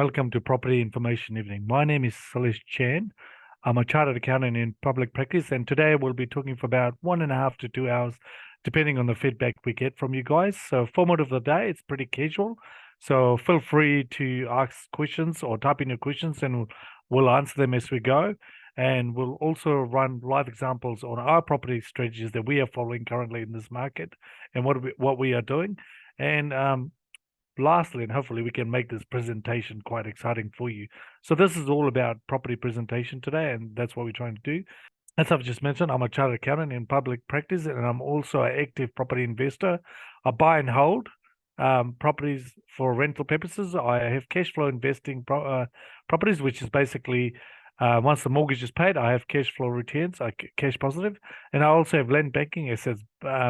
welcome to Property Information Evening. My name is Salish Chan. I'm a chartered accountant in public practice, and today we'll be talking for about 1.5 to 2 hours, depending on the feedback we get from you guys. So, format of the day, it's pretty casual. So, feel free to ask questions or type in your questions, and we'll answer them as we go. And we'll also run live examples on our property strategies that we are following currently in this market and what we are doing. And lastly, and hopefully we can make this presentation quite exciting for you. So this is all about property presentation today, and that's what we're trying to do. As I've just mentioned, I'm a chartered accountant in public practice, and I'm also an active property investor. I buy and hold properties for rental purposes. I have cash flow investing properties, which is basically once the mortgage is paid, I have cash flow returns, cash positive, and I also have land banking assets,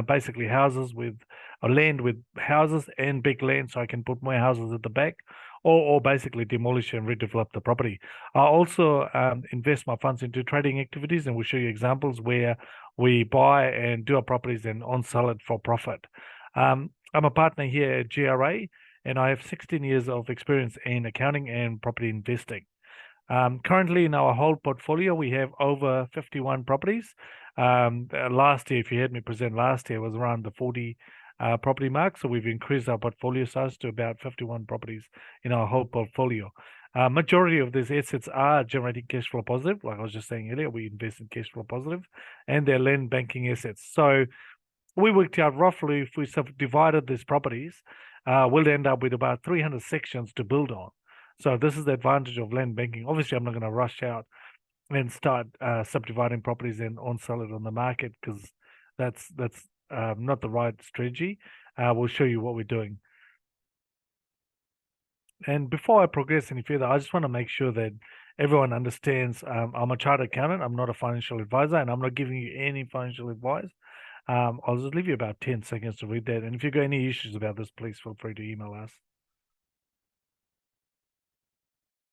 basically houses with land with houses and big land, so I can put more houses at the back, or basically demolish and redevelop the property. I also invest my funds into trading activities, and we'll show you examples where we buy and do our properties and on-sell it for profit. I'm a partner here at GRA, and I have 16 years of experience in accounting and property investing. Currently in our whole portfolio, we have over 51 properties. Last year, if you heard me present last year, was around the 40 property mark. So we've increased our portfolio size to about 51 properties in our whole portfolio. Majority of these assets are generating cash flow positive. Like I was just saying earlier, we invest in cash flow positive, and they're land banking assets. So we worked out roughly, if we subdivided these properties, we'll end up with about 300 sections to build on. So this is the advantage of land banking. Obviously, I'm not going to rush out and start subdividing properties and on-sell it on the market, because that's not the right strategy. We'll show you what we're doing. And before I progress any further, I just want to make sure that everyone understands I'm a chartered accountant. I'm not a financial advisor, and I'm not giving you any financial advice. I'll just leave you about 10 seconds to read that. And if you've got any issues about this, please feel free to email us.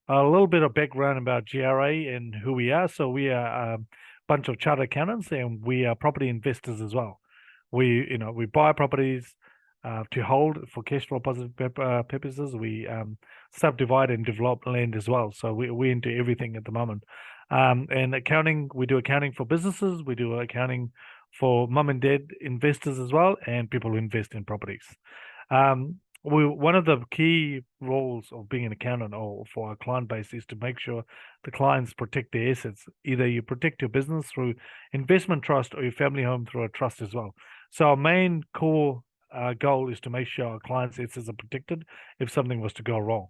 A little bit of background about GRA and who we are. So we are a bunch of chartered accountants, and we are property investors as well. We buy properties to hold for cash flow positive purposes. We subdivide and develop land as well. So we're into everything at the moment. And accounting, we do accounting for businesses. We do accounting for mum and dad investors as well, and people who invest in properties. One of the key roles of being an accountant or for our client base is to make sure the clients protect their assets. Either you protect your business through investment trust or your family home through a trust as well. So our main core goal is to make sure our clients' assets are protected if something was to go wrong.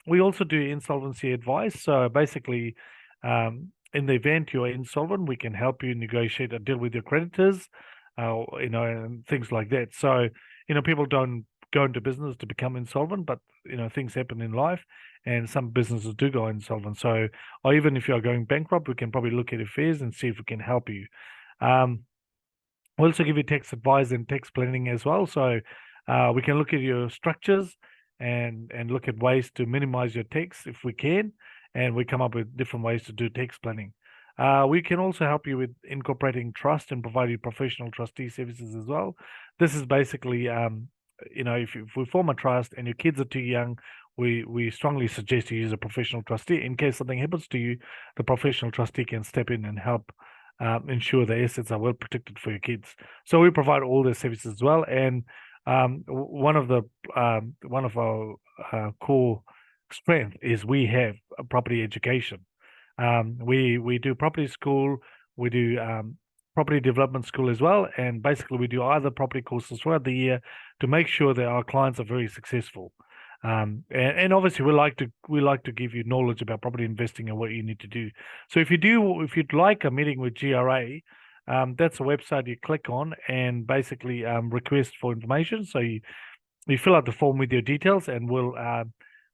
We also do insolvency advice. So basically, in the event you're insolvent, we can help you negotiate a deal with your creditors, and things like that. So, people don't go into business to become insolvent, but things happen in life, and some businesses do go insolvent. So, or even if you're going bankrupt, we can probably look at affairs and see if we can help you. We'll also give you tax advice and tax planning as well. So we can look at your structures and look at ways to minimize your tax if we can, and we come up with different ways to do tax planning. We can also help you with incorporating trust and provide you professional trustee services as well. This is basically if we form a trust and your kids are too young, we strongly suggest you use a professional trustee. In case something happens to you, the professional trustee can step in and help ensure the assets are well protected for your kids. So we provide all the services as well. And one of our core strength is we have a property education. We do property school, we do property development school as well, and basically we do other property courses throughout the year to make sure that our clients are very successful. And obviously we like to give you knowledge about property investing and what you need to do. So if you'd like a meeting with GRA, that's a website you click on and basically request for information. So you fill out the form with your details, and we'll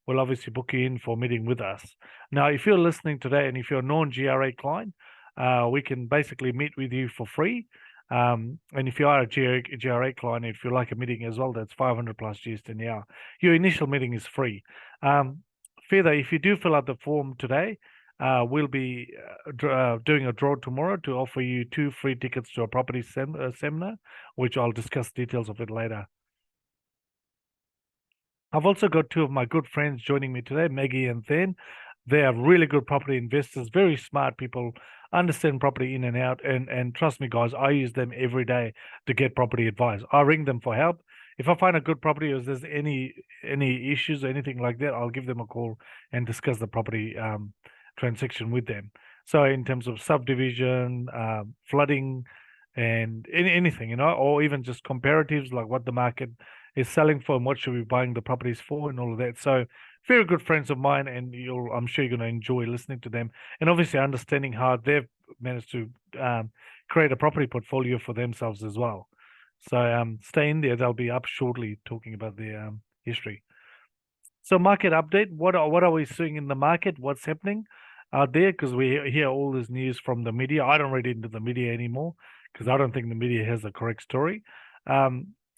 obviously book you in for a meeting with us. Now, if you're listening today and if you're a non-GRA client, we can basically meet with you for free. And if you are a GRA client, if you like a meeting as well, that's 500 plus GST an hour. Your initial meeting is free. Further, if you do fill out the form today, we'll be doing a draw tomorrow to offer you 2 free tickets to a property seminar, which I'll discuss details of it later. I've also got two of my good friends joining me today, Maggie and Then. They are really good property investors, very smart people, understand property in and out. And trust me, guys, I use them every day to get property advice. I ring them for help. If I find a good property or if there's any issues or anything like that, I'll give them a call and discuss the property transaction with them. So in terms of subdivision, flooding, and anything, or even just comparatives like what the market is selling for and what should we be buying the properties for and all of that. So very good friends of mine, and I'm sure you're going to enjoy listening to them and obviously understanding how they've managed to create a property portfolio for themselves as well. So stay in there. They'll be up shortly talking about their history. So market update. What are we seeing in the market? What's happening out there? Because we hear all this news from the media. I don't read into the media anymore because I don't think the media has the correct story.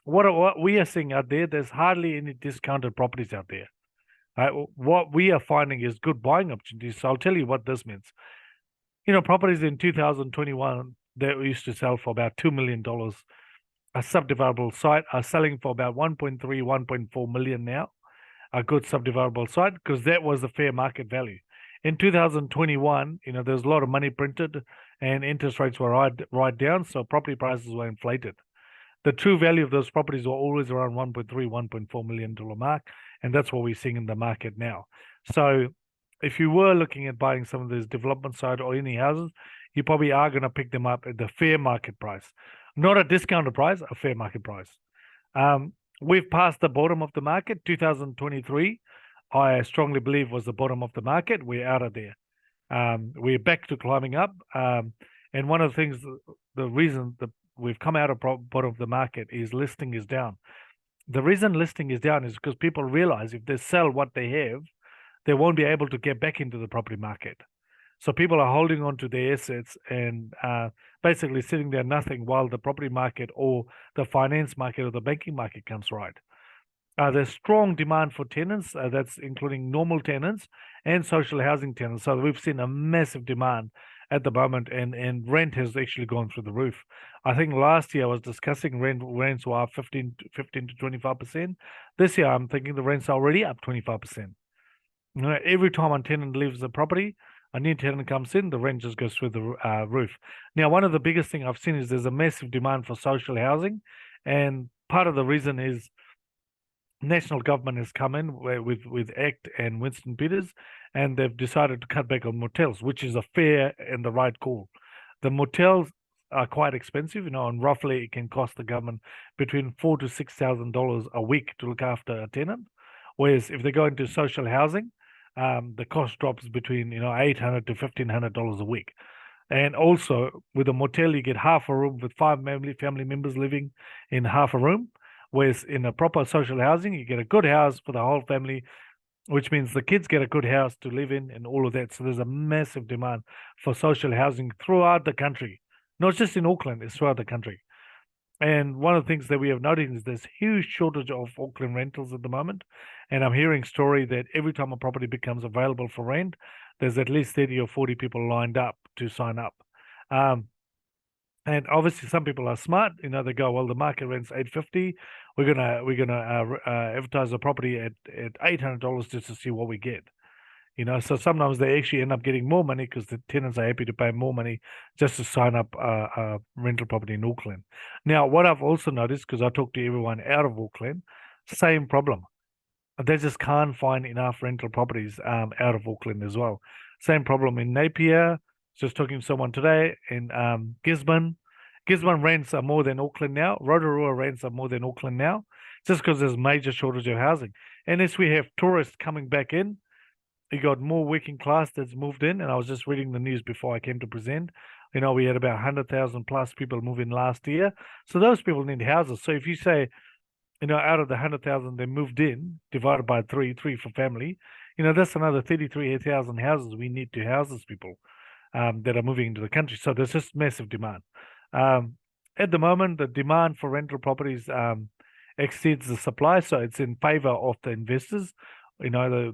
What we are seeing out there, there's hardly any discounted properties out there. What we are finding is good buying opportunities. So I'll tell you what this means. Properties in 2021 that used to sell for about $2 million, a subdividable site are selling for about 1.3, 1.4 million now. A good subdividable site because that was the fair market value. In 2021, there's a lot of money printed and interest rates were right down, so property prices were inflated. The true value of those properties were always around 1.3, $1.4 million mark, and that's what we're seeing in the market now. So if you were looking at buying some of these development side or any houses, you probably are going to pick them up at the fair market price, not a discounted price, a fair market price. We've passed the bottom of the market. 2023, I strongly believe, was the bottom of the market. We're out of there. We're back to climbing up. And one of the things, the reason that we've come out of bottom of the market is listing is down. The reason listing is down is because people realize if they sell what they have, they won't be able to get back into the property market. So people are holding on to their assets and basically sitting there nothing while the property market or the finance market or the banking market comes right. There's strong demand for tenants, that's including normal tenants and social housing tenants. So we've seen a massive demand at the moment, and rent has actually gone through the roof. I think last year I was discussing rents were up 15 to 25%. This year I'm thinking the rents are already up 25%. Every time a tenant leaves the property, a new tenant comes in, the rent just goes through the roof. Now, one of the biggest things I've seen is there's a massive demand for social housing, and part of the reason is national government has come in with ACT and Winston Peters, and they've decided to cut back on motels, which is a fair and the right call. The motels are quite expensive, and roughly it can cost the government between $4,000 to $6,000 a week to look after a tenant. Whereas if they go into social housing, the cost drops between $800 to $1,500 a week. And also with a motel, you get half a room with five family members living in half a room. Whereas in a proper social housing, you get a good house for the whole family, which means the kids get a good house to live in and all of that. So there's a massive demand for social housing throughout the country, not just in Auckland, it's throughout the country. And one of the things that we have noticed is there's huge shortage of Auckland rentals at the moment. And I'm hearing story that every time a property becomes available for rent, there's at least 30 or 40 people lined up to sign up. And obviously, some people are smart. They go, well, the market rent's $850. We're gonna advertise the property at $800 just to see what we get. So sometimes they actually end up getting more money because the tenants are happy to pay more money just to sign up a rental property in Auckland. Now, what I've also noticed, because I talk to everyone out of Auckland, same problem. They just can't find enough rental properties out of Auckland as well. Same problem in Napier. Just talking to someone today in Gisborne. Gisborne rents are more than Auckland now. Rotorua rents are more than Auckland now, just because there's major shortage of housing. And as we have tourists coming back in, you got more working class that's moved in. And I was just reading the news before I came to present. We had about 100,000 plus people move in last year. So those people need houses. So if you say, out of the 100,000 they moved in, divided by three for family, that's another 33,000 houses we need to house these people that are moving into the country. So there's just massive demand. At the moment, the demand for rental properties exceeds the supply, so it's in favor of the investors. Landlords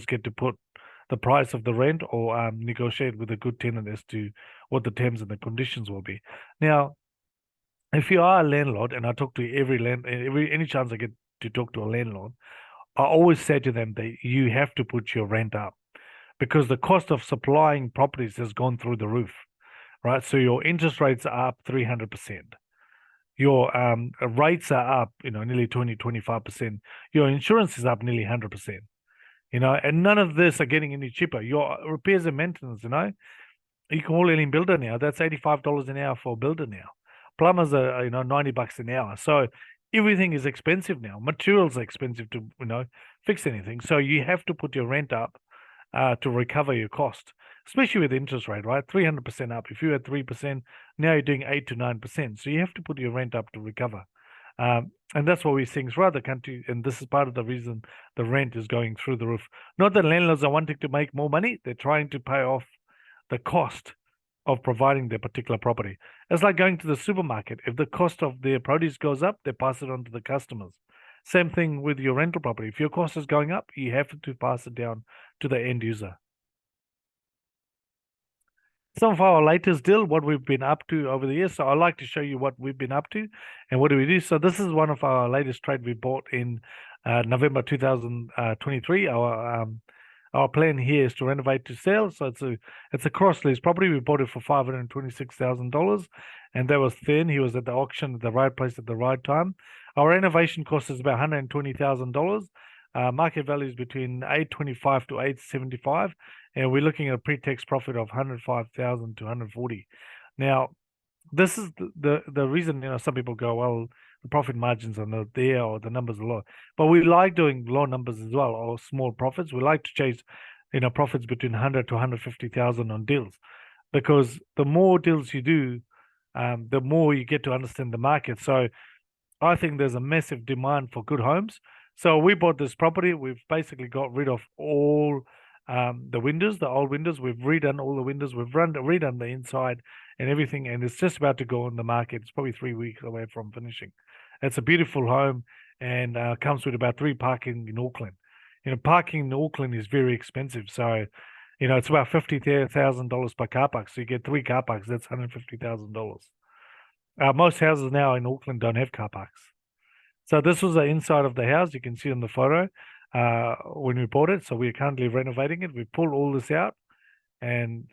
get to put the price of the rent or negotiate with a good tenant as to what the terms and the conditions will be. Now, if you are a landlord, and I talk to any chance I get to talk to a landlord, I always say to them that you have to put your rent up because the cost of supplying properties has gone through the roof, right? So your interest rates are up 300%. Your rates are up, nearly 20, 25%. Your insurance is up nearly 100%, and none of this are getting any cheaper. Your repairs and maintenance, you can call any builder now. That's $85 an hour for a builder now. Plumbers are, $90 an hour. So everything is expensive now. Materials are expensive to, fix anything. So you have to put your rent up to recover your cost, especially with interest rate, right? 300% up. If you had 3%, now you're doing 8 to 9%. So you have to put your rent up to recover. And that's what we're seeing throughout the country. And this is part of the reason the rent is going through the roof. Not that landlords are wanting to make more money. They're trying to pay off the cost of providing their particular property. It's like going to the supermarket. If the cost of their produce goes up, they pass it on to the customers. Same thing with your rental property. If your cost is going up, you have to pass it down to the end user. Some of our latest deal, what we've been up to over the years. So I'd like to show you what we've been up to and what do we do. So this is one of our latest trade we bought in November 2023. Our plan here is to renovate to sell. So it's a cross lease property. We bought it for $526,000, and that was thin. He was at the auction at the right place at the right time. Our renovation cost is about $120,000. Market value is between $825 to $875, and we're looking at a pre-tax profit of $105,000 to $140,000. Now, this is the reason, some people go, well, the profit margins are not there or the numbers are low. But we like doing low numbers as well, or small profits. We like to chase, profits between 100 to 150,000 on deals, because the more deals you do, the more you get to understand the market. So I think there's a massive demand for good homes. So we bought this property. We've basically got rid of all the windows, the old windows. We've redone all the windows. We've redone the inside and everything, and it's just about to go on the market. It's probably 3 weeks away from finishing. It's a beautiful home, and comes with about 3 parking in Auckland. Parking in Auckland is very expensive. So, it's about $50,000 per car park. So you get 3 car parks. That's $150,000. Most houses now in Auckland don't have car parks. So this was the inside of the house. You can see in the photo when we bought it. So we're currently renovating it. We pulled all this out, and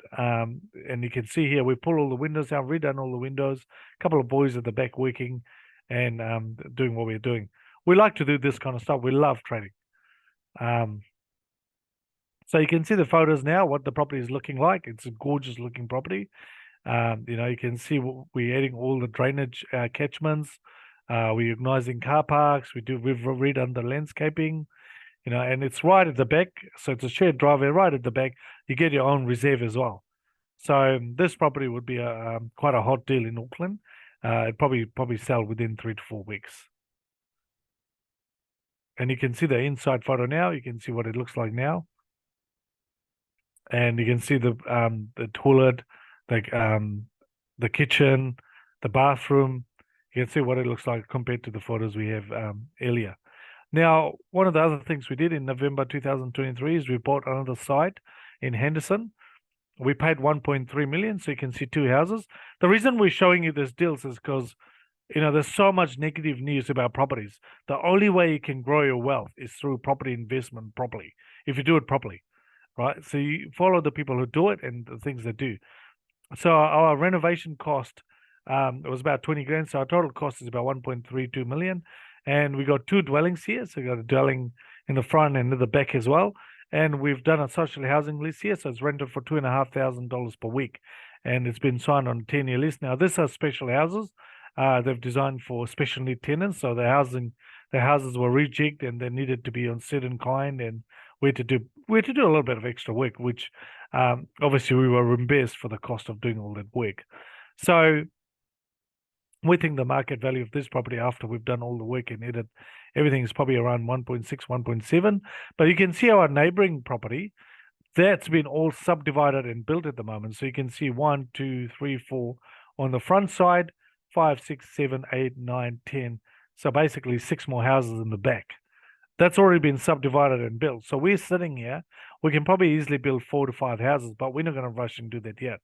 you can see here we pulled all the windows out, redone all the windows. A couple of boys at the back working and doing what we're doing. We like to do this kind of stuff. We love trading. So you can see the photos now, what the property is looking like. It's a gorgeous looking property. You can see we're adding all the drainage catchments. We're organising car parks. We've redone the landscaping, and it's right at the back. So it's a shared driveway right at the back. You get your own reserve as well. So this property would be quite a hot deal in Auckland. It probably sell within 3 to 4 weeks. And you can see the inside photo now. You can see what it looks like now, and you can see the toilet, the kitchen, the bathroom. You can see what it looks like compared to the photos we have earlier. Now, one of the other things we did in November 2023 is we bought another site in Henderson. We paid 1.3 million, so you can see 2 houses. The reason we're showing you these deals is because there's so much negative news about properties. The only way you can grow your wealth is through property investment properly, if you do it properly, right? So you follow the people who do it and the things they do. So our renovation cost it was about 20 grand. So our total cost is about 1.32 million. And we got 2 dwellings here. So we got a dwelling in the front and in the back as well. And we've done a social housing lease here. So it's rented for $2,500 per week. And it's been signed on a 10-year lease. Now, this are special houses. They've designed for special need tenants. So the houses were rejigged and they needed to be on certain kind. And we had to do a little bit of extra work, which obviously we were reimbursed for the cost of doing all that work. So we think the market value of this property after we've done all the work in it, everything is probably around 1.6, 1.7. But you can see our neighboring property, that's been all subdivided and built at the moment. So you can see 1, 2, 3, 4 on the front side, 5, 6, 7, 8, 9, 10. So basically 6 more houses in the back. That's already been subdivided and built. So we're sitting here, we can probably easily build 4 to 5 houses, but we're not going to rush and do that yet.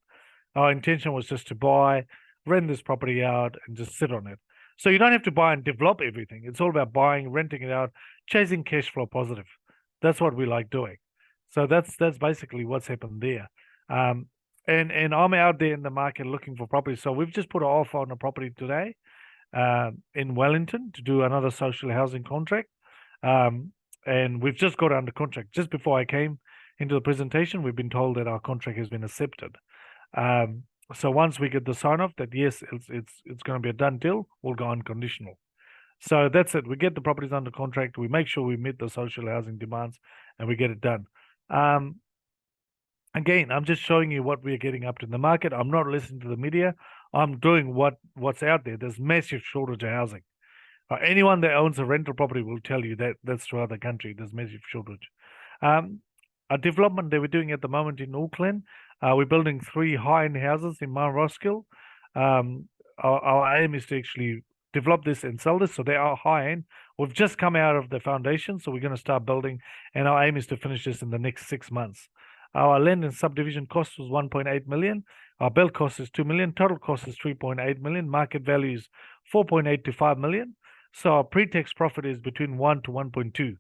Our intention was just to buy, rent this property out and just sit on it. So you don't have to buy and develop everything. It's all about buying, renting it out, chasing cash flow positive. That's what we like doing. So that's basically what's happened there. Um, and I'm out there in the market looking for property. So we've just put an offer on a property today in Wellington to do another social housing contract. And we've just got under contract. Just before I came into the presentation, we've been told that our contract has been accepted. So once we get the sign off that yes, it's going to be a done deal, we'll go unconditional. So that's it. We get the properties under contract. We make sure we meet the social housing demands, and we get it done. Again, I'm just showing you what we're getting up to in the market. I'm not listening to the media. I'm doing what's out there. There's massive shortage of housing. Anyone that owns a rental property will tell you that that's throughout the country. There's massive shortage. A development that we're doing at the moment in Auckland, we're building 3 high-end houses in Mount Roskill. Our aim is to actually develop this and sell this, so they are high-end. We've just come out of the foundation, so we're going to start building, and our aim is to finish this in the next 6 months. Our land and subdivision cost was 1.8 million. Our build cost is 2 million. Total cost is 3.8 million. Market value is 4.8 to 5 million. So our pre-tax profit is between 1 to 1.2.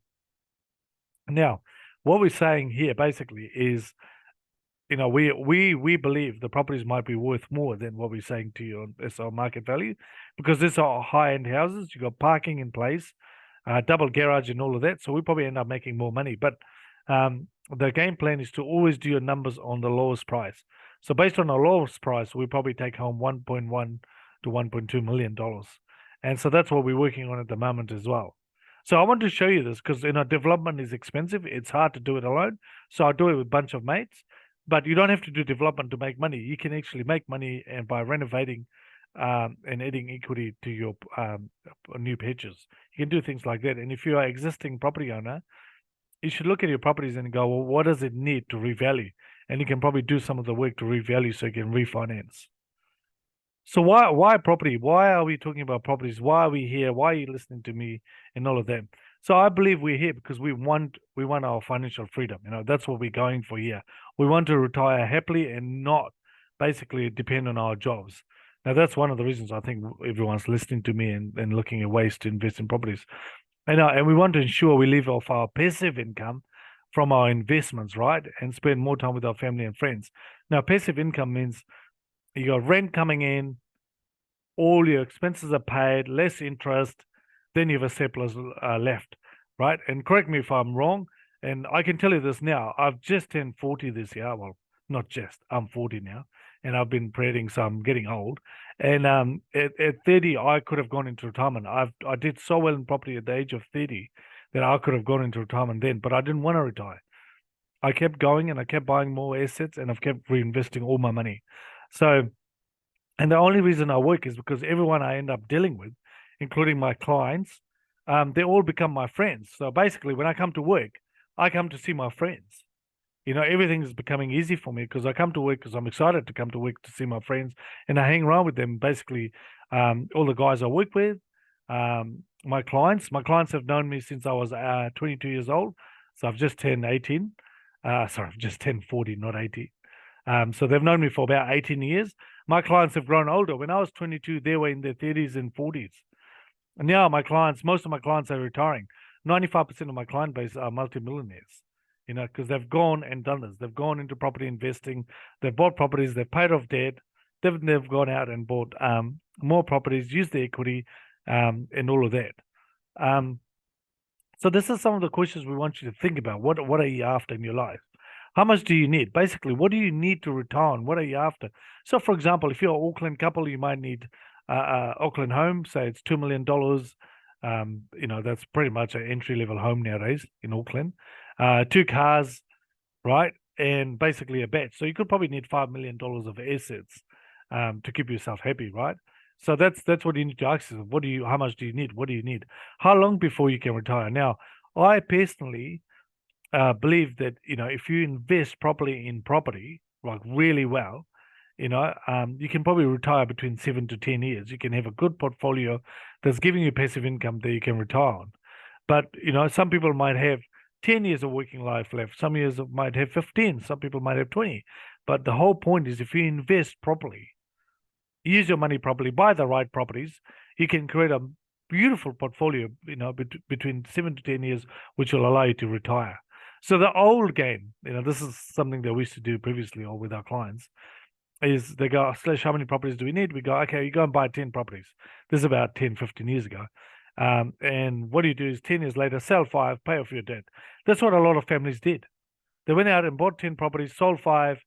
Now, what we're saying here basically is, we believe the properties might be worth more than what we're saying to you as our market value, because these are high-end houses. You got parking in place, double garage and all of that. So we probably end up making more money. But the game plan is to always do your numbers on the lowest price. So based on the lowest price, we probably take home 1.1 to 1.2 million dollars. And so that's what we're working on at the moment as well. So I want to show you this because development is expensive. It's hard to do it alone. So I do it with a bunch of mates. But you don't have to do development to make money. You can actually make money and by renovating and adding equity to your new pitches. You can do things like that. And if you're an existing property owner, you should look at your properties and go, well, what does it need to revalue? And you can probably do some of the work to revalue so you can refinance. So why property? Why are we talking about properties? Why are we here? Why are you listening to me and all of that? So I believe we're here because we want our financial freedom. That's what we're going for here. We want to retire happily and not basically depend on our jobs. Now that's one of the reasons I think everyone's listening to me and looking at ways to invest in properties. And we want to ensure we live off our passive income from our investments, right? And spend more time with our family and friends. Now, passive income means you got rent coming in, all your expenses are paid, less interest, then you have a surplus left, right? And correct me if I'm wrong, and I can tell you this now. I've just turned 40 this year. Well, not just, I'm 40 now, and I've been praying, so I'm getting old. And at 30, I could have gone into retirement. I did so well in property at the age of 30 that I could have gone into retirement then, but I didn't want to retire. I kept going and I kept buying more assets and I've kept reinvesting all my money. So, and the only reason I work is because everyone I end up dealing with, including my clients, they all become my friends. So basically, when I come to work, I come to see my friends. Everything is becoming easy for me because I come to work because I'm excited to come to work to see my friends, and I hang around with them. Basically, all the guys I work with, my clients have known me since I was 22 years old. So I've just turned 18. Sorry, I've just turned 40, not 18. So they've known me for about 18 years. My clients have grown older. When I was 22, they were in their 30s and 40s. And now most of my clients are retiring. 95% of my client base are multimillionaires, because they've gone and done this. They've gone into property investing. They've bought properties. They've paid off debt. They've gone out and bought more properties, used the equity, and all of that. So this is some of the questions we want you to think about. What are you after in your life? How much do you need? Basically, what do you need to retire on? What are you after? So, for example, if you're an Auckland couple, you might need Auckland home. Say it's $2 million. That's pretty much an entry-level home nowadays in Auckland. 2 cars, right? And basically a bed. So you could probably need $5 million of assets to keep yourself happy, right? So that's what you need to ask yourself. How much do you need? What do you need? How long before you can retire? Now, I personally believe that if you invest properly in property, like really well, you can probably retire between 7 to 10 years. You can have a good portfolio that's giving you passive income that you can retire on. But some people might have 10 years of working life left. Some years might have 15. Some people might have 20. But the whole point is if you invest properly, use your money properly, buy the right properties, you can create a beautiful portfolio, between 7 to 10 years, which will allow you to retire. So the old game, this is something that we used to do previously or with our clients, is they go, Slash, how many properties do we need? We go, okay, you go and buy 10 properties. This is about 10, 15 years ago. And what you do is 10 years later, sell 5, pay off your debt. That's what a lot of families did. They went out and bought 10 properties, sold 5,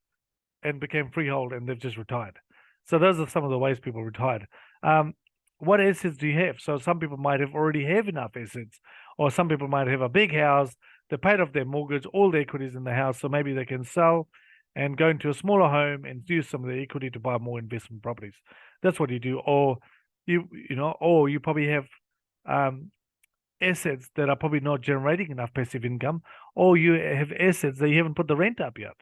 and became freehold, and they've just retired. So those are some of the ways people retired. What assets do you have? So some people might already have enough assets, or some people might have a big house. They paid off their mortgage, all the equities in the house, so maybe they can sell and go into a smaller home and use some of the equity to buy more investment properties. That's what you do. Or you probably have assets that are probably not generating enough passive income, or you have assets that you haven't put the rent up yet.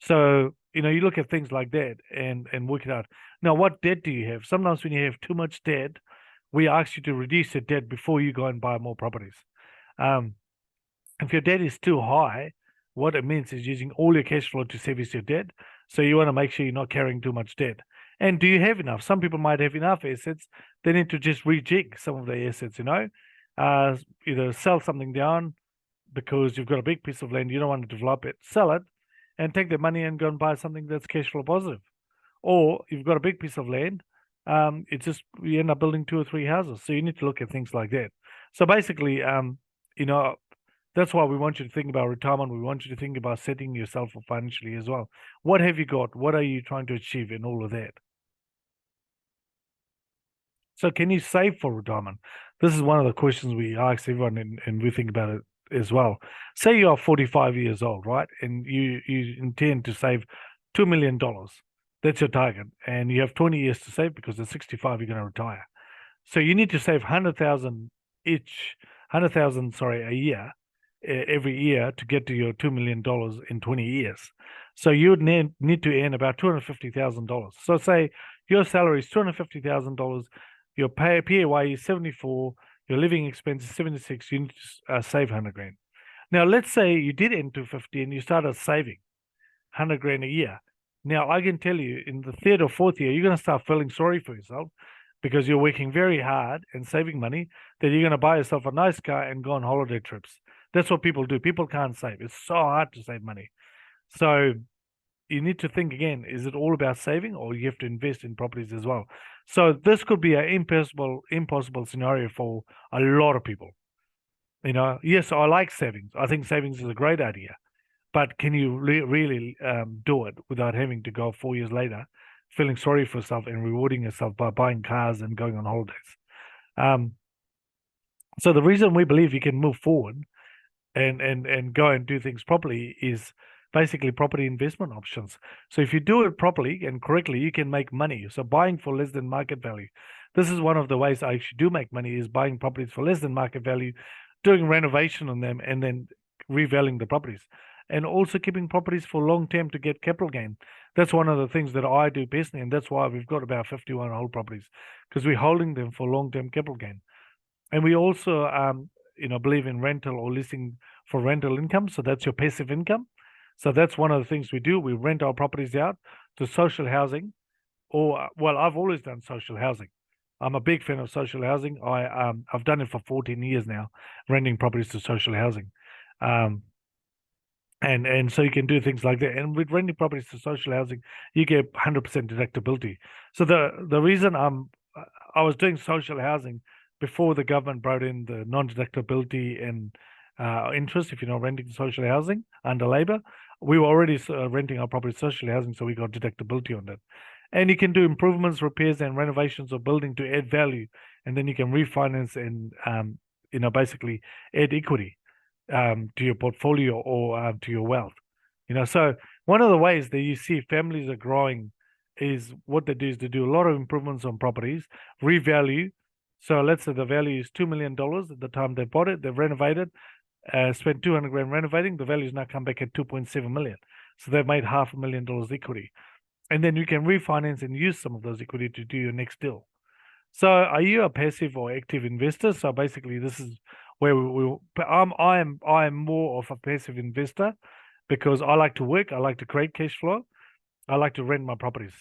So, you look at things like that and work it out. Now, what debt do you have? Sometimes when you have too much debt, we ask you to reduce your debt before you go and buy more properties. If your debt is too high, what it means is using all your cash flow to service your debt. So you want to make sure you're not carrying too much debt. And do you have enough? Some people might have enough assets. They need to just rejig some of their assets, either sell something down because you've got a big piece of land, you don't want to develop it, sell it, and take the money and go and buy something that's cash flow positive. Or you've got a big piece of land, you end up building 2 or 3 houses. So you need to look at things like that. So basically, that's why we want you to think about retirement. We want you to think about setting yourself up financially as well. What have you got? What are you trying to achieve in all of that? So can you save for retirement? This is one of the questions we ask everyone, and we think about it as well. Say you are 45 years old, right? And you intend to save $2 million. That's your target. And you have 20 years to save because at 65, you're going to retire. So you need to save 100,000 a year, every year to get to your $2 million in 20 years. So you would need to earn about $250,000. So say your salary is $250,000, your PAYE is 74, your living expense is 76, you need to save 100 grand. Now, let's say you did earn 250 and you started saving 100 grand a year. Now, I can tell you in the third or fourth year, you're going to start feeling sorry for yourself because you're working very hard and saving money, that you're going to buy yourself a nice car and go on holiday trips. That's what people do. People can't save. It's so hard to save money. So you need to think again, is it all about saving, or you have to invest in properties as well? So this could be an impossible scenario for a lot of people. Yes, I like savings. I think savings is a great idea. But can you really do it without having to go 4 years later, feeling sorry for yourself and rewarding yourself by buying cars and going on holidays? So the reason we believe you can move forward and go and do things properly is basically property investment options. So if you do it properly and correctly, you can make money. So buying for less than market value. This is one of the ways I actually do make money, is buying properties for less than market value, doing renovation on them, and then revaluing the properties. And also keeping properties for long term to get capital gain. That's one of the things that I do personally, and that's why we've got about 51 whole properties, because we're holding them for long term capital gain. And we also believe in rental or leasing for rental income. So that's your passive income. So that's one of the things we do. We rent our properties out to social housing, or I've always done social housing. I'm a big fan of social housing. I've done it for 14 years now, renting properties to social housing. And so you can do things like that. And with renting properties to social housing, you get 100% deductibility. So the reason I was doing social housing before the government brought in the non-deductibility and interest, if you're not renting social housing under Labor, we were already renting our property social housing, so we got deductibility on that. And you can do improvements, repairs, and renovations of building to add value, and then you can refinance and basically add equity to your portfolio or to your wealth. So one of the ways that you see families are growing is what they do is they do a lot of improvements on properties, revalue. So let's say the value is $2 million at the time they bought it, they've renovated, spent 200 grand renovating, the value's now come back at 2.7 million. So they've made $500,000 equity. And then you can refinance and use some of those equity to do your next deal. So are you a passive or active investor? So basically this is where I am more of a passive investor, because I like to work, I like to create cash flow, I like to rent my properties,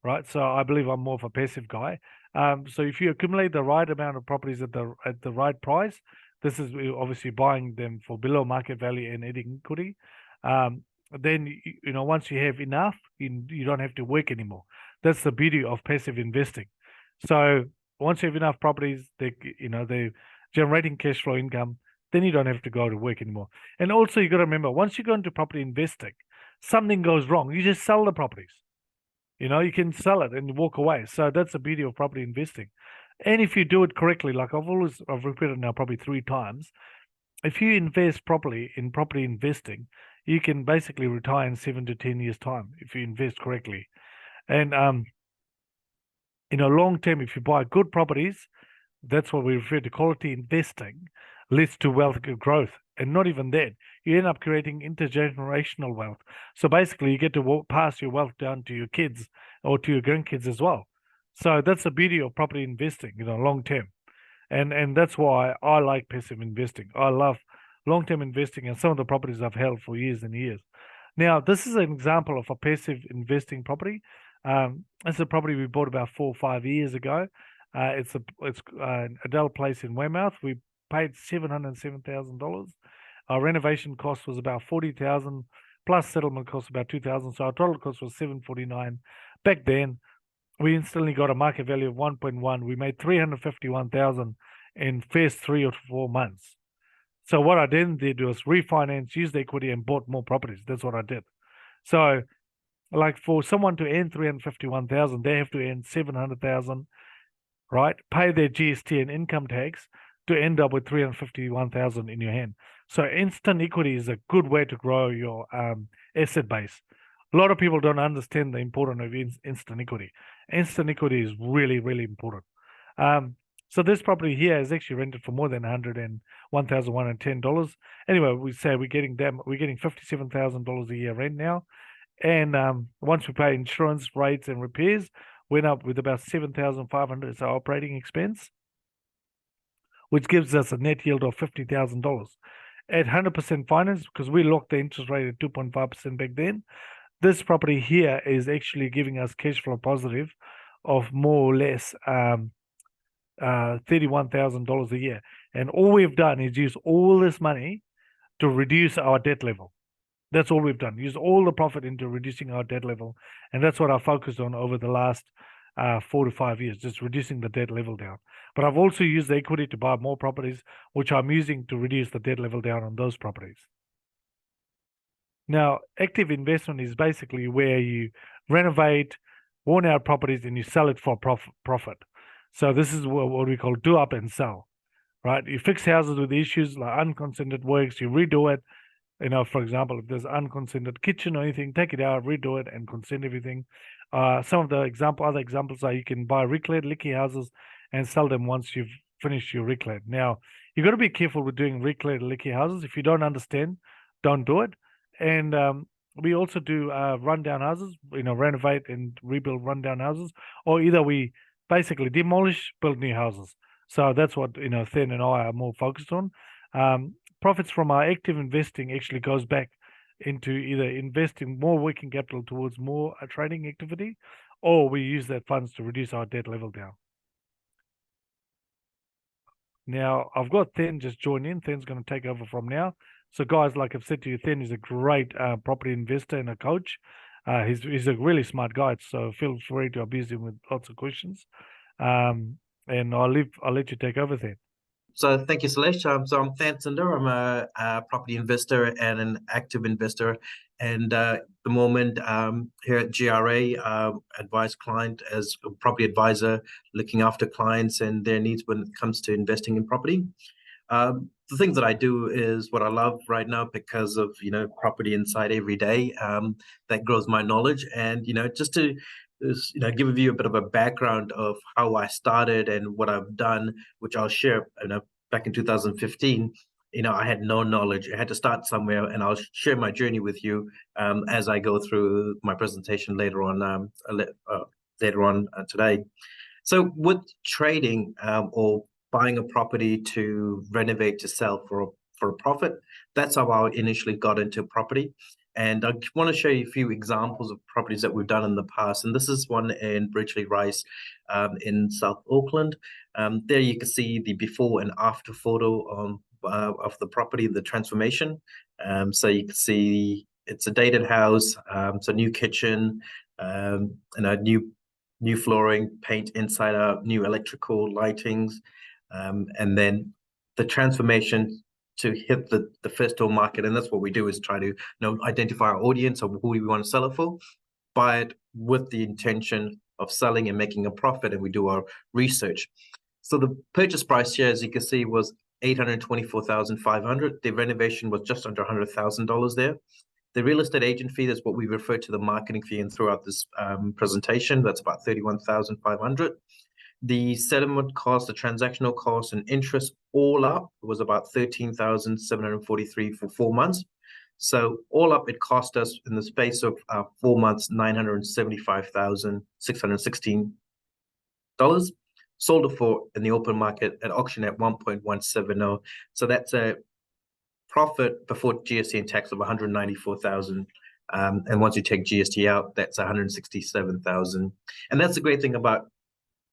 right? So I believe I'm more of a passive guy. So if you accumulate the right amount of properties at the right price, this is obviously buying them for below market value and adding equity. Then once you have enough, you don't have to work anymore. That's the beauty of passive investing. So once you have enough properties, they're generating cash flow income, then you don't have to go to work anymore. And also you got to remember, once you go into property investing, something goes wrong, you just sell the properties. You can sell it and walk away. So that's the beauty of property investing. And if you do it correctly, like I've repeated now probably 3 times, if you invest properly in property investing, you can basically retire in 7 to 10 years' time if you invest correctly. And long term, if you buy good properties, that's what we refer to quality investing, leads to wealth growth. And not even that, you end up creating intergenerational wealth. So basically, you get to pass your wealth down to your kids or to your grandkids as well. So that's the beauty of property investing, long term. And that's why I like passive investing. I love long-term investing, and some of the properties I've held for years and years. Now, this is an example of a passive investing property. It's a property we bought about 4 or 5 years ago. It's Adele Place in Weymouth. We paid $707,000. Our renovation cost was about $40,000 plus settlement cost about $2,000. So our total cost was $749 back then. We instantly got a market value of 1.1. We made $351,000 in first 3 or 4 months. So what I then did was refinance, use the equity, and bought more properties. That's what I did. So, like for someone to earn $351,000, they have to earn $700,000, right? Pay their GST and income tax to end up with $351,000 in your hand. So instant equity is a good way to grow your asset base. A lot of people don't understand the importance of instant equity. Instant equity is really, really important. So this property here is actually rented for more than $101,110. Anyway, we say we're getting $57,000 a year rent now. And once we pay insurance rates and repairs, went up with about $7,500 as our operating expense, which gives us a net yield of $50,000. At 100% finance, because we locked the interest rate at 2.5% back then, this property here is actually giving us cash flow positive of more or less $31,000 a year. And all we've done is use all this money to reduce our debt level. That's all we've done. Use all the profit into reducing our debt level. And that's what I focused on over the last 4 to 5 years, just reducing the debt level down. But I've also used the equity to buy more properties, which I'm using to reduce the debt level down on those properties. Now, active investment is basically where you renovate worn out properties and you sell it for profit. So this is what we call do up and sell, right? You fix houses with issues like unconsented works, you redo it. For example, if there's unconsented kitchen or anything, take it out, redo it, and consent everything. Some of the other examples are you can buy reclaimed leaky houses and sell them once you've finished your reclaim. Now, you've got to be careful with doing reclaimed leaky houses. If you don't understand, don't do it. And we also do rundown houses, renovate and rebuild rundown houses, or either we basically demolish, build new houses. So that's what Then and I are more focused on. Profits from our active investing actually goes back into either investing more working capital towards more trading activity, or we use that funds to reduce our debt level down. Now, I've got Then just joined in. Then's going to take over from now. So, guys, like I've said to you, Then is a great property investor and a coach. He's a really smart guy, so feel free to abuse him with lots of questions. And I'll let you take over, Then. So thank you, Salesh. So I'm Then Sundar. I'm a property investor and an active investor. And at the moment, here at GRA, advise client as a property advisor, looking after clients and their needs when it comes to investing in property. The things that I do is what I love right now because of, Property Insight every day. That grows my knowledge. And, just to give you a bit of a background of how I started and what I've done, which I'll share. Back in 2015, I had no knowledge. I had to start somewhere, and I'll share my journey with you as I go through my presentation later on today. So with trading or buying a property to renovate to sell for a profit, that's how I initially got into property. And I want to show you a few examples of properties that we've done in the past. And this is one in Bridgley Rise in South Auckland. There you can see the before and after photo of the property, the transformation. So you can see it's a dated house, it's a new kitchen, and a new flooring, paint inside out, new electrical lightings, and then the transformation to hit the first door market. And that's what we do, is try to identify our audience of who we want to sell it for, buy it with the intention of selling and making a profit, and we do our research. So the purchase price here, as you can see, was $824,500. The renovation was just under $100,000 there. The real estate agent fee, that's what we refer to the marketing fee and throughout this presentation, that's about $31,500. The settlement cost, the transactional cost, and interest all up was about $13,743 for 4 months. So all up, it cost us in the space of 4 months $975,616. Sold it for in the open market at auction at 1.170. So that's a profit before GST and tax of 194,000. And once you take GST out, that's 167,000. And that's the great thing about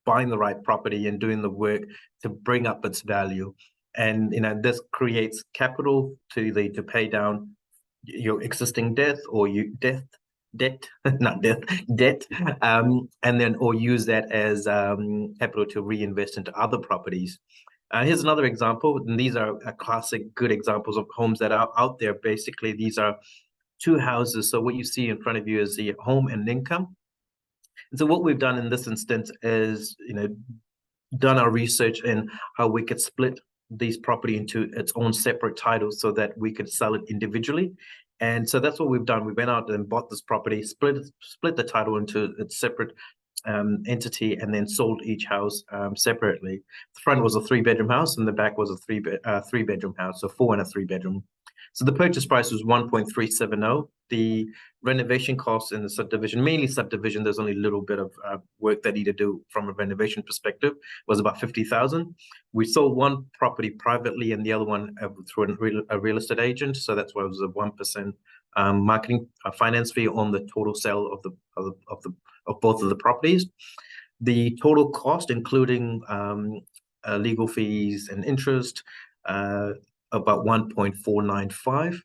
buying the right property and doing the work to bring up its value. And this creates capital to pay down your existing debt, or debt, and then or use that as capital to reinvest into other properties. Here's another example, and these are classic good examples of homes that are out there. Basically, these are two houses. So what you see in front of you is the home and income. And so what we've done in this instance is, done our research in how we could split these property into its own separate titles so that we could sell it individually. And so that's what we've done. We went out and bought this property, split the title into its separate entity, and then sold each house separately. The front was a 3-bedroom house, and the back was a three-bedroom house, so 4 and a 3-bedroom. So the purchase price was 1.370. The renovation costs in the subdivision, mainly subdivision, there's only a little bit of work that need to do from a renovation perspective, was about 50,000. We sold one property privately and the other one through a real estate agent. So that's why it was a 1% marketing finance fee on the total sale of both of the properties. The total cost, including legal fees and interest, about 1.495,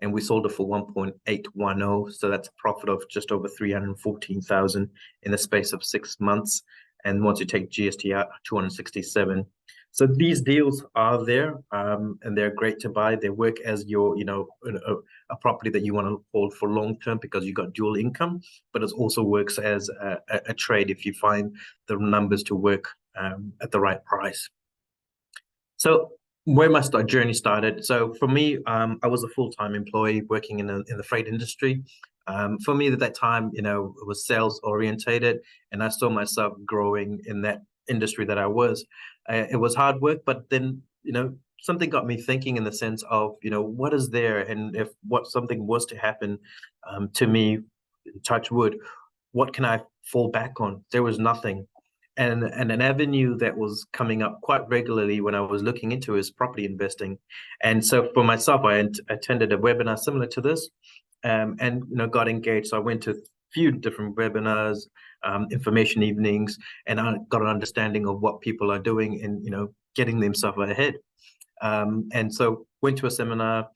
and we sold it for 1.810. So that's a profit of just over 314,000 in the space of 6 months. And once you take GST out, 267. So these deals are there, and they're great to buy. They work as your, a property that you want to hold for long term because you got dual income, but it also works as a trade if you find the numbers to work at the right price. So where my journey started. So for me, I was a full-time employee working in the freight industry. For me at that time, it was sales orientated, and I saw myself growing in that industry that I was. It was hard work, but then, something got me thinking in the sense of, what is there? And if something was to happen to me, touch wood, what can I fall back on? There was nothing. And an avenue that was coming up quite regularly when I was looking into is property investing. And so for myself, I attended a webinar similar to this, and got engaged. So I went to a few different webinars, information evenings, and I got an understanding of what people are doing and getting themselves ahead. And so went to a seminar,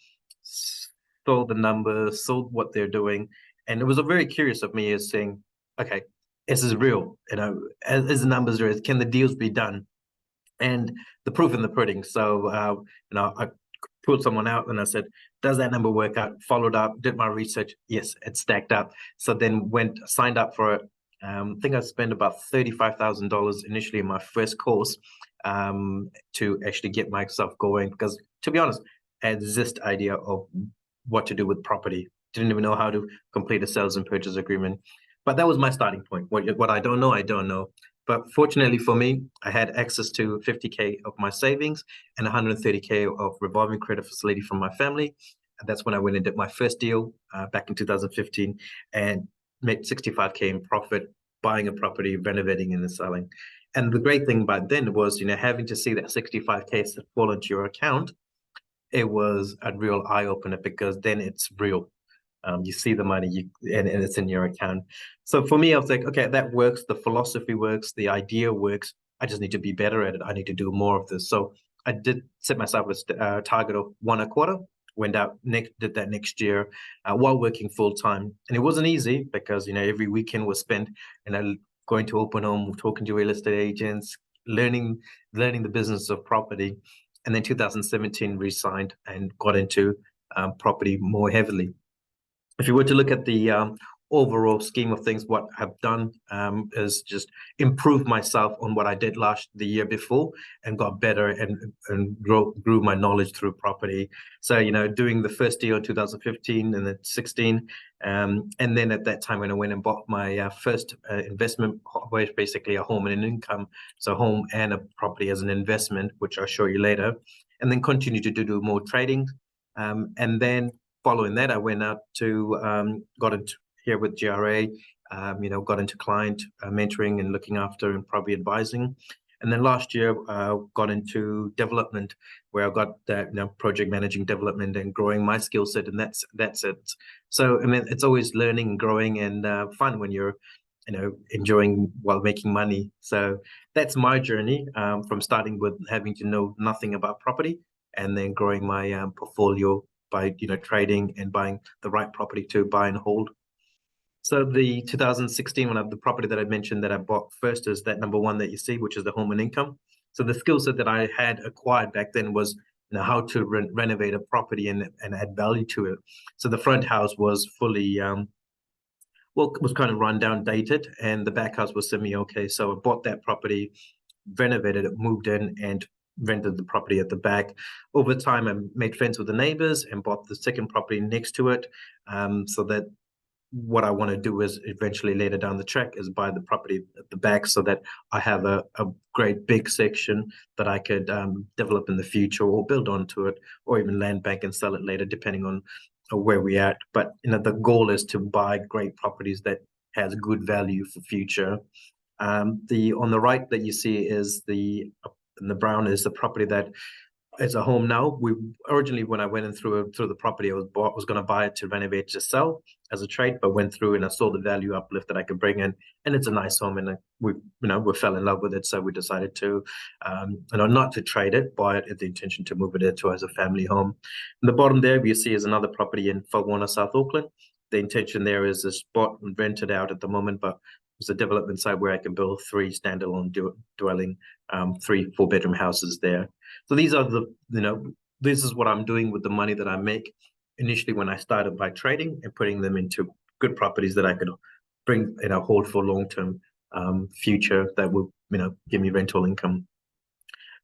saw the numbers, saw what they're doing, and it was very curious of me as saying, okay, this is real, as the numbers are, can the deals be done? And the proof in the pudding. So, I pulled someone out and I said, does that number work out? Followed up, did my research. Yes, it stacked up. So then signed up for it. I think I spent about $35,000 initially in my first course to actually get myself going. Because to be honest, I had this idea of what to do with property. Didn't even know how to complete a sales and purchase agreement. But that was my starting point. What I don't know, I don't know. But fortunately for me, I had access to 50K of my savings and 130K of revolving credit facility from my family. And that's when I went and did my first deal back in 2015 and made 65K in profit, buying a property, renovating and selling. And the great thing back then was, having to see that 65K fall into your account, it was a real eye-opener because then it's real. You see the money, and it's in your account. So for me, I was like, okay, that works. The philosophy works. The idea works. I just need to be better at it. I need to do more of this. So I did set myself a target of 1 a quarter. Went out did that next year while working full time, and it wasn't easy because every weekend was spent going to open home, talking to real estate agents, learning the business of property. And then 2017 resigned and got into property more heavily. If you were to look at the overall scheme of things, what I've done is just improve myself on what I did the year before, and got better and grew my knowledge through property. So doing the first deal in 2015 and then 16, and then at that time when I went and bought my first investment, was basically a home and an income, so home and a property as an investment, which I'll show you later, and then continue to do more trading, and then following that, I went out to got into here with GRA, got into client mentoring and looking after and property advising. And then last year, got into development, where I got that project managing development and growing my skill set, and that's it. So I mean, it's always learning and growing and fun when you're enjoying while making money. So that's my journey from starting with having to know nothing about property, and then growing my portfolio by trading and buying the right property to buy and hold. So the 2016 the property that I mentioned that I bought first is that number one that you see, which is the home and income. So the skill set that I had acquired back then was how to renovate a property and add value to it. So the front house was fully it was kind of run down, dated, and the back house was semi-okay. So I bought that property, renovated it, moved in, and rented the property at the back. Over time, I made friends with the neighbors and bought the second property next to it, so that what I want to do is eventually later down the track is buy the property at the back, so that I have a great big section that I could develop in the future, or build onto it, or even land bank and sell it later, depending on where we're at. But the goal is to buy great properties that has good value for future. On the right that you see is the brown is the property that is a home now. We originally, when I went in through the property, I was going to buy it to renovate to sell as a trade, but went through and I saw the value uplift that I could bring in, and it's a nice home, and we fell in love with it, so we decided to not to trade it, buy it with the intention to move it into as a family home. In the bottom there, you see is another property in Falwona, South Auckland. The intention there is a spot rented out at the moment, but it's a development site where I can build 3 standalone dwelling, 3 4-bedroom houses there. So these are this is what I'm doing with the money that I make. Initially, when I started by trading and putting them into good properties that I could bring, hold for long-term future, that will, give me rental income.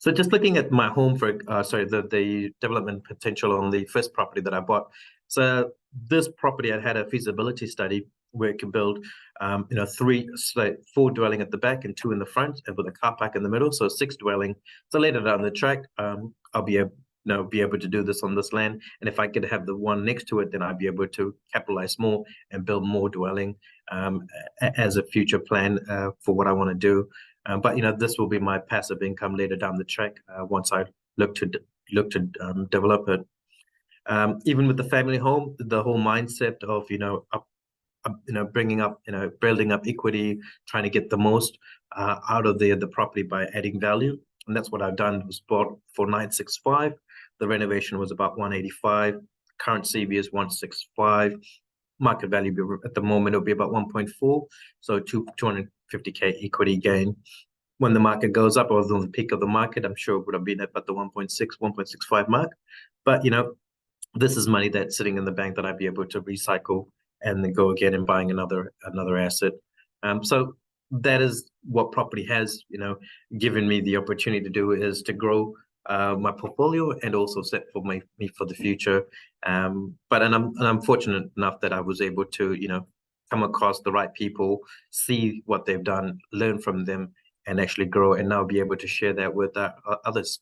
So just looking at my home the development potential on the first property that I bought. So this property, I had a feasibility study where it can build, 4 dwelling at the back and 2 in the front, and with a car park in the middle, so 6 dwelling. So later down the track, I'll be able to do this on this land, and if I could have the one next to it, then I'd be able to capitalize more and build more dwelling as a future plan for what I want to do. But this will be my passive income later down the track once I look to develop it. Even with the family home, the whole mindset of bringing up, building up equity, trying to get the most out of the property by adding value, and that's what I've done. It was bought for 965. The renovation was about 185. Current CV is 165. Market value at the moment will be about 1.4. So 250k equity gain. When the market goes up, or on the peak of the market, I'm sure it would have been at about the 1.6, 1.65 mark. But this is money that's sitting in the bank that I'd be able to recycle and then go again and buying another asset. So that is what property has, given me the opportunity to do, is to grow my portfolio and also set for me for the future. But I'm fortunate enough that I was able to, come across the right people, see what they've done, learn from them, and actually grow, and now be able to share that with others.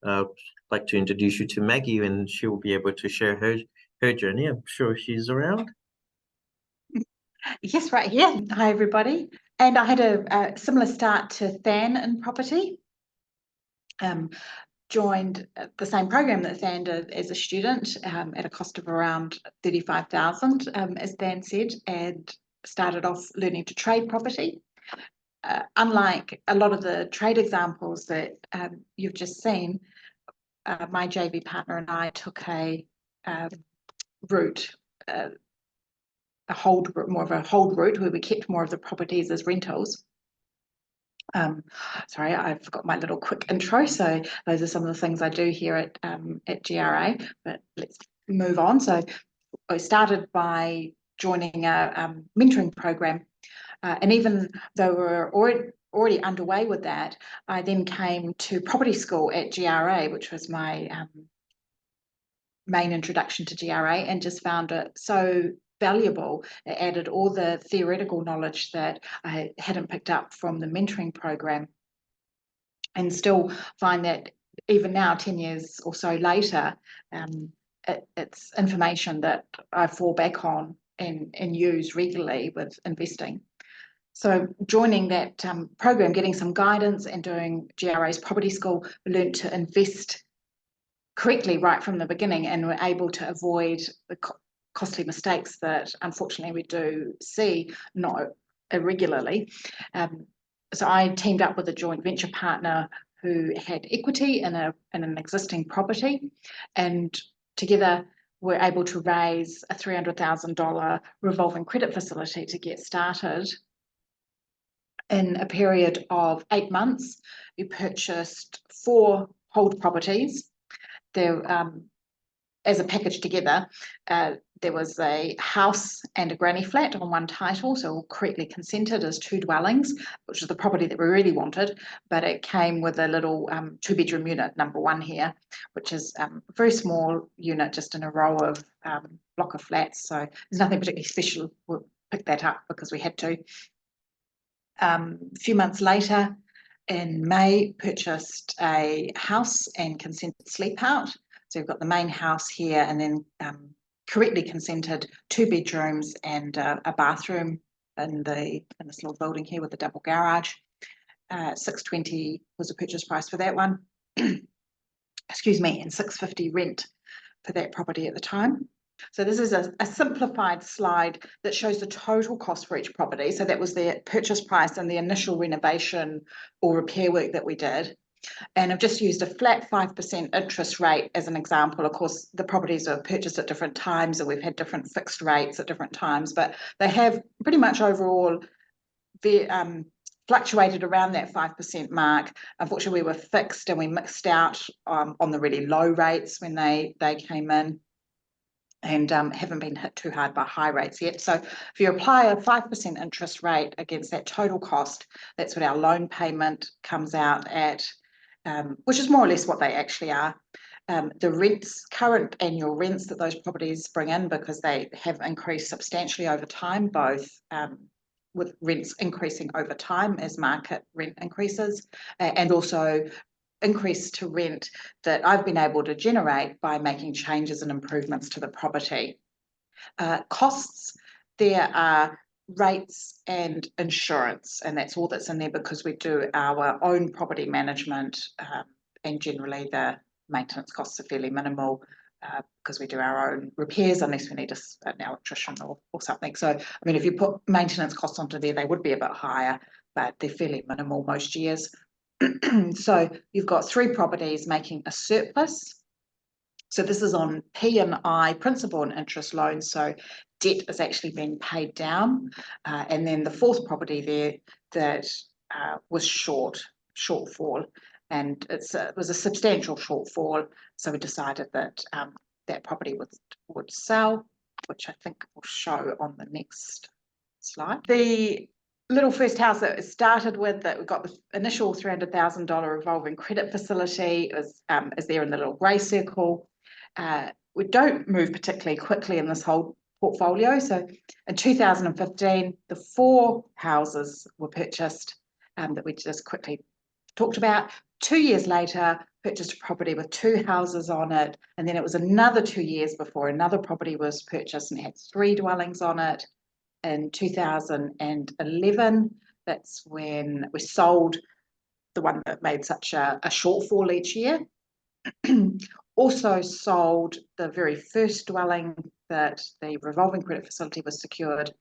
I'd like to introduce you to Maggie, and she will be able to share her journey. I'm sure she's around. Yes, right here. Hi, everybody. And I had a similar start to Than in property. joined the same program that Than did as a student at a cost of around 35,000, as Than said, and started off learning to trade property. Unlike a lot of the trade examples that you've just seen, my JV partner and I took a route, more of a hold route, where we kept more of the properties as rentals. Sorry, I forgot my little quick intro. So those are some of the things I do here at GRA, but let's move on. So I started by joining a mentoring program, and even though we're already underway with that, I then came to property school at GRA, which was my main introduction to GRA, and just found it so valuable. It added all the theoretical knowledge that I hadn't picked up from the mentoring program, and still find that even now, 10 years or so later, it's information that I fall back on and use regularly with investing. So joining that program, getting some guidance and doing GRA's property school, we learned to invest correctly right from the beginning, and we're able to avoid the costly mistakes that unfortunately we do see not irregularly. So I teamed up with a joint venture partner who had equity in an existing property, and together we're able to raise a $300,000 revolving credit facility to get started. In a period of 8 months, we purchased 4 hold properties. There, as a package together, there was a house and a granny flat on one title, so all correctly consented as 2 dwellings, which is the property that we really wanted, but it came with a little 2-bedroom unit, number 1 here, which is a very small unit, just in a row of block of flats, so there's nothing particularly special. We'll pick that up because we had to. A few months later, in May, purchased a house and consented sleep out. So we've got the main house here, and then correctly consented 2 bedrooms and a bathroom in this little building here with a double garage. $620 was the purchase price for that one. Excuse me, and $650 rent for that property at the time. So this is a simplified slide that shows the total cost for each property. So that was the purchase price and the initial renovation or repair work that we did. And I've just used a flat 5% interest rate as an example. Of course, the properties are purchased at different times, and we've had different fixed rates at different times, but they have pretty much overall fluctuated around that 5% mark. Unfortunately, we were fixed and we mixed out on the really low rates when they came in, and haven't been hit too hard by high rates yet. So if you apply a 5% interest rate against that total cost, that's what our loan payment comes out at, which is more or less what they actually are. The rents, current annual rents that those properties bring in, because they have increased substantially over time, both with rents increasing over time as market rent increases, and also increase to rent that I've been able to generate by making changes and improvements to the property. Costs, there are rates and insurance, and that's all that's in there because we do our own property management, and generally the maintenance costs are fairly minimal because we do our own repairs unless we need an electrician or something. So, I mean, if you put maintenance costs onto there, they would be a bit higher, but they're fairly minimal most years. So you've got 3 properties making a surplus. So this is on P&I, principal and interest loans. So debt is actually being paid down. And then the 4th property there that was shortfall, and it was a substantial shortfall. So we decided that that property would sell, which I think we'll show on the next slide. The little first house that it started with, that we got the initial $300,000 revolving credit facility, is there in the little grey circle. We don't move particularly quickly in this whole portfolio. So in 2015, the 4 houses were purchased that we just quickly talked about. 2 years later, purchased a property with 2 houses on it, and then it was another 2 years before another property was purchased and had 3 dwellings on it. In 2011, that's when we sold the one that made such a shortfall each year. also sold the very first dwelling that the revolving credit facility was secured.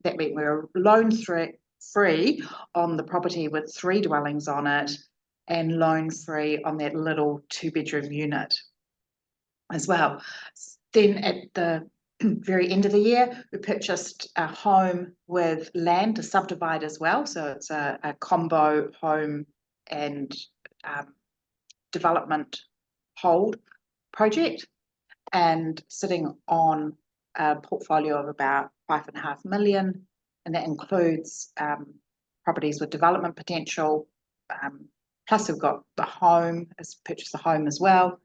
That meant we were loan free on the property with 3 dwellings on it, and loan free on that little 2-bedroom unit as well. Then at the very end of the year, we purchased a home with land to subdivide as well. So it's a combo home and development hold project, and sitting on a portfolio of about 5.5 million, and that includes properties with development potential. Plus, we've got the home, purchased the home as well,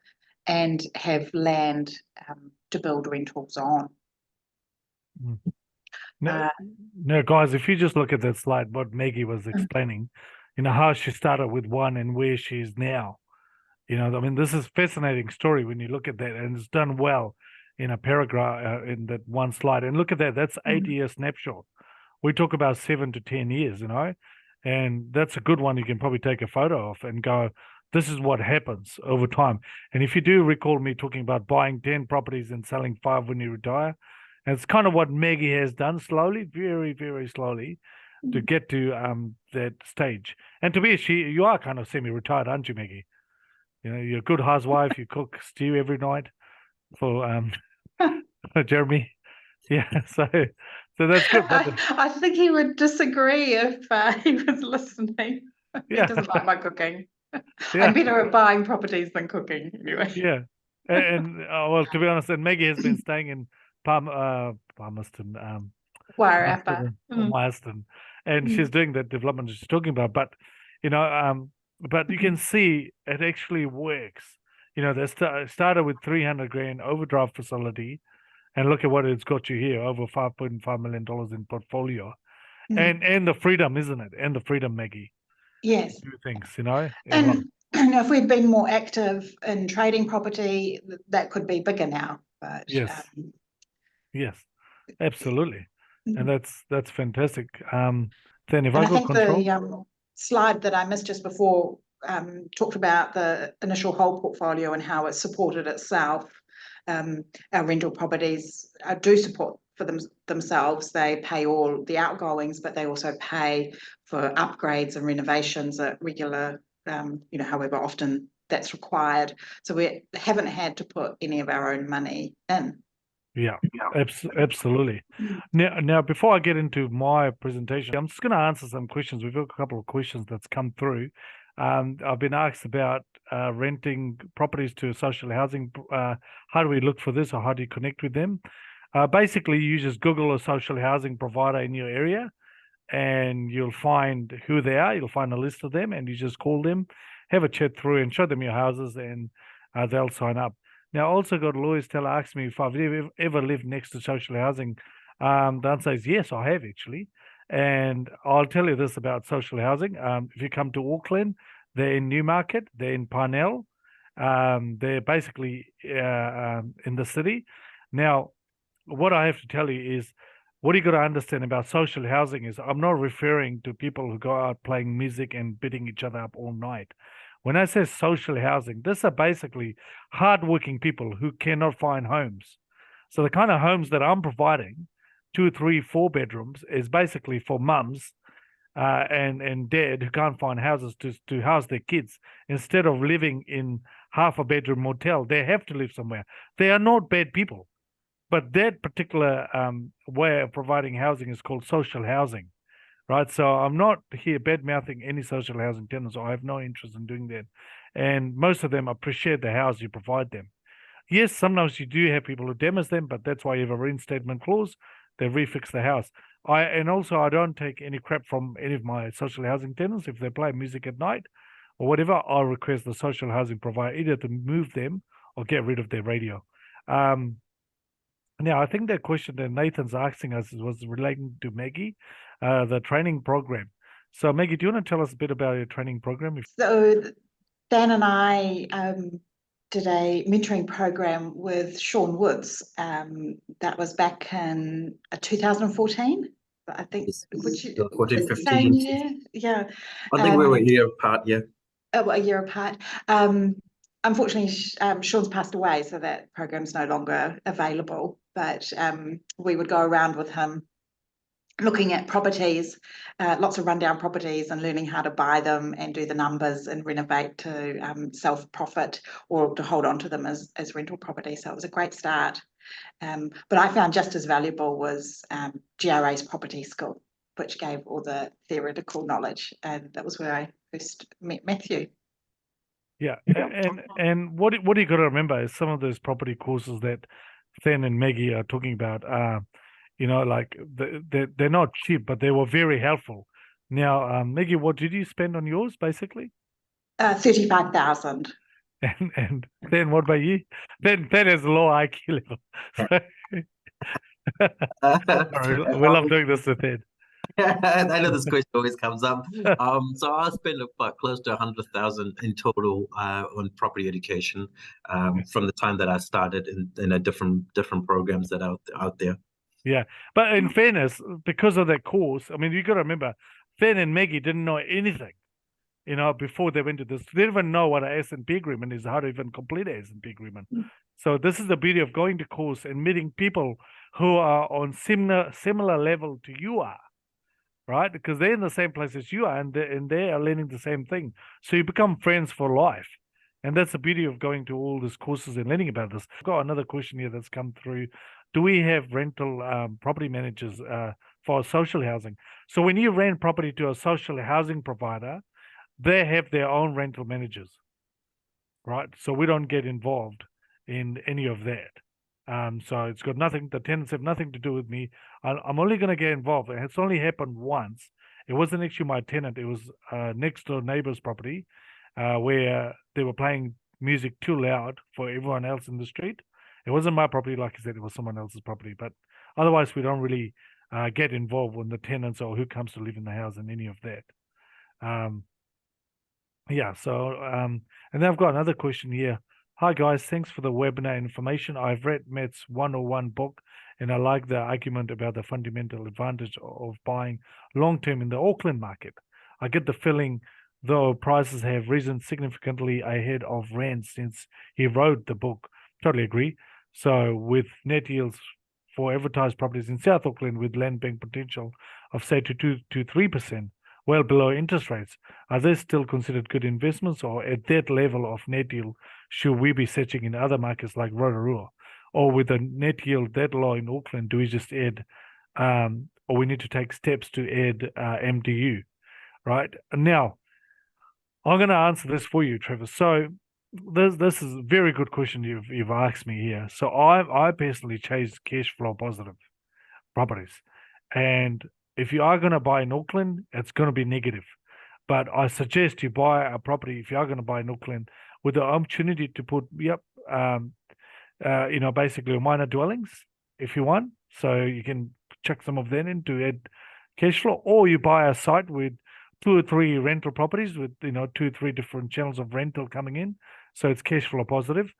and have land to build rentals on. Now, guys, if you just look at that slide, what Maggie was explaining, how she started with 1 and where she is now. I mean, this is a fascinating story when you look at that, and it's done well in a paragraph in that one slide. And look at that, that's 8-year snapshot. We talk about 7 to 10 years, and that's a good one you can probably take a photo of and go, this is what happens over time. And if you do recall me talking about buying 10 properties and selling 5 when you retire, and it's kind of what Maggie has done slowly, very, very slowly, to get to that stage. And to be, you are kind of semi-retired, aren't you, Maggie? You're a good housewife. You cook stew every night for Jeremy. Yeah, so that's good. I think he would disagree if he was listening. He doesn't like my cooking. Yeah. I'm better at buying properties than cooking, anyway. Yeah, and well, to be honest, and Maggie has been staying in Palmerston, Wairarapa. Marston, and she's doing that development she's talking about. But but you can see it actually works. They started with 300 grand overdraft facility, and look at what it's got you here, over $5.5 million in portfolio, and the freedom, isn't it? And the freedom, Maggie. Yes. Do things, And if we'd been more active in trading property, that could be bigger now. But yes, absolutely, and that's fantastic. Then if I go think control the slide that I missed just before talked about the initial whole portfolio and how it supported itself. Our rental properties do support for themselves. They pay all the outgoings, but they also pay for upgrades and renovations at regular, however often that's required. So we haven't had to put any of our own money in. Yeah, absolutely. Now, before I get into my presentation, I'm just going to answer some questions. We've got a couple of questions that's come through. I've been asked about renting properties to social housing. How do we look for this, or how do you connect with them? Basically, you just Google a social housing provider in your area, and you'll find who they are. You'll find a list of them, and you just call them, have a chat through, and show them your houses, and they'll sign up. Now, I also got Louis Teller asked me if I've ever lived next to social housing. The answer is yes, I have actually. And I'll tell you this about social housing. If you come to Auckland, they're in Newmarket, they're in Parnell. They're basically in the city. Now, what I have to tell you is, what you got to understand about social housing is I'm not referring to people who go out playing music and beating each other up all night. When I say social housing, these are basically hardworking people who cannot find homes. So the kind of homes that I'm providing, 2, 3, 4 bedrooms, is basically for mums and dad who can't find houses to house their kids. Instead of living in half a bedroom motel, they have to live somewhere. They are not bad people, but that particular way of providing housing is called social housing. Right, so I'm not here bad-mouthing any social housing tenants. I have no interest in doing that. And most of them appreciate the house you provide them. Yes, sometimes you do have people who damage them, but that's why you have a reinstatement clause. They refix the house. I don't take any crap from any of my social housing tenants. If they play music at night or whatever, I'll request the social housing provider either to move them or get rid of their radio. Now, I think that question that Nathan's asking us was relating to Maggie, the training program. So, Maggie, do you want to tell us a bit about your training program? So, Dan and I did a mentoring program with Sean Woods. That was back in 2014, I think. 14, 15 year. Yeah. I think we were a year apart, yeah. A year apart. unfortunately, Sean's passed away, so that program's no longer available. But we would go around with him looking at properties, lots of rundown properties, and learning how to buy them and do the numbers and renovate to self-profit or to hold on to them as rental property. So it was a great start. But I found just as valuable was GRA's property school, which gave all the theoretical knowledge. And that was where I first met Matthew. Yeah, and what you got to remember is some of those property courses that Then and Maggie are talking about. Like they're not cheap, but they were very helpful. Now, Maggie, what did you spend on yours, basically? 35,000. And then what about you? Then has a low IQ level. Sorry, we love doing this with Ed. I know this question always comes up. So I spent about close to 100,000 in total on property education from the time that I started in a different programs that are out there. Yeah, but in fairness, because of that course, I mean, you got to remember, Then and Maggie didn't know anything, before they went to this. They didn't even know what an S&P agreement is, how to even complete an S&P agreement. So this is the beauty of going to course and meeting people who are on similar level to you are, right? Because they're in the same place as you are, and they are learning the same thing. So you become friends for life. And that's the beauty of going to all these courses and learning about this. I've got another question here that's come through. Do we have rental property managers for social housing? So when you rent property to a social housing provider, they have their own rental managers, right? So we don't get involved in any of that. So it's got nothing, the tenants have nothing to do with me. I'm only going to get involved. And it's only happened once. It wasn't actually my tenant. It was next door neighbor's property where they were playing music too loud for everyone else in the street. It wasn't my property, like I said, it was someone else's property. But otherwise, we don't really get involved with the tenants or who comes to live in the house and any of that. And then I've got another question here. Hi guys, thanks for the webinar information. I've read Matt's 101 book and I like the argument about the fundamental advantage of buying long-term in the Auckland market. I get the feeling, though, prices have risen significantly ahead of rent since he wrote the book. Totally agree. So with net yields for advertised properties in South Auckland with land bank potential of say to 3%, well below interest rates, are they still considered good investments, or at that level of net yield, should we be searching in other markets like Rotorua? Or with a net yield that low in Auckland, do we just add, or we need to take steps to add MDU, right? Now, I'm going to answer this for you, Trevor. So this is a very good question you've asked me here. So I personally chase cash flow positive properties, and if you are going to buy in Auckland, it's going to be negative. But I suggest you buy a property, if you are going to buy in Auckland, with the opportunity to put, basically minor dwellings if you want. So you can chuck some of that in to add cash flow, or you buy a site with 2 or 3 rental properties with, 2 or 3 different channels of rental coming in. So it's cash flow positive.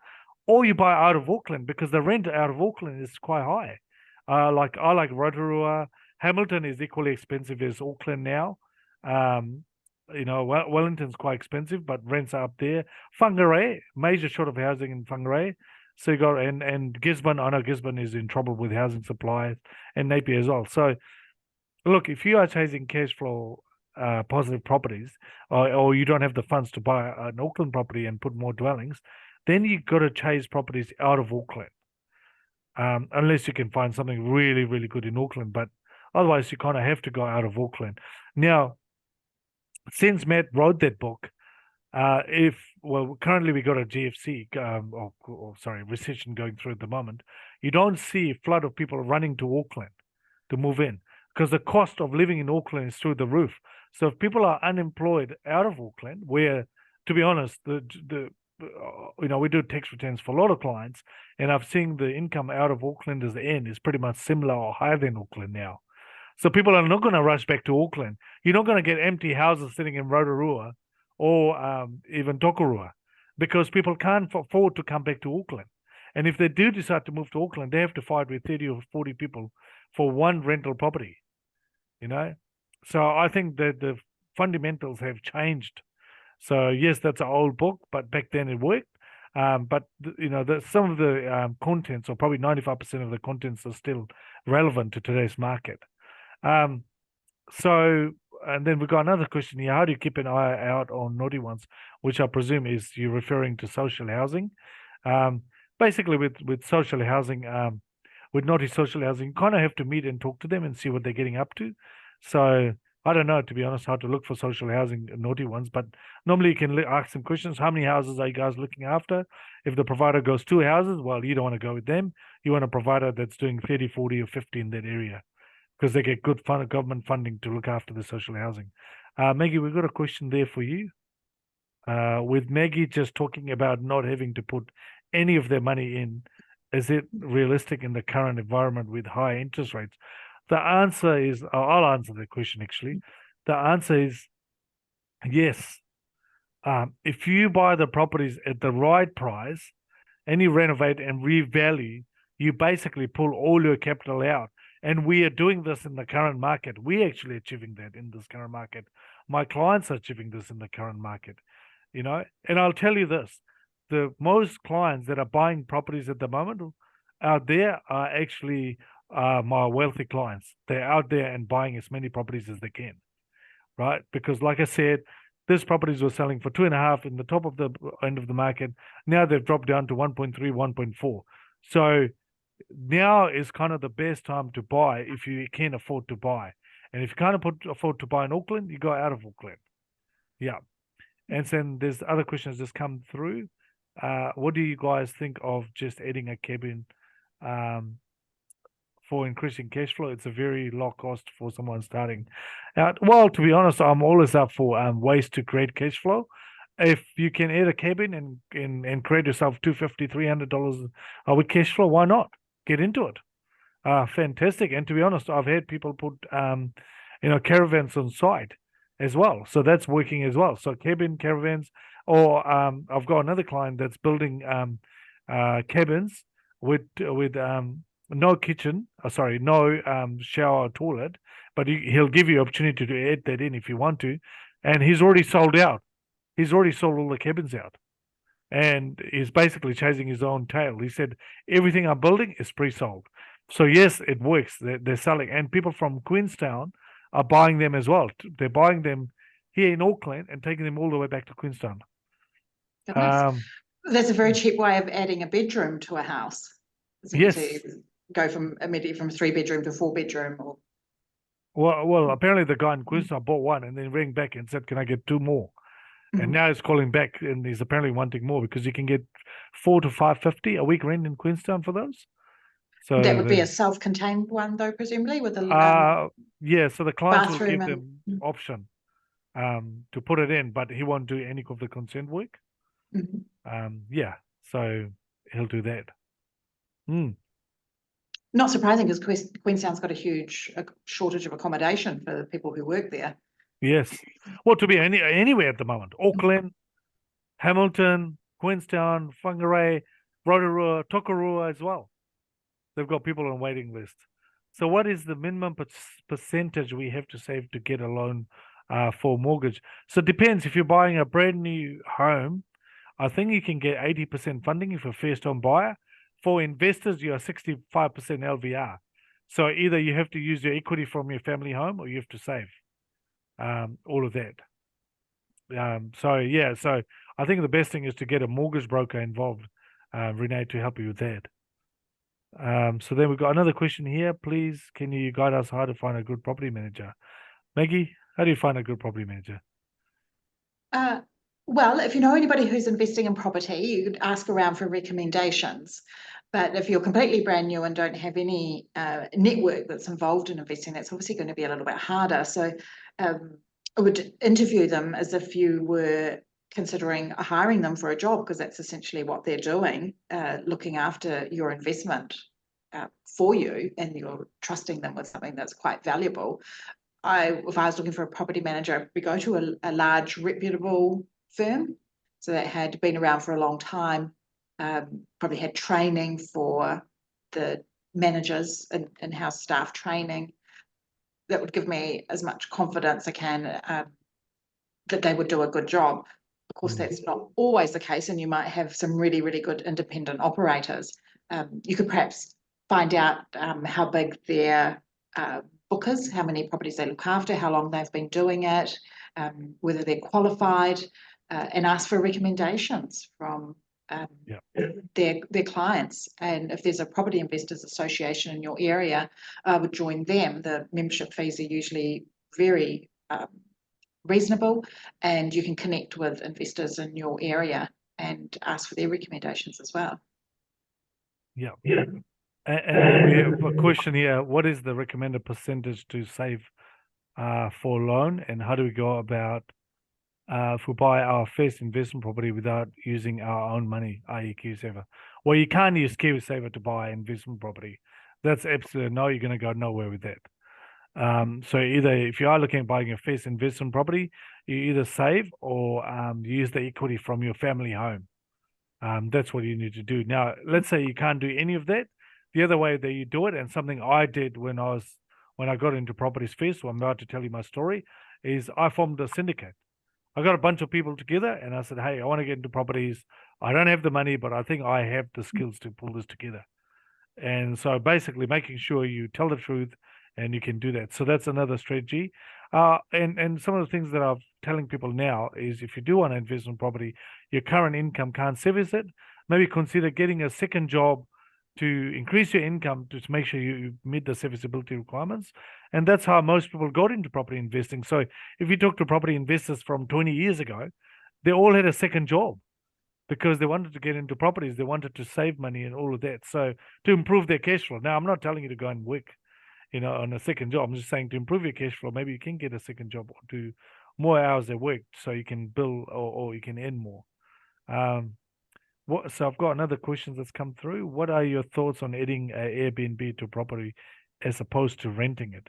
Or you buy out of Auckland, because the rent out of Auckland is quite high. I like Rotorua. Hamilton is equally expensive as Auckland now. Wellington's quite expensive, but rents are up there. Whangarei, major short of housing in Whangarei. So you got and Gisborne. I know Gisborne is in trouble with housing supply, and Napier as well. So look, if you are chasing cash flow positive properties, or you don't have the funds to buy an Auckland property and put more dwellings, then you got to chase properties out of Auckland, unless you can find something really, really good in Auckland. But otherwise, you kind of have to go out of Auckland. Now, since Matt wrote that book, currently we got a GFC, recession going through at the moment. You don't see a flood of people running to Auckland to move in, because the cost of living in Auckland is through the roof. So if people are unemployed out of Auckland, where, to be honest, we do tax returns for a lot of clients, and I've seen the income out of Auckland as the end is pretty much similar or higher than Auckland now. So people are not going to rush back to Auckland. You're not going to get empty houses sitting in Rotorua or even Tokorua, because people can't afford to come back to Auckland. And if they do decide to move to Auckland, they have to fight with 30 or 40 people for one rental property, So I think that the fundamentals have changed. So yes, that's an old book, but back then it worked. But some of the contents, or probably 95% of the contents, are still relevant to today's market. So, and then we've got another question here: how do you keep an eye out on naughty ones? Which I presume is you're referring to social housing. Basically, with social housing, with naughty social housing, you kind of have to meet and talk to them and see what they're getting up to. So I don't know, to be honest, how to look for social housing naughty ones, but normally you can ask them questions. How many houses are you guys looking after? If the provider goes 2 houses, well, you don't want to go with them. You want a provider that's doing 30, 40, or 50 in that area, because they get good government funding to look after the social housing. Maggie, we've got a question there for you. With Maggie just talking about not having to put any of their money in, is it realistic in the current environment with high interest rates? The answer is, I'll answer the question actually. The answer is yes. If you buy the properties at the right price and you renovate and revalue, you basically pull all your capital out. And we are doing this in the current market. We're actually achieving that in this current market. My clients are achieving this in the current market, And I'll tell you this, the most clients that are buying properties at the moment out there are actually my wealthy clients. They're out there and buying as many properties as they can, right? Because like I said, these properties were selling for 2.5 in the top of the end of the market. Now they've dropped down to 1.3, 1.4. So now is kind of the best time to buy if you can afford to buy. And if you can't afford to buy in Auckland, you go out of Auckland. Yeah. And then there's other questions just come through. What do you guys think of just adding a cabin for increasing cash flow? It's a very low cost for someone starting out. Well, to be honest, I'm always up for ways to create cash flow. If you can add a cabin and create yourself $250, $300 with cash flow, why not? Get into it. Fantastic. And to be honest, I've had people put caravans on site as well, so that's working as well. So caravans, or I've got another client that's building cabins with no kitchen, no shower or toilet, but he'll give you opportunity to add that in if you want to. And he's already sold out. He's already sold all the cabins out. And he's basically chasing his own tail. He said, everything I'm building is pre-sold. So yes, it works. They're selling. And people from Queenstown are buying them as well. They're buying them here in Auckland and taking them all the way back to Queenstown. That's a very cheap way of adding a bedroom to a house. Yes. To go immediately from 3-bedroom to 4-bedroom. Or... Well, apparently the guy in Queenstown bought one and then rang back and said, can I get 2 more? And now he's calling back and he's apparently wanting more because you can get $4 to $5.50 a week rent in Queenstown for those. So that would be a self-contained one, though, presumably, with a yeah. So the clients will give and... them option to put it in, but he won't do any of the consent work. Yeah, so he'll do that. Not surprising, because Queenstown's got a huge shortage of accommodation for the people who work there. Yes. Well, to be anywhere at the moment. Auckland, Hamilton, Queenstown, Whangarei, Rotorua, Tokarua as well. They've got people on waiting list. So what is the minimum percentage we have to save to get a loan for mortgage? So it depends. If you're buying a brand new home, I think you can get 80% funding if you're a first-home buyer. For investors, you are 65% LVR. So either you have to use your equity from your family home or you have to save. All of that. So I think the best thing is to get a mortgage broker involved, Renee, to help you with that. So then we've got another question here. Please, can you guide us how to find a good property manager? Maggie, how do you find a good property manager? Well, if you know anybody who's investing in property, you could ask around for recommendations. But if you're completely brand new and don't have any network that's involved in investing, that's obviously going to be a little bit harder. So I would interview them as if you were considering hiring them for a job, because that's essentially what they're doing, looking after your investment for you, and you're trusting them with something that's quite valuable. If I was looking for a property manager, we go to a large reputable firm, so that had been around for a long time, probably had training for the managers and in-house staff training. That would give me as much confidence I can that they would do a good job. Of course, that's not always the case, and you might have some really, really good independent operators. You could perhaps find out how big their book is, how many properties they look after, how long they've been doing it, whether they're qualified, and ask for recommendations from their clients. And if there's a property investors association in your area, I would join them. The membership fees are usually very reasonable, and you can connect with investors in your area and ask for their recommendations as well. Yeah. And we have a question here. What is the recommended percentage to save for a loan, and how do we go about if we buy our first investment property without using our own money, i.e. KiwiSaver? Well, you can't use KiwiSaver to buy investment property. That's absolutely no, you're going to go nowhere with that. So either if you are looking at buying your first investment property, you either save or use the equity from your family home. That's what you need to do. Now, let's say you can't do any of that. The other way that you do it, and something I did when I got into properties first, so I'm about to tell you my story, is I formed a syndicate. I got a bunch of people together and I said, hey, I want to get into properties. I don't have the money, but I think I have the skills to pull this together. And so basically making sure you tell the truth and you can do that. So that's another strategy. And some of the things that I'm telling people now is if you do want to invest in property, your current income can't service it, maybe consider getting a second job to increase your income to make sure you meet the serviceability requirements. And that's how most people got into property investing. So if you talk to property investors from 20 years ago, they all had a second job because they wanted to get into properties. They wanted to save money and all of that. So to improve their cash flow. Now, I'm not telling you to go and work, on a second job. I'm just saying to improve your cash flow, maybe you can get a second job or do more hours at work so you can bill or you can earn more. So I've got another question that's come through. What are your thoughts on adding an Airbnb to property as opposed to renting it?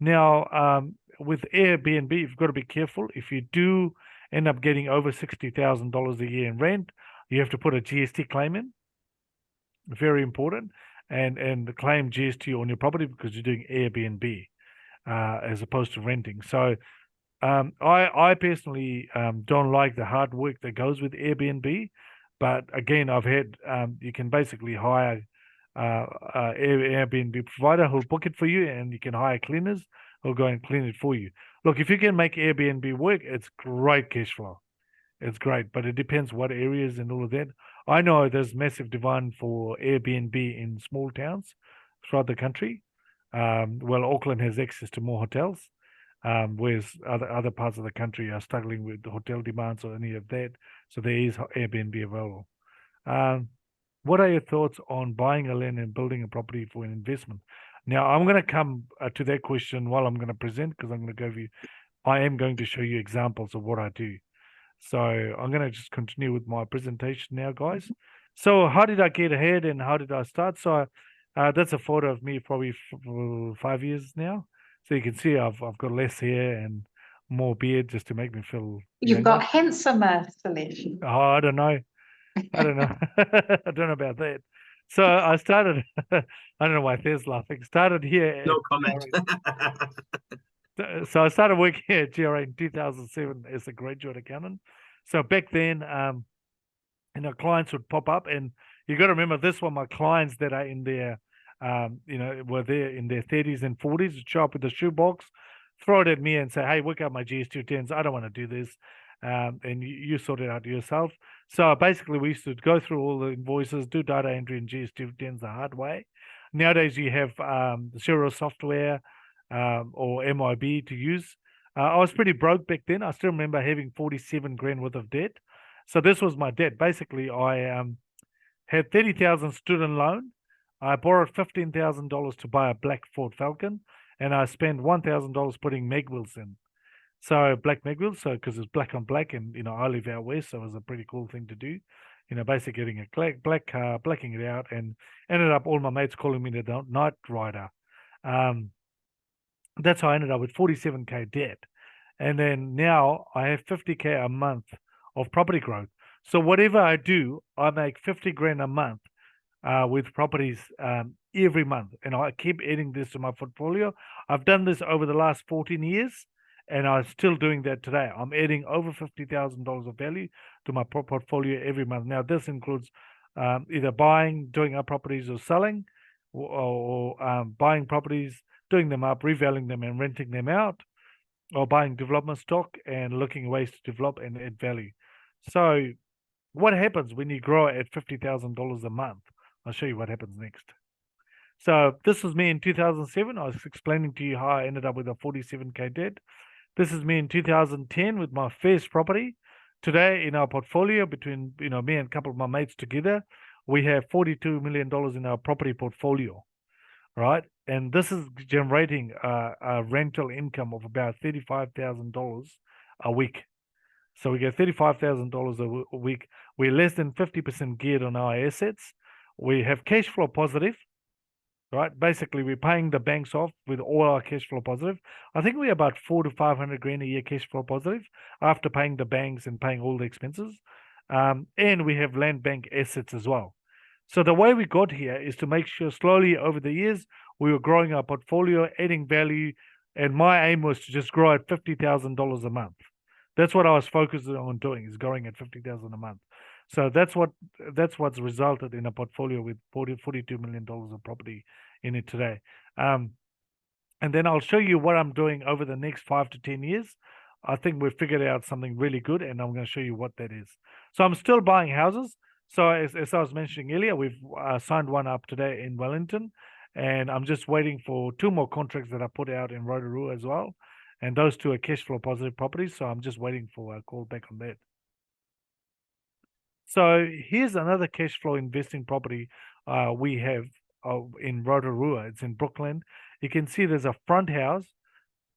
Now, with Airbnb, you've got to be careful. If you do end up getting over $60,000 a year in rent, you have to put a GST claim in. Very important. And claim GST on your property because you're doing Airbnb as opposed to renting. So I personally don't like the hard work that goes with Airbnb. But again, I've had you can basically hire Airbnb provider who'll book it for you, and you can hire cleaners who'll go and clean it for you. Look, if you can make Airbnb work, it's great cash flow. It's great, but it depends what areas and all of that. I know there's massive demand for Airbnb in small towns throughout the country. Well, Auckland has access to more hotels, whereas other parts of the country are struggling with the hotel demands or any of that. So there is Airbnb available. What are your thoughts on buying a land and building a property for an investment? Now, I'm going to come to that question while I'm going to present because I am going to show you examples of what I do. So I'm going to just continue with my presentation now, guys. So how did I get ahead and how did I start? So that's a photo of me probably 5 years now. So you can see I've got less hair and more beard just to make me feel You've younger. got handsomer, Celeste. Oh, I don't know. I don't know. I don't know about that. So I started, I don't know why There's laughing. Started here. No comment. So I started working at GRA in 2007 as a graduate accountant. So back then, clients would pop up, and you got to remember this were my clients that are in their, were there in their 30s and 40s, would show up with a shoebox, throw it at me and say, hey, work out my GST returns. I don't want to do this. And you sort it out yourself. So basically we used to go through all the invoices, do data entry and GST returns the hard way. Nowadays you have the Xero software or MIB to use. I was pretty broke back then. I still remember having 47 grand worth of debt. So this was my debt. Basically, I had 30,000 student loan. I borrowed $15,000 to buy a black Ford Falcon, and I spent $1,000 putting mag wheels in. So black mag wheels, so because it's black on black, and I live out west, so it was a pretty cool thing to do. Basically getting a black car, blacking it out, and ended up all my mates calling me the night rider. That's how I ended up with 47K debt. And then now I have 50K a month of property growth. So whatever I do, I make 50 grand a month with properties every month. And I keep adding this to my portfolio. I've done this over the last 14 years. And I'm still doing that today. I'm adding over $50,000 of value to my portfolio every month. Now, this includes either buying, doing up properties, or selling, or buying properties, doing them up, revaluing them, and renting them out, or buying development stock and looking at ways to develop and add value. So, what happens when you grow at $50,000 a month? I'll show you what happens next. So, this was me in 2007. I was explaining to you how I ended up with a 47K debt. This is me in 2010 with my first property. Today, in our portfolio, between me and a couple of my mates together, we have $42 million in our property portfolio, right? And this is generating a rental income of about $35,000 a week. So we get $35,000 a week. We're less than 50% geared on our assets. We have cash flow positive. Right, basically we're paying the banks off with all our cash flow positive. I think we're about $400 to $500 a year cash flow positive after paying the banks and paying all the expenses. And we have land bank assets as well. So the way we got here is to make sure slowly over the years we were growing our portfolio, adding value, and my aim was to just grow at $50,000 a month. That's what I was focusing on doing, is growing at $50,000 a month. So that's what's resulted in a portfolio with $42 million of property in it today. And then I'll show you what I'm doing over the next 5 to 10 years. I think we've figured out something really good, and I'm going to show you what that is. So I'm still buying houses. So as I was mentioning earlier, we've signed one up today in Wellington, and I'm just waiting for 2 more contracts that I put out in Rotorua as well. And those 2 are cash flow positive properties. So I'm just waiting for a call back on that. So here's another cash flow investing property we have in Rotorua. It's in Brooklyn. You can see there's a front house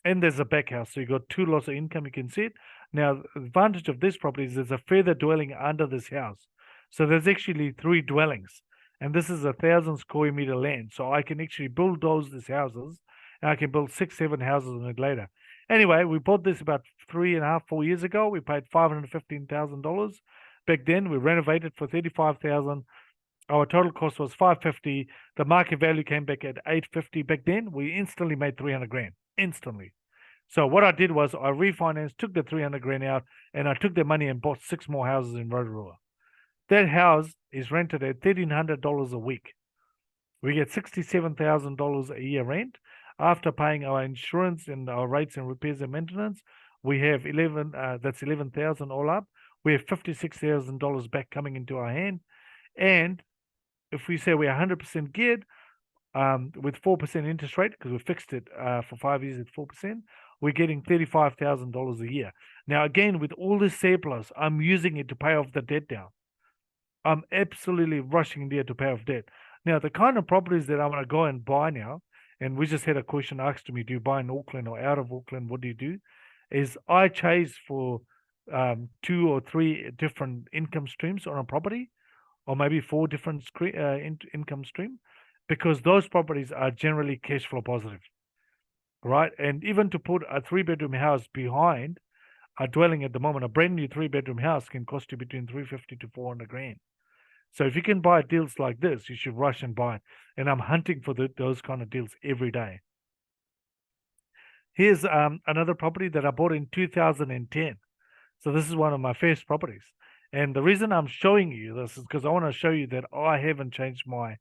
and there's a back house. So you've got 2 lots of income. You can see it. Now, the advantage of this property is there's a further dwelling under this house. So there's actually 3 dwellings. And this is 1,000 square meter land. So I can actually bulldoze these houses, and I can build 6, 7 houses on it later. Anyway, we bought this about 3.5, 4 years ago. We paid $515,000. Back then, we renovated for $35,000. Our total cost was $550. The market value came back at $850. Back then, we instantly made $300,000. Instantly. So what I did was I refinanced, took the $300,000 out, and I took the money and bought 6 more houses in Rotorua. That house is rented at $1,300 a week. We get $67,000 a year rent. After paying our insurance and our rates and repairs and maintenance, we have that's $11,000 all up. We have $56,000 back coming into our hand. And if we say we're 100% geared with 4% interest rate, because we fixed it for 5 years at 4%, we're getting $35,000 a year. Now, again, with all this surplus, I'm using it to pay off the debt down. I'm absolutely rushing there to pay off debt. Now, the kind of properties that I'm going to go and buy now, and we just had a question asked to me, do you buy in Auckland or out of Auckland? What do you do? Is I chase for 2 or 3 different income streams on a property, or maybe 4 different income stream, because those properties are generally cash flow positive, right? And even to put a 3-bedroom house behind a dwelling at the moment, a brand new 3-bedroom house can cost you between $350,000 to $400,000. So if you can buy deals like this, you should rush and buy it. And I'm hunting for those kind of deals every day. Here's another property that I bought in 2010. So this is one of my first properties. And the reason I'm showing you this is because I want to show you that I haven't changed my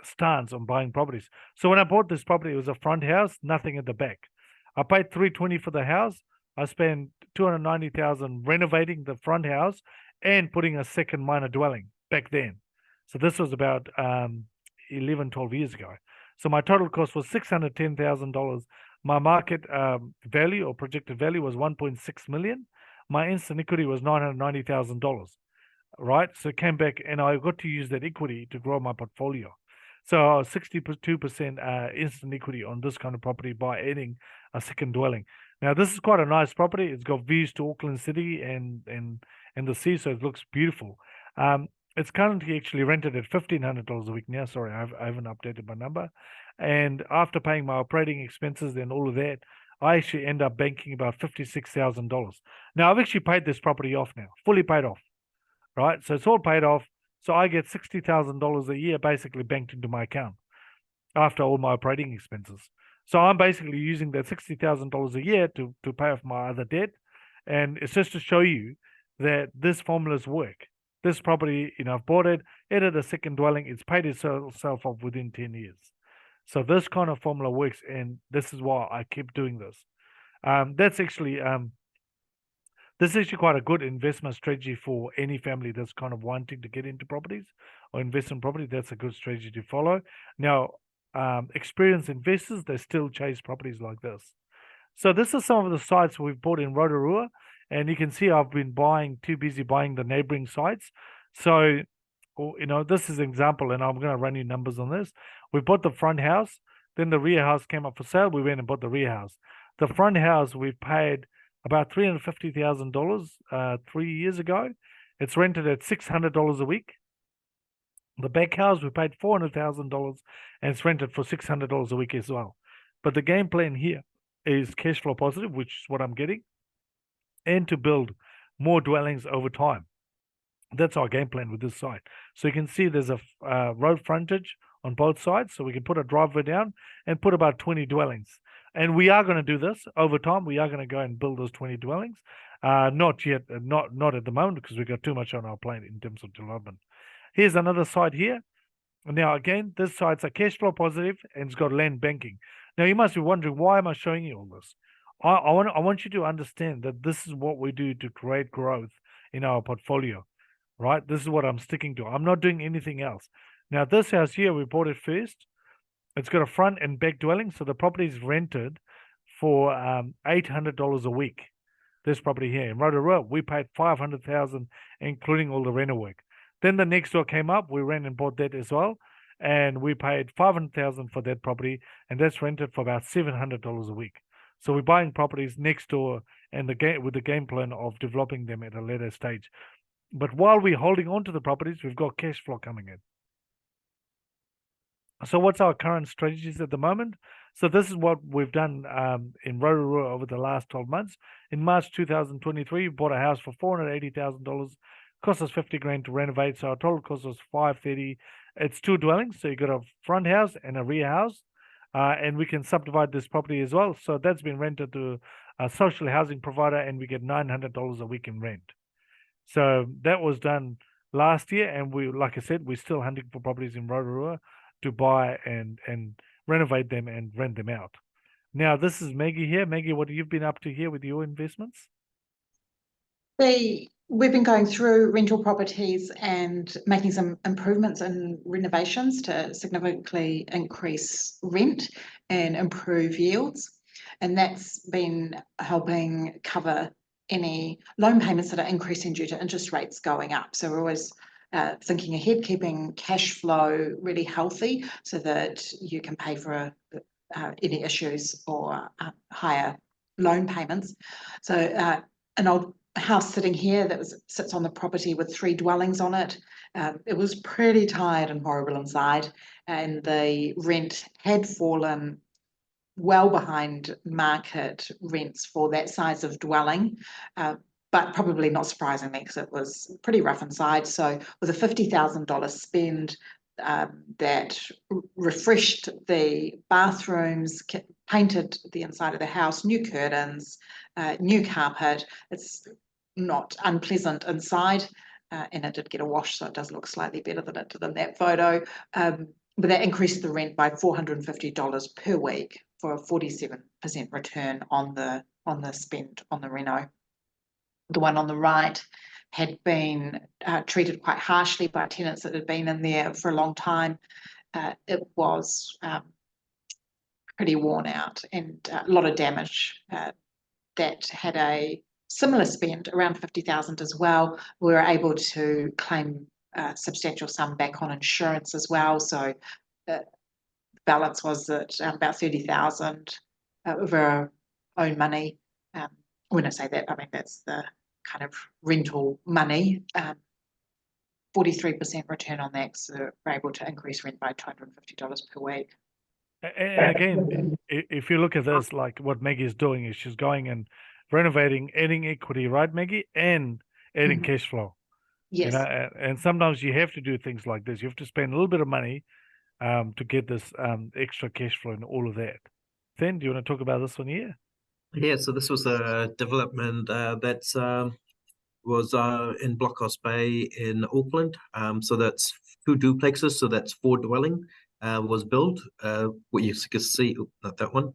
stance on buying properties. So when I bought this property, it was a front house, nothing at the back. I paid $320,000 for the house. I spent $290,000 renovating the front house and putting a second minor dwelling back then. So this was about 11, 12 years ago. So my total cost was $610,000. My market value or projected value was $1.6 million. My instant equity was $990,000, right? So it came back, and I got to use that equity to grow my portfolio. So I was 62% instant equity on this kind of property by adding a second dwelling. Now, this is quite a nice property. It's got views to Auckland City and the sea, so it looks beautiful. It's currently actually rented at $1,500 a week now. Sorry, I haven't updated my number. And after paying my operating expenses and all of that, I actually end up banking about $56,000. Now, I've actually paid this property off now, fully paid off, right? So it's all paid off. So I get $60,000 a year basically banked into my account after all my operating expenses. So I'm basically using that $60,000 a year to pay off my other debt. And it's just to show you that this formulas work. This property, I've bought it, added a second dwelling, it's paid itself off within 10 years. So this kind of formula works, and this is why I keep doing this. This is actually quite a good investment strategy for any family that's kind of wanting to get into properties or invest in property. That's a good strategy to follow. Now, experienced investors, they still chase properties like this. So this is some of the sites we've bought in Rotorua, and you can see I've been too busy buying the neighboring sites. So, this is an example, and I'm going to run you numbers on this. We bought the front house, then the rear house came up for sale. We went and bought the rear house. The front house, we paid about $350,000 3 years ago. It's rented at $600 a week. The back house, we paid $400,000, and it's rented for $600 a week as well. But the game plan here is cash flow positive, which is what I'm getting, and to build more dwellings over time. That's our game plan with this site. So you can see there's a road frontage on both sides, so we can put a driveway down and put about 20 dwellings. And we are going to do this over time. We are going to go and build those 20 dwellings. Not yet, not at the moment, because we've got too much on our plate in terms of development. Here's another site here. Now, again, this site's a cash flow positive, and it's got land banking. Now, you must be wondering, why am I showing you all this? I want you to understand that this is what we do to create growth in our portfolio, right? This is what I'm sticking to. I'm not doing anything else. Now, this house here, we bought it first. It's got a front and back dwelling, so the property is rented for $800 a week. This property here in Rotorua, we paid $500,000, including all the rental work. Then the next door came up, we ran and bought that as well, and we paid $500,000 for that property, and that's rented for about $700 a week. So we're buying properties next door, and with the game plan of developing them at a later stage. But while we're holding on to the properties, we've got cash flow coming in. So what's our current strategies at the moment? So this is what we've done in Rotorua over the last 12 months. In March 2023, we bought a house for $480,000. Cost us $50,000 to renovate, so our total cost was $530,000. It's 2 dwellings, so you got a front house and a rear house, and we can subdivide this property as well. So that's been rented to a social housing provider, and we get $900 a week in rent. So that was done last year, and we, like I said, we're still hunting for properties in Rotorua to buy and renovate them and rent them out. Now, this is Maggie here. Maggie, what have you been up to here with your investments? We've been going through rental properties and making some improvements and renovations to significantly increase rent and improve yields. And that's been helping cover any loan payments that are increasing due to interest rates going up. So we're always thinking ahead, keeping cash flow really healthy so that you can pay for any issues or higher loan payments. So an old house sitting here that sits on the property with 3 dwellings on it. It was pretty tired and horrible inside, and the rent had fallen well behind market rents for that size of dwelling. But probably not surprisingly, because it was pretty rough inside. So with a $50,000 spend that refreshed the bathrooms, painted the inside of the house, new curtains, new carpet. It's not unpleasant inside, and it did get a wash, so it does look slightly better than that photo. But that increased the rent by $450 per week for a 47% return on the spend on the reno. The one on the right had been treated quite harshly by tenants that had been in there for a long time. It was pretty worn out and a lot of damage. That had a similar spend, around $50,000 as well. We were able to claim a substantial sum back on insurance as well. So the balance was at about $30,000 of our own money. When I say that, I mean that's the kind of rental money. 43% return on that, so we're able to increase rent by $250 per week. And again, if you look at this, like what Maggie is doing is she's going and renovating, adding equity, right, Maggie, and adding cash flow. Yes. And sometimes you have to do things like this. You have to spend a little bit of money to get this extra cash flow and all of that. Then, do you want to talk about this one here? Yeah, so this was a development that's was in Blockhouse Bay in Auckland. So that's 2 duplexes, so that's 4 dwelling was built. What you can see, not that one.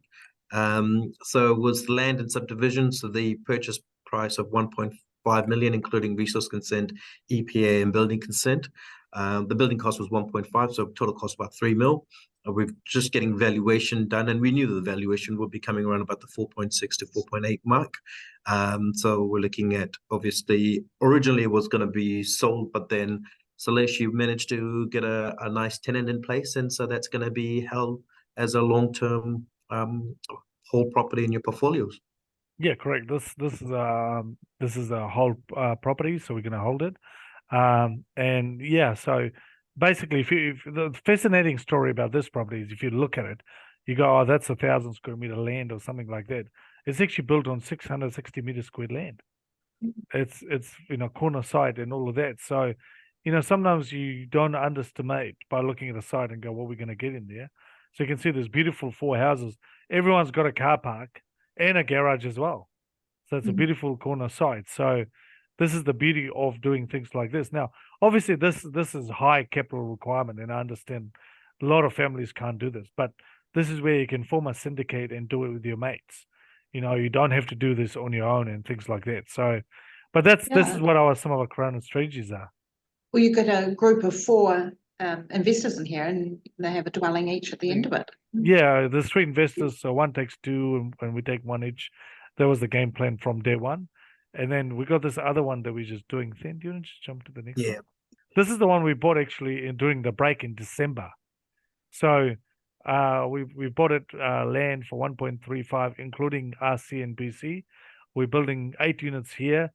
So it was land and subdivision. So the purchase price of 1.5 million, including resource consent, EPA, and building consent. The building cost was 1.5, so total cost about 3 mil. We're just getting valuation done, and we knew the valuation would be coming around about the 4.6 to 4.8 mark. So we're looking at, obviously, originally it was going to be sold, but then Salesh, you managed to get a nice tenant in place, and so that's going to be held as a long-term whole property in your portfolios. Yeah, correct. This is a whole property, so we're going to hold it. And yeah, so basically, if the fascinating story about this property is if you look at it, you go, oh, that's 1,000 square meter land or something like that. It's actually built on 660 meter square land. It's corner site and all of that. So, sometimes you don't underestimate by looking at a site and go, what we're going to get in there. So you can see there's beautiful 4 houses. Everyone's got a car park and a garage as well. So it's a beautiful corner site. So this is the beauty of doing things like this. Now, obviously, this is high capital requirement, and I understand a lot of families can't do this, but this is where you can form a syndicate and do it with your mates. You don't have to do this on your own and things like that. So, but this Yeah. is what some of our Corona strategies are. Well, you've got a group of 4 investors in here, and they have a dwelling each at the end of it. Yeah, there's 3 investors, so one takes 2, and we take 1 each. That was the game plan from day one. And then we got this other one that we're just doing. Then, do you want to just jump to the next one? Yeah. This is the one we bought actually during the break in December. So we bought it land for 1.35, including RC and BC. We're building 8 units here,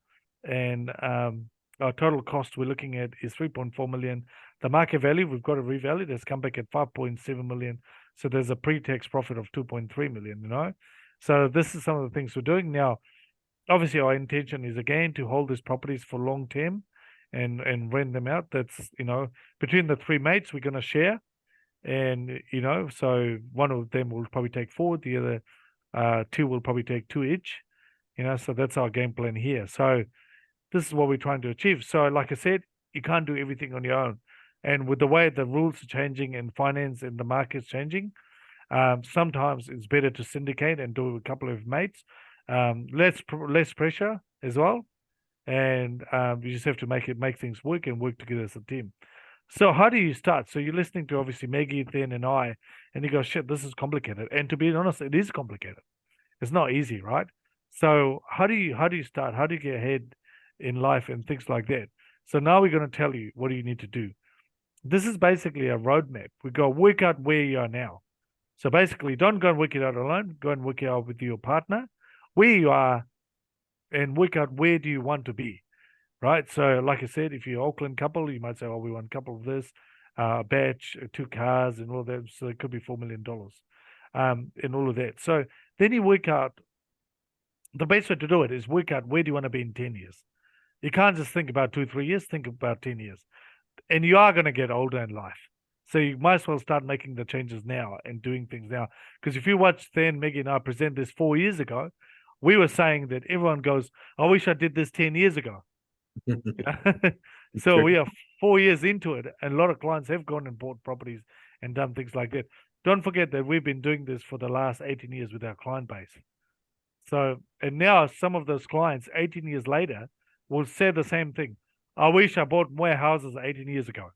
and our total cost we're looking at is 3.4 million. The market value, we've got it revalued, has come back at 5.7 million. So there's a pre-tax profit of 2.3 million, So this is some of the things we're doing now. Obviously, our intention is again to hold these properties for long term and rent them out. That's, between the 3 mates, we're going to share. And, so one of them will probably take 4, the other 2 will probably take 2 each, so that's our game plan here. So this is what we're trying to achieve. So like I said, you can't do everything on your own. And with the way the rules are changing and finance and the market's changing, sometimes it's better to syndicate and do a couple of mates. Less pressure as well. And you just have to make things work and work together as a team. So how do you start? So you're listening to obviously Maggie, Then, and I, and you go, shit, this is complicated. And to be honest, it is complicated. It's not easy, right? So how do you start? How do you get ahead in life and things like that? So now we're going to tell you what do you need to do. This is basically a roadmap. We go work out where you are now. So basically, don't go and work it out alone. Go and work it out with your partner, where you are, and work out where do you want to be. Right. So, like I said, if you're an Auckland couple, you might say, "Oh, we want a couple of this, batch, 2 cars, and all that." So it could be $4 million, and all of that. So then you work out. The best way to do it is work out where do you want to be in 10 years. You can't just think about 2, 3 years. Think about 10 years, and you are going to get older in life. So you might as well start making the changes now and doing things now. Because if you watch Then, Maggie, and I present this 4 years ago, we were saying that everyone goes, "I wish I did this 10 years ago." So we are 4 years into it, and a lot of clients have gone and bought properties and done things like that. Don't forget that we've been doing this for the last 18 years with our client base. So, and now some of those clients 18 years later will say the same thing. I wish I bought more houses 18 years ago,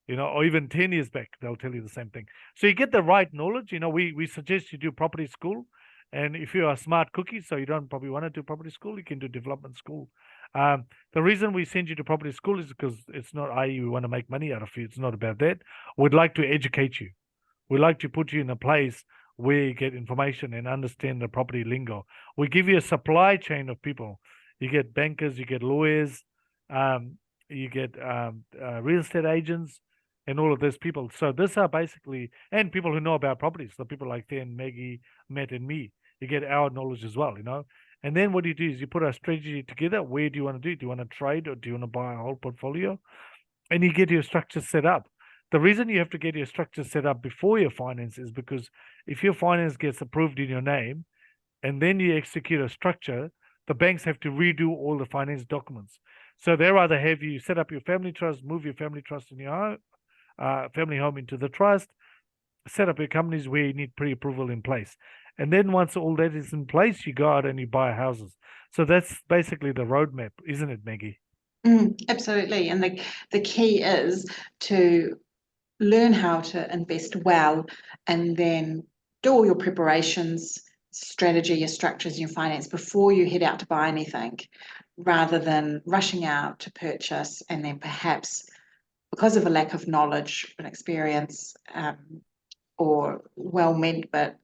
or even 10 years back, they'll tell you the same thing. So you get the right knowledge. We suggest you do property school. And if you're a smart cookie, so you don't probably want to do property school, you can do development school. The reason we send you to property school is because it's not, we want to make money out of you. It's not about that. We'd like to educate you. We'd like to put you in a place where you get information and understand the property lingo. We give you a supply chain of people. You get bankers, you get lawyers, you get real estate agents, and all of those people. So these are basically, and people who know about properties, so people like Then, Maggie, Matt, and me. You get our knowledge as well, And then what you do is you put a strategy together. Where do you want to do? Do you want to trade or do you want to buy a whole portfolio? And you get your structure set up. The reason you have to get your structure set up before your finance is because if your finance gets approved in your name and then you execute a structure, the banks have to redo all the finance documents. So they rather have you set up your family trust, move your family trust in your home, family home into the trust, set up your companies where you need pre-approval in place. And then once all that is in place, you go out and you buy houses. So that's basically the roadmap, isn't it, Maggie? Absolutely. And the key is to learn how to invest well and then do all your preparations, strategy, your structures, your finance before you head out to buy anything, rather than rushing out to purchase and then perhaps because of a lack of knowledge and experience or well-meant but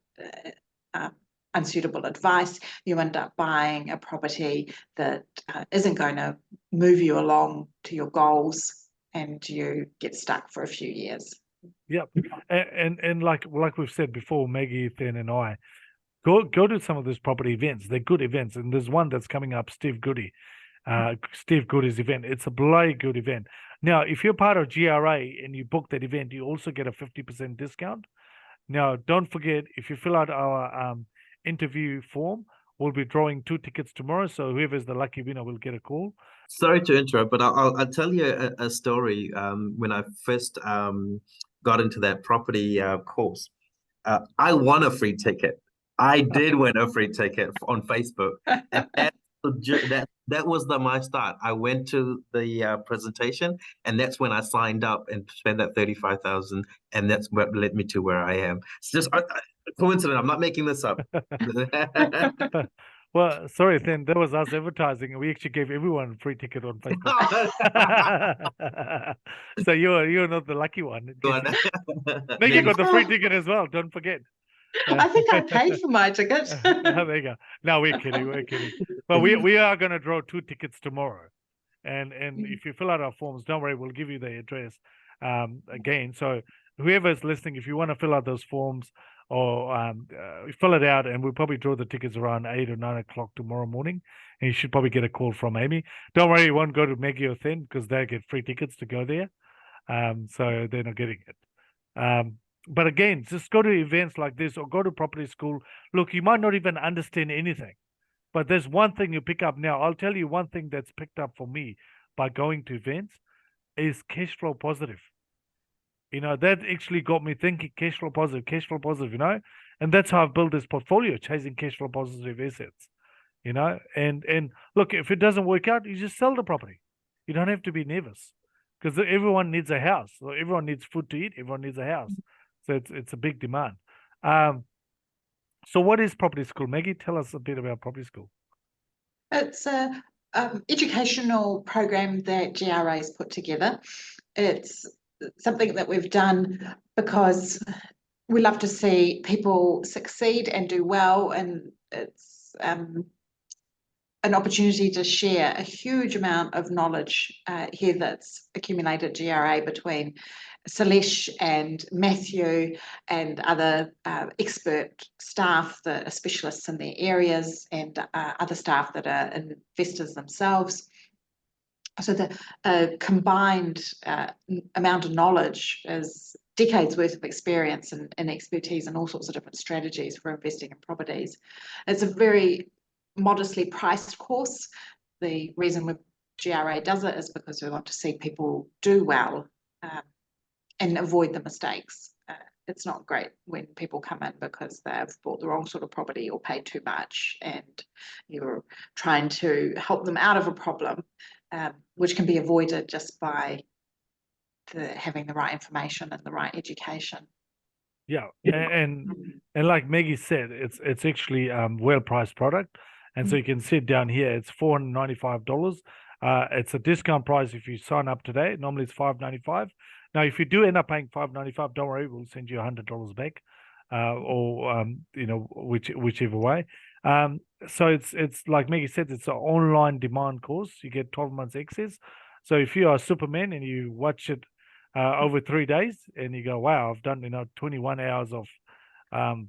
unsuitable advice, you end up buying a property that isn't going to move you along to your goals and you get stuck for a few years. Yep. And like we've said before, Maggie, Ethan and I, go to some of those property events. They're good events. And there's one that's coming up, Steve Goody's event. It's a bloody good event. Now, if you're part of GRA and you book that event, you also get a 50% discount. Now, don't forget, if you fill out our interview form, we'll be drawing 2 tickets tomorrow. So whoever's the lucky winner will get a call. Sorry to interrupt, but I'll tell you a story. When I first got into that property course, I won a free ticket. I did win a free ticket on Facebook. That was my start. I went to the presentation, and that's when I signed up and spent that 35,000, and that's what led me to where I am. It's just a coincidence. I'm not making this up. Well, sorry, then that was us advertising, and we actually gave everyone a free ticket on Facebook. So you're not the lucky one. Maggie got the free ticket as well. Don't forget. I think I paid for my ticket. There you go. No, we're kidding. But we are going to draw 2 tickets tomorrow, and if you fill out our forms, don't worry, we'll give you the address again. So whoever's listening, if you want to fill out those forms or fill it out, and we'll probably draw the tickets around 8 or 9 o'clock tomorrow morning, and you should probably get a call from Amy. Don't worry, you won't go to Maggie or Thin because they get free tickets to go there, so they're not getting it. But again, just go to events like this or go to property school. Look, you might not even understand anything, but there's one thing you pick up. Now, I'll tell you one thing that's picked up for me by going to events is cash flow positive. You know, that actually got me thinking cash flow positive, you know, and that's how I've built this portfolio, chasing cash flow positive assets, you know, and look, if it doesn't work out, you just sell the property. You don't have to be nervous because everyone needs a house. So everyone needs food to eat. Everyone needs a house. So it's a big demand. So what is property school? Maggie, tell us a bit about property school. It's a educational program that GRA has put together. It's something that we've done because we love to see people succeed and do well, and it's an opportunity to share a huge amount of knowledge here that's accumulated at GRA between Salesh and Matthew and other expert staff that are specialists in their areas and other staff that are investors themselves. So the combined amount of knowledge is decades worth of experience and expertise and all sorts of different strategies for investing in properties. It's a very modestly priced course. The reason GRA does it is because we want to see people do well and avoid the mistakes. It's not great when people come in because they've bought the wrong sort of property or paid too much and you're trying to help them out of a problem, which can be avoided just by having the right information and the right education. Yeah, and like Maggie said, it's actually well-priced product. And so you can see it down here, it's $495. It's a discount price if you sign up today. Normally it's $595. Now, if you do end up paying $595, don't worry, we'll send you $100 back, or you know, whichever way. So it's like Maggie said, it's an online demand course. You get 12 months access. So if you are Superman and you watch it over 3 days, and you go, wow, I've done 21 hours of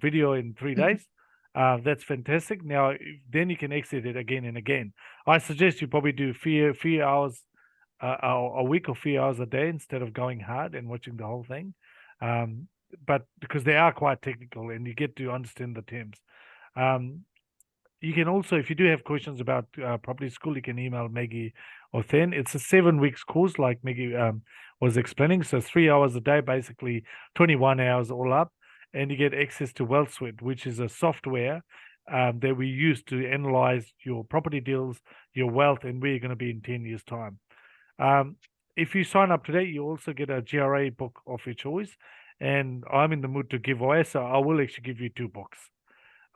video in 3 days. That's fantastic. Now, then you can exit it again and again. I suggest you probably do few hours a week or few hours a day instead of going hard and watching the whole thing. But because they are quite technical and you get to understand the terms. You can also, if you do have questions about property school, you can email Maggie or Then. It's a 7 weeks course, like Maggie was explaining. So 3 hours a day, basically 21 hours all up, and you get access to WealthSuite, which is a software that we use to analyze your property deals, your wealth, and where you're going to be in 10 years' time. If you sign up today, you also get a GRA book of your choice. And I'm in the mood to give away, so I will actually give you 2 books.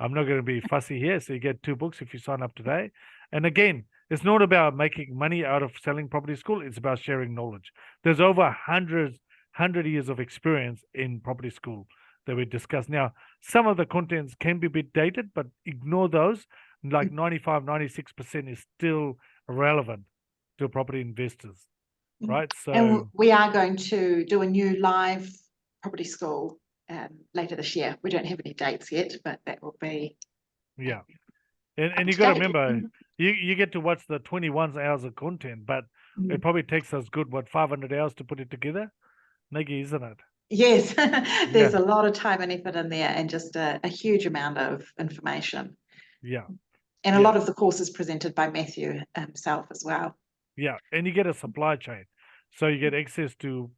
I'm not going to be fussy here. So you get 2 books if you sign up today. And again, it's not about making money out of selling property school. It's about sharing knowledge. There's over 100 years of experience in property school that we discussed. Now, some of the contents can be a bit dated, but ignore those. Like 95, 96% is still relevant to property investors, right? So, and we are going to do a new live property school later this year. We don't have any dates yet, but that will be. Yeah. And you got to remember, you get to watch the 21 hours of content, but it probably takes us good, 500 hours to put it together? Maggie, isn't it? Yes, there's a lot of time and effort in there and just a huge amount of information. Yeah. And a lot of the course is presented by Matthew himself as well. Yeah. And you get a supply chain. So you get access to,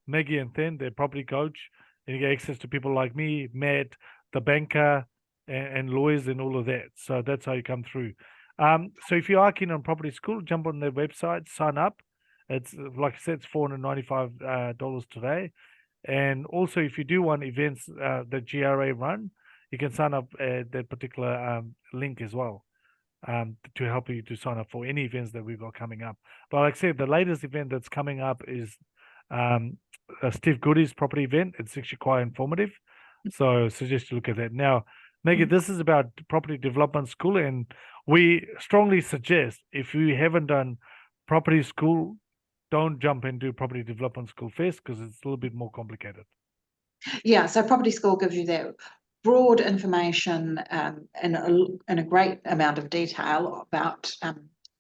Maggie and Then, their property coach, and you get access to people like me, Matt, the banker, and lawyers and all of that. So that's how you come through. So if you are keen on property school, jump on their website, sign up. It's, like I said, it's $495 today. And also, if you do want events that GRA run, you can sign up at that particular link as well to help you to sign up for any events that we've got coming up. But like I said, the latest event that's coming up is Steve Goody's property event. It's actually quite informative. So I suggest you look at that. Now, Maggie, this is about property development school, and we strongly suggest if you haven't done property school, don't jump into property development school first because it's a little bit more complicated. Yeah, so property school gives you that broad information in a great amount of detail about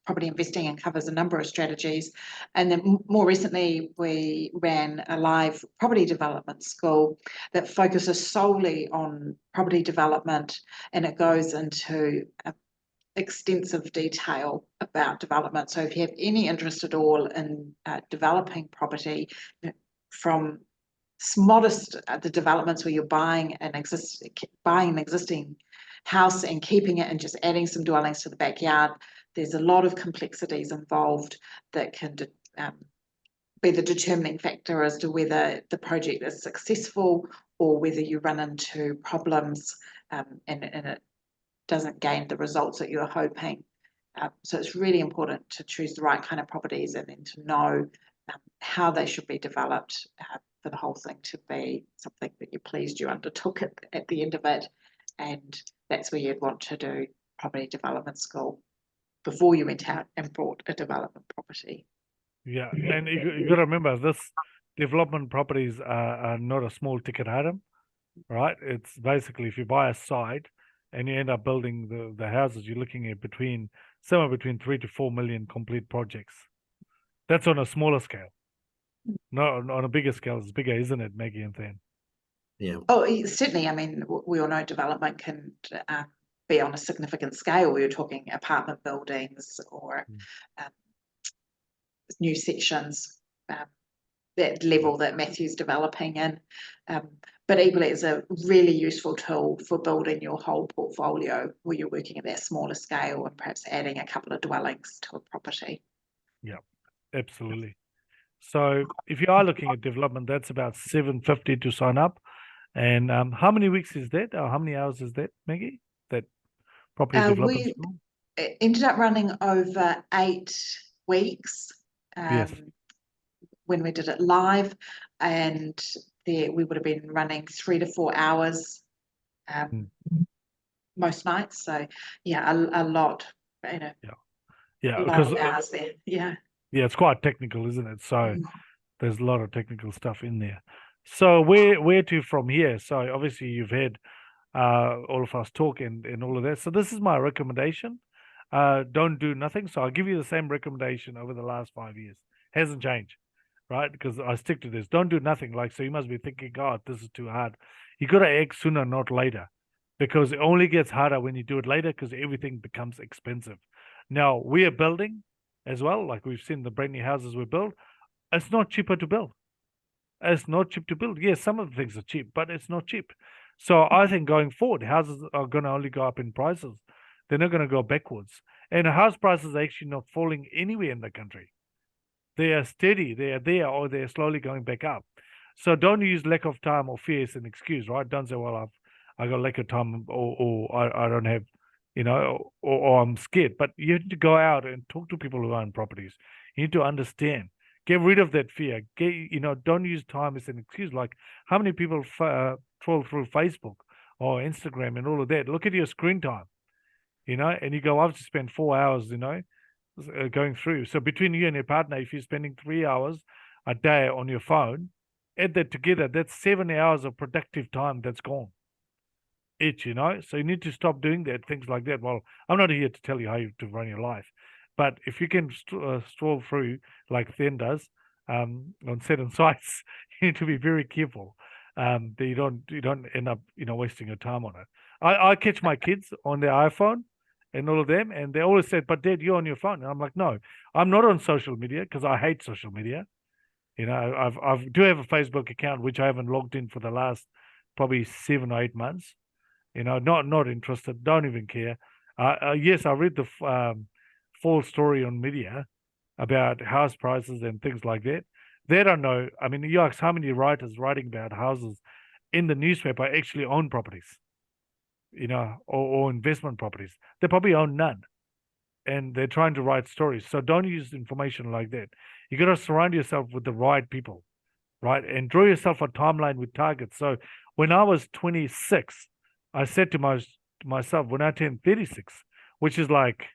property investing and covers a number of strategies. And then more recently, we ran a live property development school that focuses solely on property development, and it goes into extensive detail about development. So if you have any interest at all in developing property, from modest the developments where you're buying an existing house and keeping it and just adding some dwellings to the backyard, there's a lot of complexities involved that can be the determining factor as to whether the project is successful or whether you run into problems and it doesn't gain the results that you're hoping. So it's really important to choose the right kind of properties and then to know how they should be developed for the whole thing to be something that you're pleased you undertook at the end of it. And that's where you'd want to do property development school before you went out and bought a development property. Yeah, and you got to remember, this development properties are not a small ticket item, right? It's basically if you buy a site and you end up building the houses, you're looking at somewhere between 3 to 4 million complete projects. That's on a smaller scale. No, on a bigger scale, it's bigger, isn't it, Maggie and Then? Yeah. Oh, certainly. I mean, we all know development can be on a significant scale. We're talking apartment buildings or new sections, that level that Matthew's developing in. But equally, it's a really useful tool for building your whole portfolio where you're working at that smaller scale and perhaps adding a couple of dwellings to a property. Yeah, absolutely. So if you are looking at development, that's about $750 to sign up. And how many weeks is that? Or how many hours is that, Maggie? That property development school? It ended up running over 8 weeks Yes. when we did it live, and we would have been running 3 to 4 hours most nights. So yeah, a lot, Yeah, a lot because of hours there. Yeah, it's quite technical, isn't it? So there's a lot of technical stuff in there. So where to from here? So obviously you've had all of us talk and all of that. So this is my recommendation. don't do nothing. So I'll give you the same recommendation over the last 5 years. Hasn't changed, right? Because I stick to this. Don't do nothing. Like, so you must be thinking, God, this is too hard. You got to act sooner, not later, because it only gets harder when you do it later because everything becomes expensive. Now, we are building as well. Like we've seen the brand new houses we build. It's not cheaper to build. It's not cheap to build. Yes, some of the things are cheap, but it's not cheap. So I think going forward, houses are going to only go up in prices. They're not going to go backwards. And house prices are actually not falling anywhere in the country. They are steady. They are there, or they're slowly going back up. So don't use lack of time or fear as an excuse, right? Don't say, well, I got lack of time, or I don't have, or I'm scared. But you need to go out and talk to people who own properties. You need to understand. Get rid of that fear. Don't use time as an excuse. Like, how many people troll through Facebook or Instagram and all of that? Look at your screen time, and you go, I've just spent 4 hours, going through. So between you and your partner, if you're spending 3 hours a day on your phone, add that together, that's 7 hours of productive time that's gone each, So you need to stop doing that, things like that. Well, I'm not here to tell you how to run your life, but if you can stroll through like Then does on certain sites, you need to be very careful that you don't end up wasting your time on it. I catch my kids on their iPhone and all of them, and they always said, "But Dad, you're on your phone." And I'm like, "No, I'm not on social media because I hate social media." I do have a Facebook account which I haven't logged in for the last probably 7 or 8 months. Not interested. Don't even care. Yes, I read the full story on media about house prices and things like that. They don't know. I mean, you ask how many writers writing about houses in the newspaper actually own properties, or investment properties. They probably own none, and they're trying to write stories. So don't use information like that. You got to surround yourself with the right people, right? And draw yourself a timeline with targets. So when I was 26, I said to myself, when I turned 36, which is like,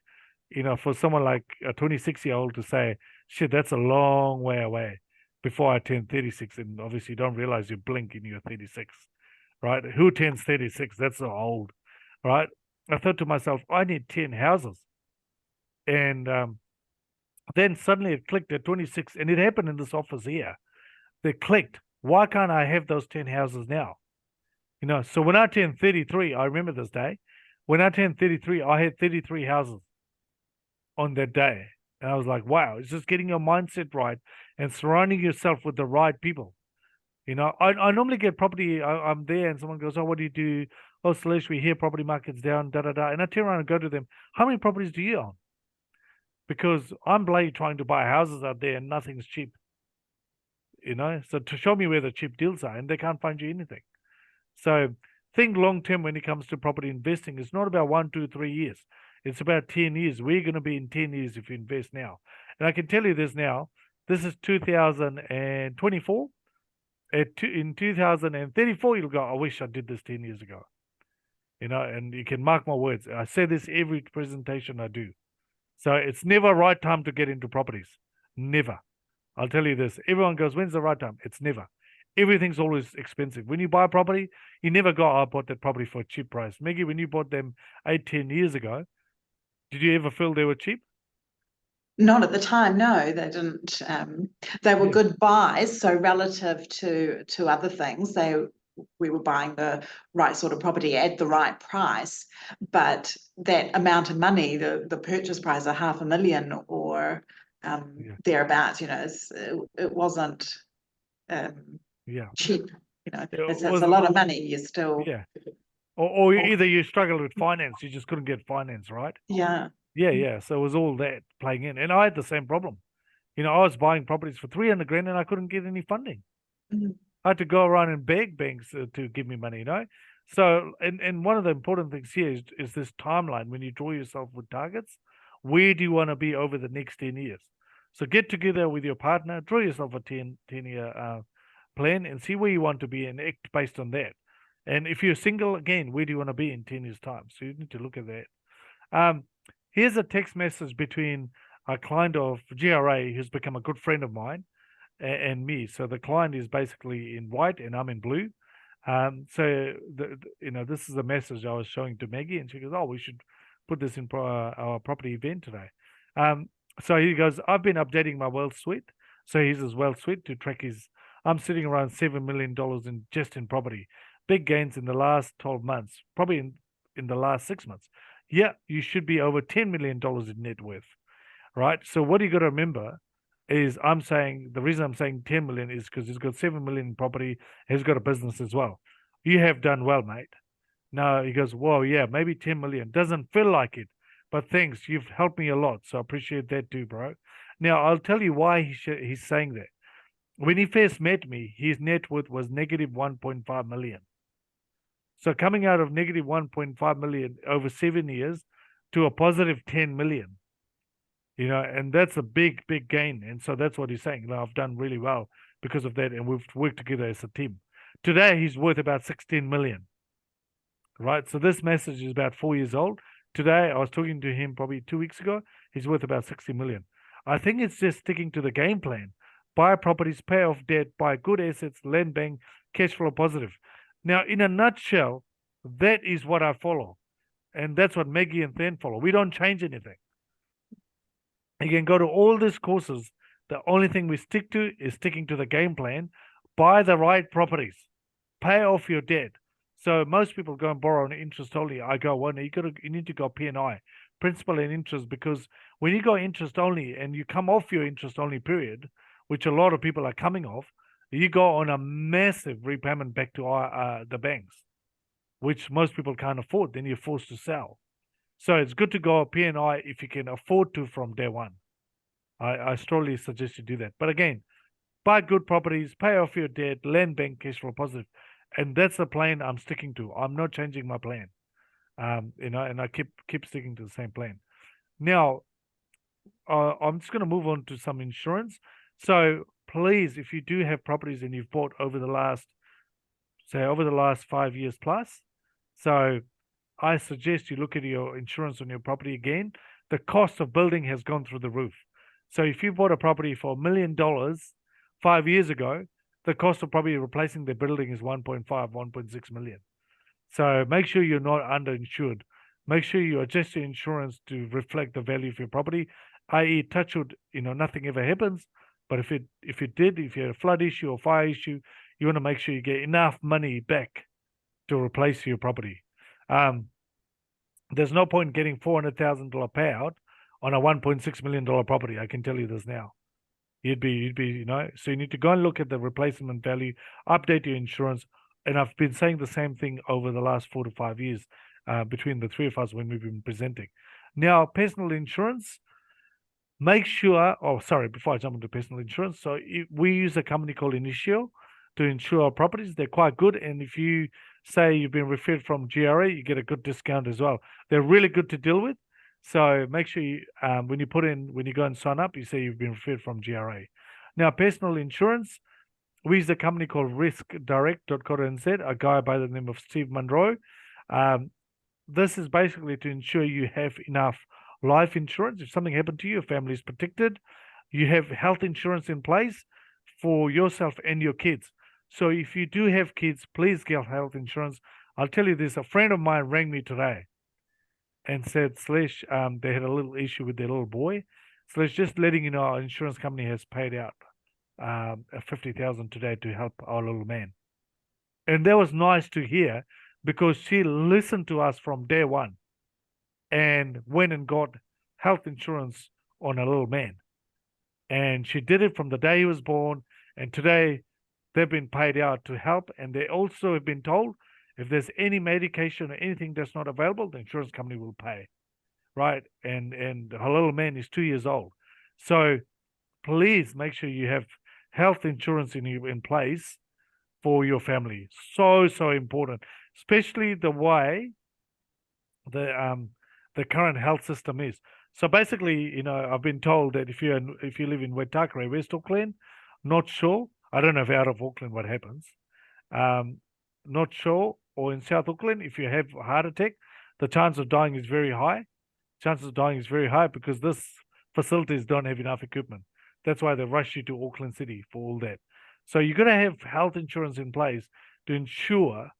for someone like a 26-year-old to say, shit, that's a long way away before I turn 36. And obviously you don't realize you blink and you're 36, right? Who turns 36? That's so old, right? I thought to myself, I need 10 houses. And then suddenly it clicked at 26, and it happened in this office here. They clicked. Why can't I have those 10 houses now? So when I turned 33, I remember this day. When I turned 33, I had 33 houses on that day. And I was like, wow, it's just getting your mindset right and surrounding yourself with the right people. I normally get property. I'm there and someone goes, oh, what do you do? Oh, Celeste, we hear property market's down, da-da-da. And I turn around and go to them, how many properties do you own? Because I'm bloody trying to buy houses out there and nothing's cheap. So to show me where the cheap deals are, and they can't find you anything. So think long term when it comes to property investing. It's not about 1, 2, 3 years. It's about 10 years. We're going to be in 10 years if you invest now. And I can tell you this now. This is 2024. In 2034, you'll go, I wish I did this 10 years ago. And you can mark my words. I say this every presentation I do. So it's never right time to get into properties. Never. I'll tell you this. Everyone goes, when's the right time? It's never. Everything's always expensive. When you buy a property, you never go, I bought that property for a cheap price. Maggie, when you bought them 8, 10 years ago, did you ever feel they were cheap? Not at the time, no, they didn't. They were good buys. So relative to other things, we were buying the right sort of property at the right price. But that amount of money, the purchase price of $500,000 or thereabouts, it wasn't cheap. It's a lot of money. You still or either you struggled with finance, you just couldn't get finance, right? Yeah. So it was all that playing in, and I had the same problem. I was buying properties for 300,000 and I couldn't get any funding. I had to go around and beg banks to give me money. So and one of the important things here is this timeline. When you draw yourself with targets, where do you want to be over the next 10 years? So get together with your partner, draw yourself a 10-year plan and see where you want to be and act based on that. And if you're single, again, where do you want to be in 10 years' time? So you need to look at that. Here's a text message between a client of GRA who's become a good friend of mine and me. So the client is basically in white and I'm in blue. So this is a message I was showing to Maggie, and she goes, "Oh, we should put this in our property event today. So he goes, I've been updating my wealth suite. So he's his wealth suite to track his. I'm sitting around $7 million in property. Big gains in the last 12 months, probably in the last 6 months. Yeah, you should be over $10 million in net worth, right? So what you got to remember is I'm saying, the reason I'm saying 10 million is because he's got 7 million in property. He's got a business as well. You have done well, mate. Now he goes, whoa, yeah, maybe 10 million. Doesn't feel like it, but thanks. You've helped me a lot. So I appreciate that too, bro. Now I'll tell you why he's saying that. When he first met me, his net worth was negative 1.5 million. So coming out of negative 1.5 million over 7 years to a positive 10 million, and that's a big, big gain. And so that's what he's saying. I've done really well because of that. And we've worked together as a team. Today, he's worth about 16 million, right? So this message is about 4 years old. Today, I was talking to him probably 2 weeks ago. He's worth about 60 million. I think it's just sticking to the game plan. Buy properties, pay off debt, buy good assets, land bank, cash flow positive. Now, in a nutshell, that is what I follow. And that's what Maggie and Then follow. We don't change anything. You can go to all these courses. The only thing we stick to is sticking to the game plan. Buy the right properties. Pay off your debt. So most people go and borrow on interest only. I go, well, you need to go P&I, principal and interest, because when you go interest only and you come off your interest only period, which a lot of people are coming off, you go on a massive repayment back to the banks, which most people can't afford. Then you're forced to sell. So it's good to go P&I if you can afford to from day one. I strongly suggest you do that. But again, buy good properties, pay off your debt, land bank, cash flow positive. And that's the plan I'm sticking to. I'm not changing my plan. And I keep sticking to the same plan. Now, I'm just going to move on to some insurance. So please, if you do have properties and you've bought over the last 5 years plus, so I suggest you look at your insurance on your property again. The cost of building has gone through the roof. So if you bought a property for $1 million 5 years ago, the cost of probably replacing the building is 1.5, 1.6 million. So make sure you're not underinsured. Make sure you adjust your insurance to reflect the value of your property, i.e. touch wood, nothing ever happens. But if you had a flood issue or fire issue, you want to make sure you get enough money back to replace your property. There's no point getting $400,000 payout on a $1.6 million property. I can tell you this now. You'd be, so you need to go and look at the replacement value, update your insurance. And I've been saying the same thing over the last 4 to 5 years between the three of us when we've been presenting. Now, personal insurance, make sure, before I jump into personal insurance. So we use a company called Initio to insure our properties. They're quite good. And if you say you've been referred from GRA, you get a good discount as well. They're really good to deal with. So make sure you, when you go and sign up, you say you've been referred from GRA. Now, personal insurance, we use a company called riskdirect.co.nz, a guy by the name of Steve Monroe. This is basically to ensure you have enough life insurance. If something happened to you, your family is protected. You have health insurance in place for yourself and your kids. So if you do have kids, please get health insurance. I'll tell you this, a friend of mine rang me today and said, Slash, they had a little issue with their little boy. Slash, just letting you know, our insurance company has paid out $50,000 today to help our little man. And that was nice to hear because she listened to us from day one and went and got health insurance on a little man. And she did it from the day he was born. And today they've been paid out to help. And they also have been told if there's any medication or anything that's not available, the insurance company will pay, right? And her little man is 2 years old. So please make sure you have health insurance in place for your family. So important, especially the way the current health system is. So basically, I've been told that if you live in Waitakere, West Auckland, not sure. I don't know if out of Auckland what happens. Not sure. Or in South Auckland, if you have a heart attack, the chance of dying is very high. Chances of dying is very high because this facilities don't have enough equipment. That's why they rush you to Auckland City for all that. So you're going to have health insurance in place to ensure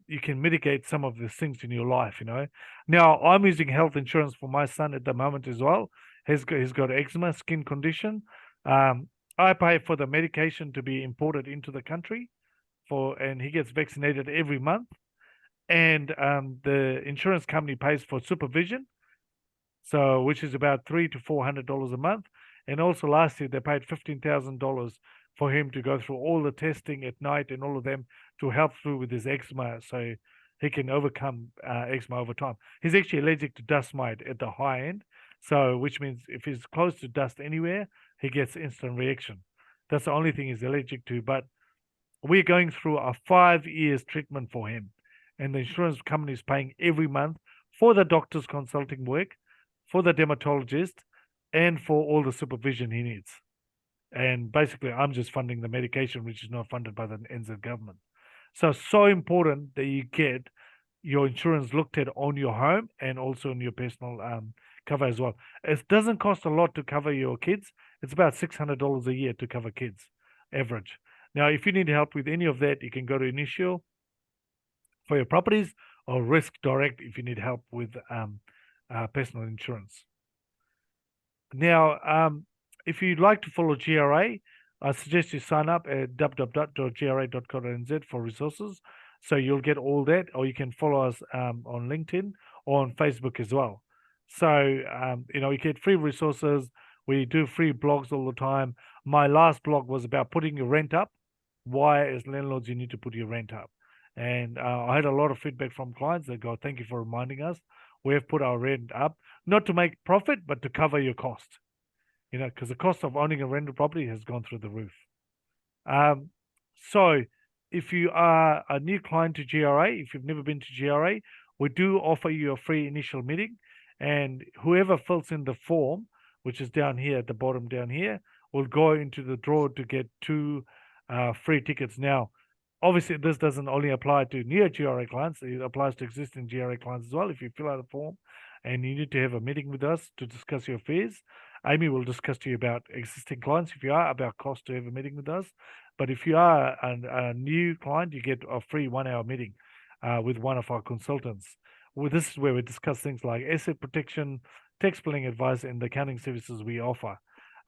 you can mitigate some of these things in your life, you know. Now, I'm using health insurance for my son at the moment as well. He's got eczema, skin condition. I pay for the medication to be imported into the country and he gets vaccinated every month. And the insurance company pays for supervision, so which is about $300 to $400 a month. And also last year they paid $15,000 for him to go through all the testing at night and all of them to help through with his eczema, so he can overcome eczema over time. He's actually allergic to dust mite at the high end, so which means if he's close to dust anywhere, he gets instant reaction. That's the only thing he's allergic to. But we're going through a 5 years treatment for him, and the insurance company is paying every month for the doctor's consulting work, for the dermatologist, and for all the supervision he needs. And basically, I'm just funding the medication, which is not funded by the NZ government. So important that you get your insurance looked at on your home and also in your personal cover as well. It doesn't cost a lot to cover your kids. It's about $600 a year to cover kids, average. Now, if you need help with any of that, you can go to Initial for your properties or Risk Direct if you need help with personal insurance. Now, if you'd like to follow GRA, I suggest you sign up at www.gra.co.nz for resources. So you'll get all that, or you can follow us on LinkedIn or on Facebook as well. So, you get free resources. We do free blogs all the time. My last blog was about putting your rent up. Why, as landlords, you need to put your rent up. And I had a lot of feedback from clients that go, thank you for reminding us. We have put our rent up, not to make profit, but to cover your cost. Because the cost of owning a rental property has gone through the roof. So if you are a new client to GRA, if you've never been to GRA, we do offer you a free initial meeting. And whoever fills in the form, which is down here at the bottom down here, will go into the draw to get 2 free tickets. Now, obviously, this doesn't only apply to new GRA clients. It applies to existing GRA clients as well. If you fill out a form and you need to have a meeting with us to discuss your fees, Amy will discuss to you about existing clients, if you are, about cost to have a meeting with us. But if you are a new client, you get a free 1-hour meeting with one of our consultants. Well, this is where we discuss things like asset protection, tax planning advice, and the accounting services we offer.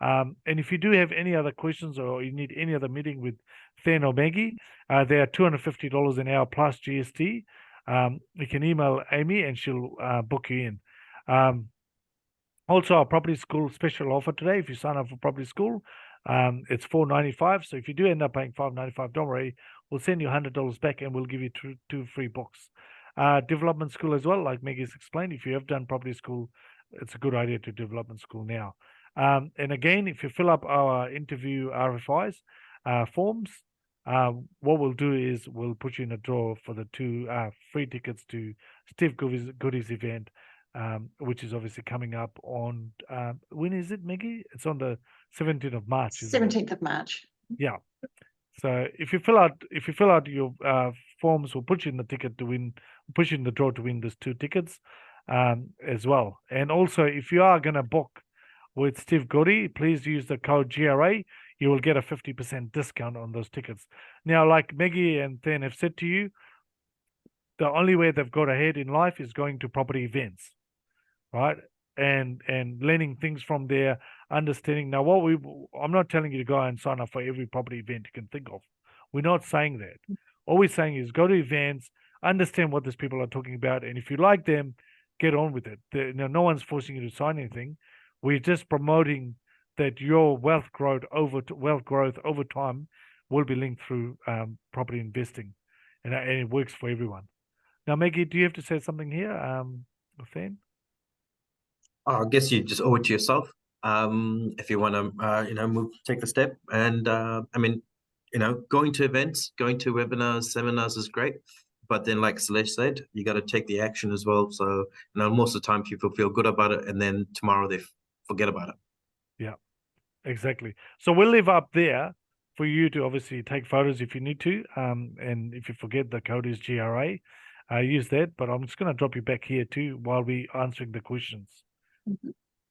And if you do have any other questions or you need any other meeting with Than or Maggie, they are $250 an hour plus GST. You can email Amy and she'll book you in. Also, our property school special offer today. If you sign up for property school, it's $4.95. So if you do end up paying $5.95, don't worry, we'll send you $100 back and we'll give you two free books. Development school as well, like Maggie's explained. If you have done property school, it's a good idea to development school now. And again, if you fill up our interview RFIs forms, what we'll do is we'll put you in a draw for the 2 free tickets to Steve Goody's event, which is obviously coming up on, when is it, Maggie? It's on the 17th of March. 17th of March. Yeah. So if you fill out your forms, we'll put you in the ticket to win, push you in the draw to win those 2 tickets as well. And also, if you are going to book with Steve Goody, please use the code GRA. You will get a 50% discount on those tickets. Now, like Maggie and Than have said to you, the only way they've got ahead in life is going to property events, right? And learning things from there, understanding. Now, I'm not telling you to go and sign up for every property event you can think of. We're not saying that. All we're saying is go to events, understand what these people are talking about, and if you like them, get on with it. No one's forcing you to sign anything. We're just promoting that your wealth growth over time will be linked through property investing, and it works for everyone. Now, Maggie, do you have to say something here, Than? I guess you just owe it to yourself. If you want to, take the step. And going to events, going to webinars, seminars is great. But then, like Celeste said, you got to take the action as well. So, most of the time people feel good about it, and then tomorrow they forget about it. Yeah, exactly. So we'll leave up there for you to obviously take photos if you need to. And if you forget, the code is GRA. Use that. But I'm just going to drop you back here too while we're answering the questions. Mm-hmm.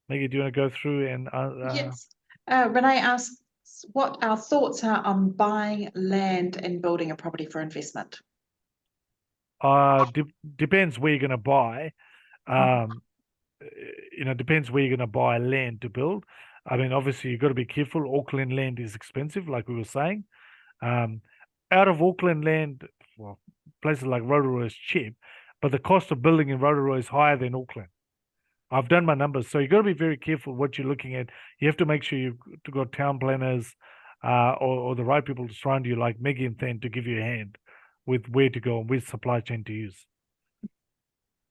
Maggie, do you want to go through and yes. Renee asks what our thoughts are on buying land and building a property for investment. Depends where you're going to buy. Depends where you're going to buy land to build. I mean, obviously, you've got to be careful. Auckland land is expensive, like we were saying. Out of Auckland land, well, places like Rotorua is cheap, but the cost of building in Rotorua is higher than Auckland. I've done my numbers, so you've got to be very careful what you're looking at. You have to make sure you've got town planners or the right people to surround you, like Maggie and Than, to give you a hand with where to go and which supply chain to use.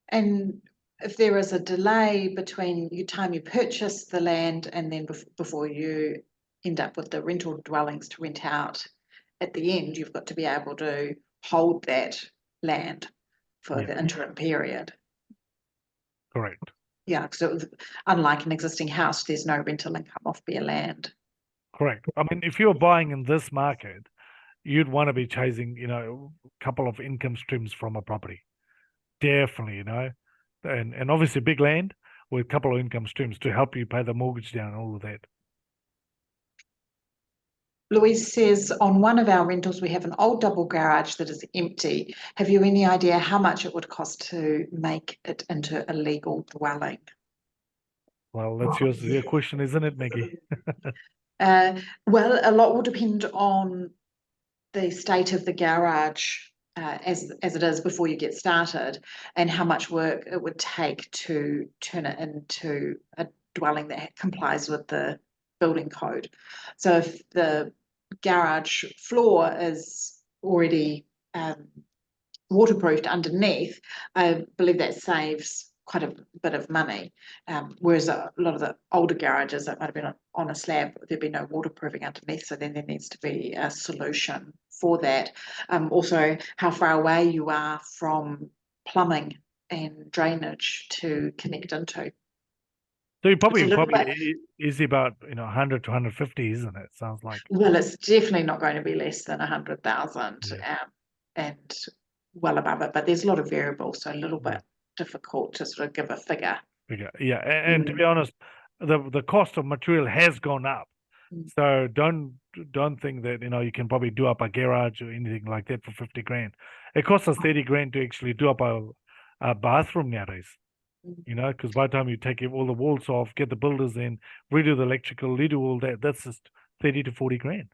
And if there is a delay between the time you purchase the land and then before you end up with the rental dwellings to rent out, at the end, you've got to be able to hold that land for the interim period. Correct. Yeah, because unlike an existing house, there's no rental income off bare land. Correct. I mean, if you're buying in this market, you'd want to be chasing, a couple of income streams from a property. Definitely, and obviously big land with a couple of income streams to help you pay the mortgage down and all of that. Louise says, on one of our rentals, we have an old double garage that is empty. Have you any idea how much it would cost to make it into a legal dwelling? Well, that's your question, isn't it, Maggie? Well, a lot will depend on the state of the garage as it is before you get started, and how much work it would take to turn it into a dwelling that complies with the building code. So if the garage floor is already waterproofed underneath, I believe that saves quite a bit of money. Whereas a lot of the older garages that might have been on a slab, there'd be no waterproofing underneath, so then there needs to be a solution for that. Also, how far away you are from plumbing and drainage to connect into. So you probably is about 100 to 150, isn't it? Sounds like. Well, it's definitely not going to be less than 100,000, and well above it. But there's a lot of variables, so a little bit difficult to sort of give a figure. Yeah, and to be honest, the cost of material has gone up. So don't think that you can probably do up a garage or anything like that for 50 grand. It costs us 30 grand to actually do up a bathroom nowadays. Because by the time you take all the walls off, get the builders in, redo the electrical, redo all that, that's just 30 to 40 grand.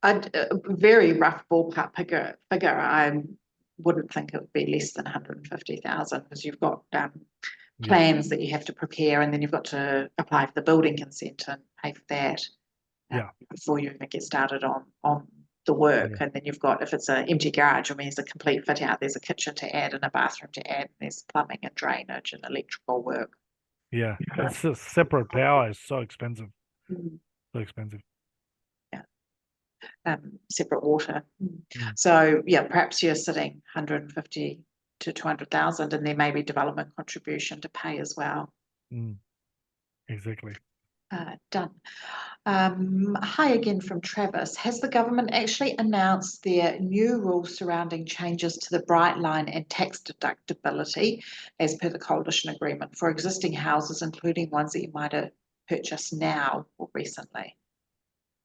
A very rough ballpark figure. I wouldn't think it would be less than 150,000, because you've got plans that you have to prepare, and then you've got to apply for the building consent and pay for that before you even get started on the work. And then you've got, if it's an empty garage, I mean, there's a complete fit out, there's a kitchen to add and a bathroom to add, and there's plumbing and drainage and electrical work. It's just separate power is so expensive. So expensive. Separate water. So perhaps you're sitting 150 to 200,000, and there may be development contribution to pay as well. Exactly. Done. Hi again from Travis. Has the government actually announced their new rules surrounding changes to the Bright Line and tax deductibility as per the coalition agreement for existing houses, including ones that you might have purchased now or recently?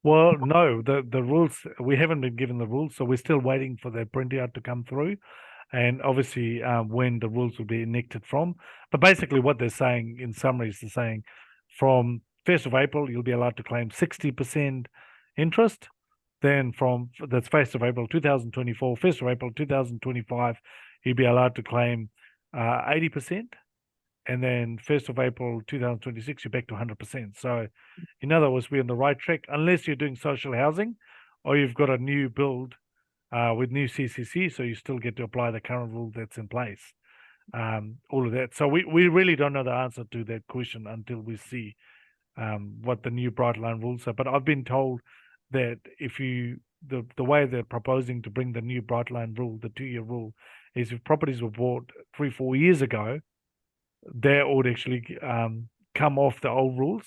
Well, no, the rules, we haven't been given the rules, so we're still waiting for that printout to come through, and obviously when the rules will be enacted from. But basically what they're saying, in summary, is they're saying from 1st of April, you'll be allowed to claim 60% interest. Then that's 1st of April 2024, 1st of April 2025, you'll be allowed to claim 80%. And then 1st of April 2026, you're back to 100%. So in other words, we're on the right track, unless you're doing social housing or you've got a new build with new CCC, so you still get to apply the current rule that's in place. All of that. So we really don't know the answer to that question until we see what the new Bright Line rules are. But I've been told that if the way they're proposing to bring the new Bright Line rule, the 2-year rule, is if properties were bought 3-4 years ago, that would actually come off the old rules.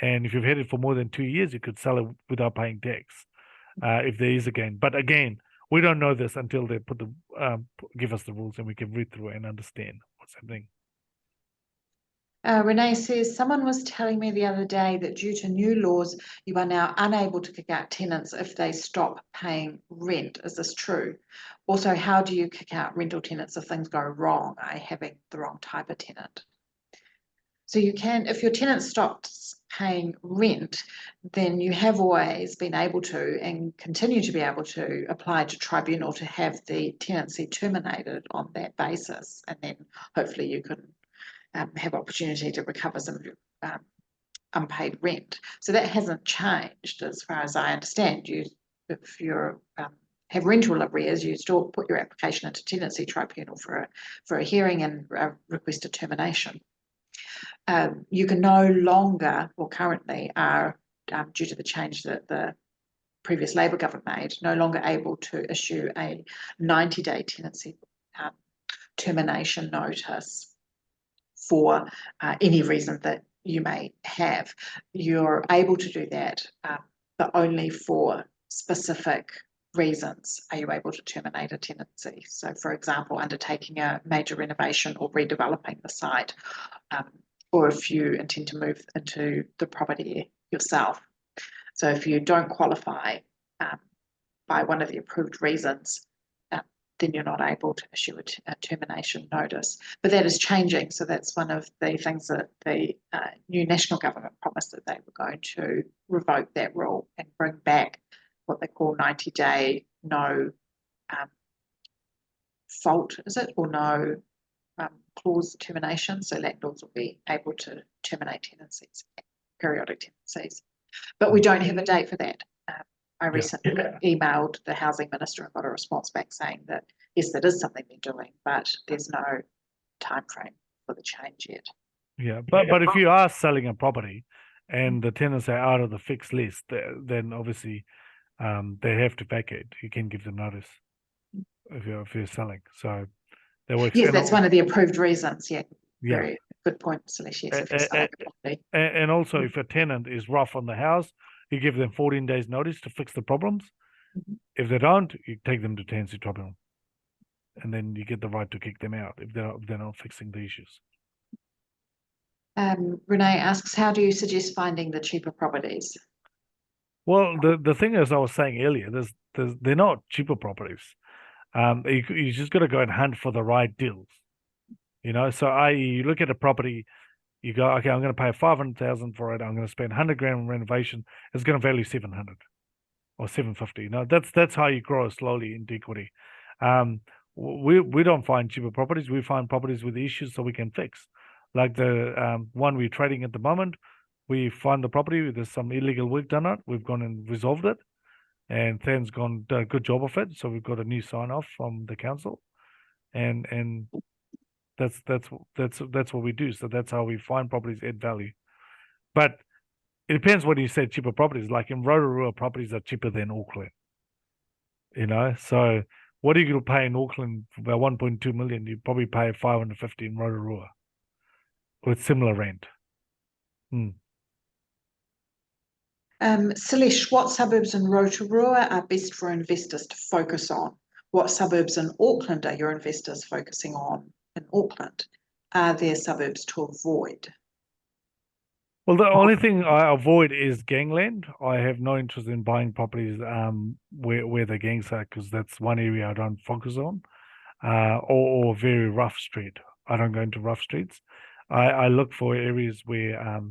And if you've had it for more than 2 years, you could sell it without paying tax if there is a gain. But again, we don't know this until they give us the rules and we can read through and understand what's happening. Renee says, someone was telling me the other day that due to new laws, you are now unable to kick out tenants if they stop paying rent. Is this true? Also, how do you kick out rental tenants if things go wrong, having the wrong type of tenant? So you can, if your tenant stops paying rent, then you have always been able to and continue to be able to apply to tribunal to have the tenancy terminated on that basis. And then hopefully you can have opportunity to recover some unpaid rent. So that hasn't changed as far as I understand. If you're have rental arrears, you still put your application into tenancy tribunal for a hearing and request a termination. You can no longer, or currently are, due to the change that the previous Labor government made, no longer able to issue a 90-day tenancy termination notice for any reason that you may have. You're able to do that, but only for specific reasons are you able to terminate a tenancy. So, for example, undertaking a major renovation or redeveloping the site, or if you intend to move into the property yourself. So if you don't qualify by one of the approved reasons, then you're not able to issue a termination notice. But that is changing. So that's one of the things that the new national government promised, that they were going to revoke that rule and bring back what they call 90-day no fault, is it? Or no clause termination. So landlords will be able to terminate tenancies, periodic tenancies. But we don't have a date for that. I recently emailed the housing minister and got a response back saying that yes, that is something they're doing, but there's no time frame for the change yet. Yeah, but if you are selling a property and the tenants are out of the fixed list, then obviously they have to vacate. You can give them notice if you're selling. So that works. Yes, that's one of the approved reasons. Yeah. Yeah. Very good point, Celeste. Yes, if you're selling a property. And also, if a tenant is rough on the house, you give them 14 days notice to fix the problems. If they don't, you take them to tenancy tribunal, and then you get the right to kick them out if they're not fixing the issues. Renee asks, how do you suggest finding the cheaper properties? Well, the thing as I was saying earlier, they're not cheaper properties. You just got to go and hunt for the right deals. You know, so you look at a property, you go, okay, I'm going to pay 500,000 for it. I'm going to spend 100 grand on renovation. It's going to value 700 or 750. You know, that's how you grow slowly into equity. We don't find cheaper properties. We find properties with issues so we can fix. Like the one we're trading at the moment, we find the property, there's some illegal work done on it. We've gone and resolved it, and Than's done a good job of it. So we've got a new sign off from the council, and that's what we do. So that's how we find properties, add value. But it depends when you say cheaper properties. Like in Rotorua, properties are cheaper than Auckland. You know, so what are you going to pay in Auckland for about 1.2 million? You probably pay 550 in Rotorua with similar rent. Celeste, what suburbs in Rotorua are best for investors to focus on? What suburbs in Auckland are your investors focusing on in Auckland? Are there suburbs to avoid? Well, the only thing I avoid is gangland. I have no interest in buying properties where the gangs are, because that's one area I don't focus on, or very rough street. I don't go into rough streets. I look for areas where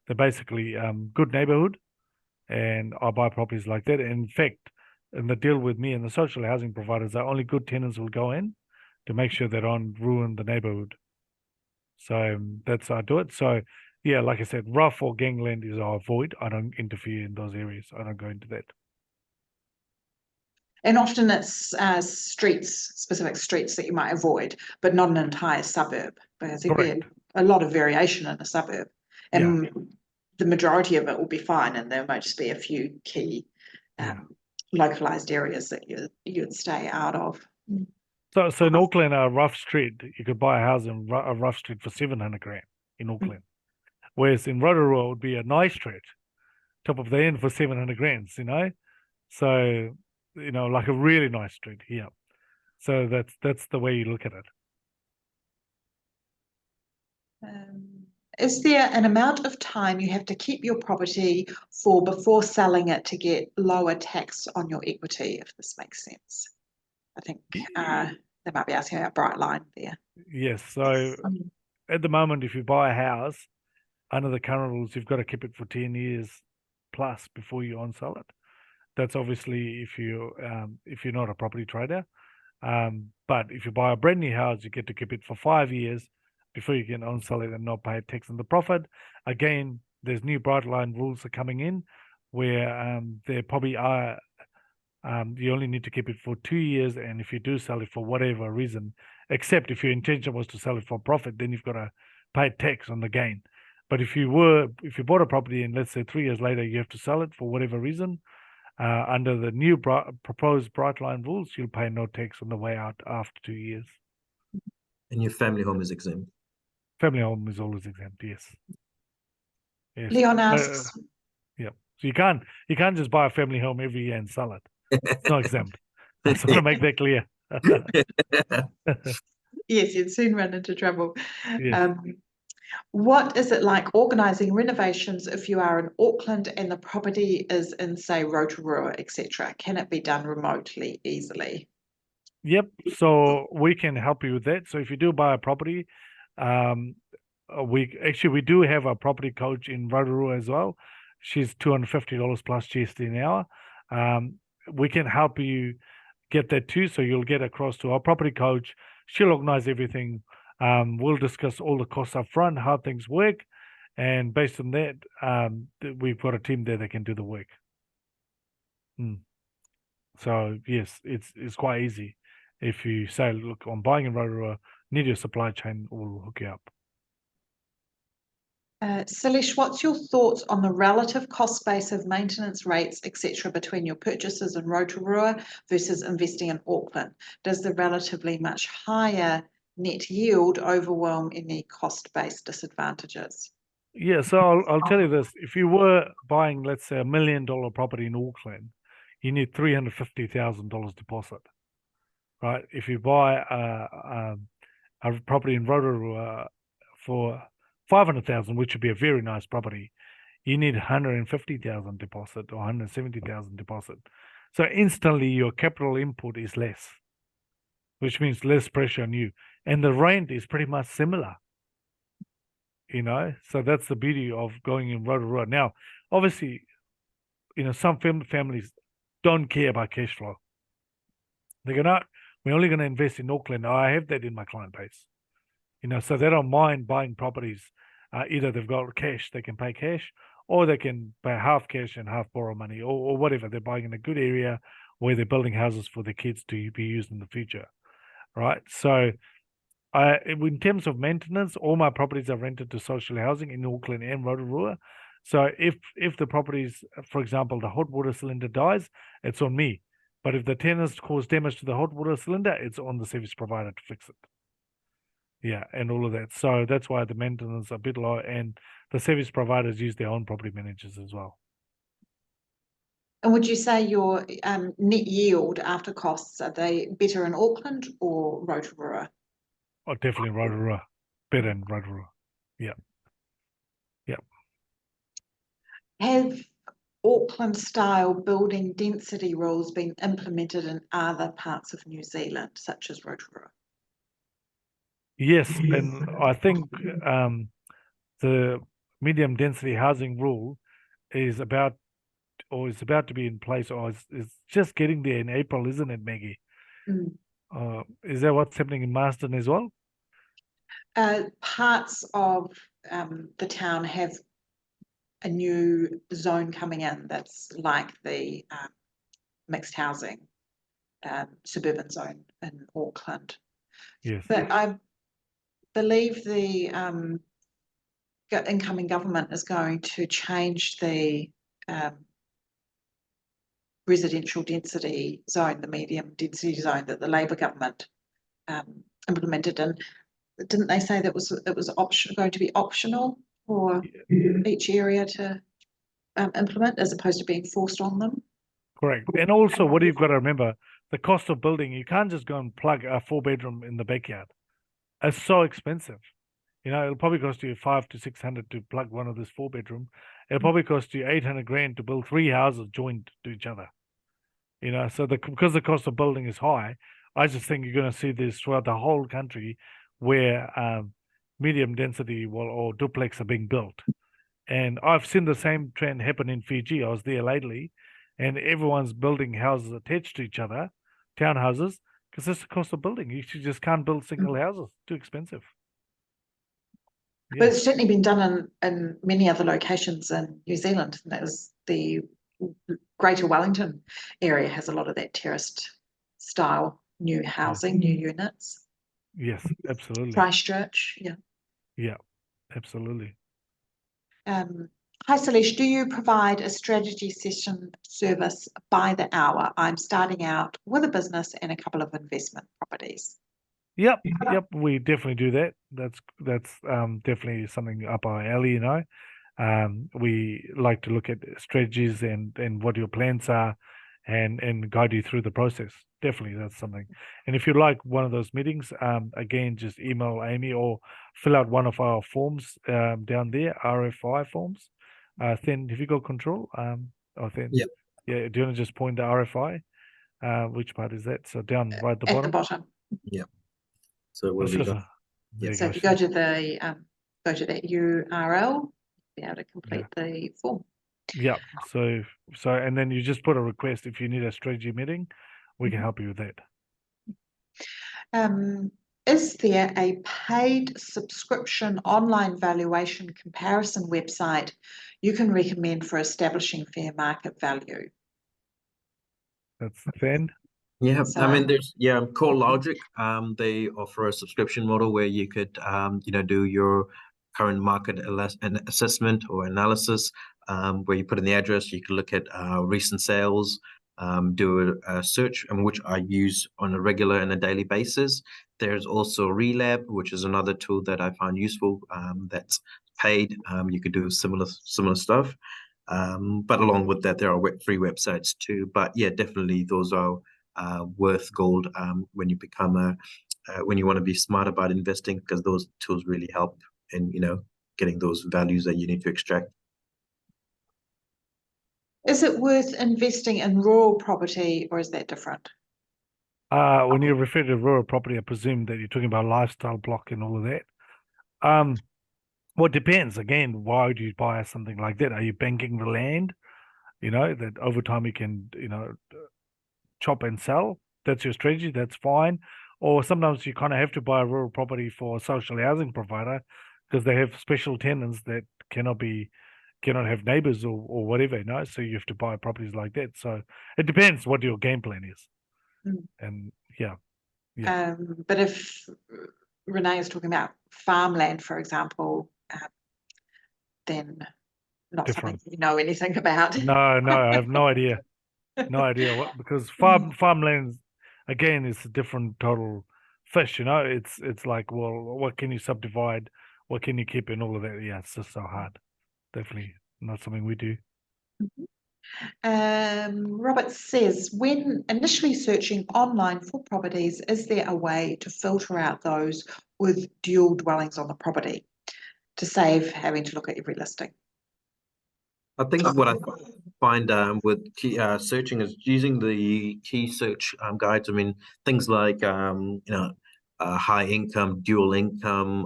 they're basically good neighborhood, and I buy properties like that. In fact, in the deal with me and the social housing providers, are only good tenants will go in to make sure they don't ruin the neighborhood. So that's how I do it. So yeah, like I said, rough or gangland is I avoid. I don't interfere in those areas. I don't go into that. And often it's specific streets that you might avoid, but not an entire suburb, because there'll be a lot of variation in a suburb. And the majority of it will be fine, and there might just be a few key localized areas that you'd stay out of. So in Auckland, a rough street, you could buy a house in a rough street for 700 grand in Auckland. Whereas in Rotorua, it would be a nice street, top of the end for 700 grand, you know? So, you know, like a really nice street here. So that's the way you look at it. Is there an amount of time you have to keep your property for before selling it to get lower tax on your equity, if this makes sense? I think they might be asking about Brightline there. Yes. So at the moment, if you buy a house, under the current rules, you've got to keep it for 10 years plus before you on-sell it. That's obviously if you're not a property trader. But if you buy a brand new house, you get to keep it for 5 years before you can on-sell it and not pay tax on the profit. Again, there's new Brightline rules are coming in where there probably are you only need to keep it for 2 years, and if you do sell it for whatever reason, except if your intention was to sell it for profit, then you've got to pay tax on the gain. But if you bought a property and let's say 3 years later you have to sell it for whatever reason, under the new proposed Brightline rules, you'll pay no tax on the way out after 2 years. And your family home is exempt. Family home is always exempt, yes. Yes. Leon asks, yeah. So you can't just buy a family home every year and sell it. It's not exempt. I just want to make that clear. yes, you'd soon run into trouble. Yes. What is it like organising renovations if you are in Auckland and the property is in, say, Rotorua, etc.? Can it be done remotely easily? Yep. So we can help you with that. So if you do buy a property, we do have a property coach in Rotorua as well. She's $250 plus GST an hour. We can help you get that too. So you'll get across to our property coach. She'll organize everything. We'll discuss all the costs up front, how things work, and based on that, we've got a team there that can do the work. So yes, it's quite easy. If you say, look, I'm buying in Rotorua, need your supply chain, we'll hook you up. Salish, what's your thoughts on the relative cost base of maintenance rates, etc., between your purchases in Rotorua versus investing in Auckland? Does the relatively much higher net yield overwhelm any cost-based disadvantages? Yeah, so I'll tell you this. If you were buying, let's say, $1 million property in Auckland, you need $350,000 deposit, right? If you buy a property in Rotorua for $500,000, which would be a very nice property, you need $150,000 deposit or $170,000 deposit. So instantly your capital input is less, which means less pressure on you. And the rent is pretty much similar, so that's the beauty of going in Rotorua. Now, obviously, some families don't care about cash flow. They go, no, we're only going to invest in Auckland. I have that in my client base, so they don't mind buying properties. Either they've got cash, they can pay cash, or they can pay half cash and half borrow money, or whatever. They're buying in a good area where they're building houses for their kids to be used in the future, right? So in terms of maintenance, all my properties are rented to social housing in Auckland and Rotorua. So if the properties, for example, the hot water cylinder dies, it's on me. But if the tenants cause damage to the hot water cylinder, it's on the service provider to fix it. Yeah, and all of that. So that's why the maintenance are a bit low, and the service providers use their own property managers as well. And would you say your net yield after costs, are they better in Auckland or Rotorua? Oh, definitely Rotorua. Better in Rotorua. Yeah. Yeah. Have Auckland-style building density rules been implemented in other parts of New Zealand, such as Rotorua? Yes, and I think the medium density housing rule is about to be in place, or is just getting there in April, isn't it, Maggie? Is that what's happening in Marsden as well? Parts of the town have a new zone coming in that's like the mixed housing suburban zone in Auckland. Yes. But I believe the incoming government is going to change the residential density zone, the medium density zone that the Labour government implemented. And didn't they say that it was going to be optional for each area to implement, as opposed to being forced on them? Correct. And also, what you've got to remember, the cost of building, you can't just go and plug a 4-bedroom in the backyard. It's so expensive. You know, it'll probably cost you 500 to 600 to plug one of this 4-bedroom. It'll probably cost you 800 grand to build 3 houses joined to each other. You know, so because the cost of building is high, I just think you're going to see this throughout the whole country, where medium density or duplex are being built. And I've seen the same trend happen in Fiji. I was there lately, and everyone's building houses attached to each other, townhouses, because that's the cost of building. You just can't build single houses; too expensive. But it's certainly been done in many other locations in New Zealand. And that was the Greater Wellington area has a lot of that terraced style new housing, new units. Yes, absolutely. Christchurch, yeah. Yeah, absolutely. Hi, Salesh, do you provide a strategy session service by the hour? I'm starting out with a business and a couple of investment properties. Yep, we definitely do that. That's definitely something up our alley, you know. We like to look at strategies and what your plans are, and guide you through the process. Definitely, that's something. And if you like one of those meetings, again, just email Amy or fill out one of our forms down there, RFI forms. Then have you got control? Then Yep. yeah. Do you want to just point the RFI? Which part is that? So down right at the At bottom. the bottom. Yeah. So what That's we just got? there So you if you go. go to the go to that URL, you'll be able to complete the form. Yeah. So and then you just put a request if you need a strategy meeting, we can help you with that. Is there a paid subscription online valuation comparison website you can recommend for establishing fair market value? That's then. Yeah, So- I mean, there's CoreLogic. They offer a subscription model where you could do your current market assessment or analysis, where you put in the address. You can look at recent sales, do a search, and which I use on a regular and a daily basis. There's also Relab, which is another tool that I find useful. That's paid. You could do similar stuff. But along with that, there are free websites too. But yeah, definitely those are worth gold when you become when you want to be smart about investing, because those tools really help in getting those values that you need to extract. Is it worth investing in rural property, or is that different? When you refer to rural property, I presume that you're talking about lifestyle block and all of that. Well, it depends. Again, why would you buy something like that? Are you banking the land? You know, that over time you can, chop and sell. That's your strategy. That's fine. Or sometimes you kind of have to buy a rural property for a social housing provider because they have special tenants that cannot have neighbors or whatever, so you have to buy properties like that. So it depends what your game plan is. And yeah. But if Renee is talking about farmland, for example, then not Different. something you know anything about. No, I have no idea. No idea what, because farmlands again is a different total fish, it's like, well, what can you subdivide, what can you keep, and all of that. Yeah, it's just so hard. Definitely not something we do. Robert says, when initially searching online for properties, is there a way to filter out those with dual dwellings on the property to save having to look at every listing? I think what I find with searching is using the key search guides. I mean, things like high income, dual income,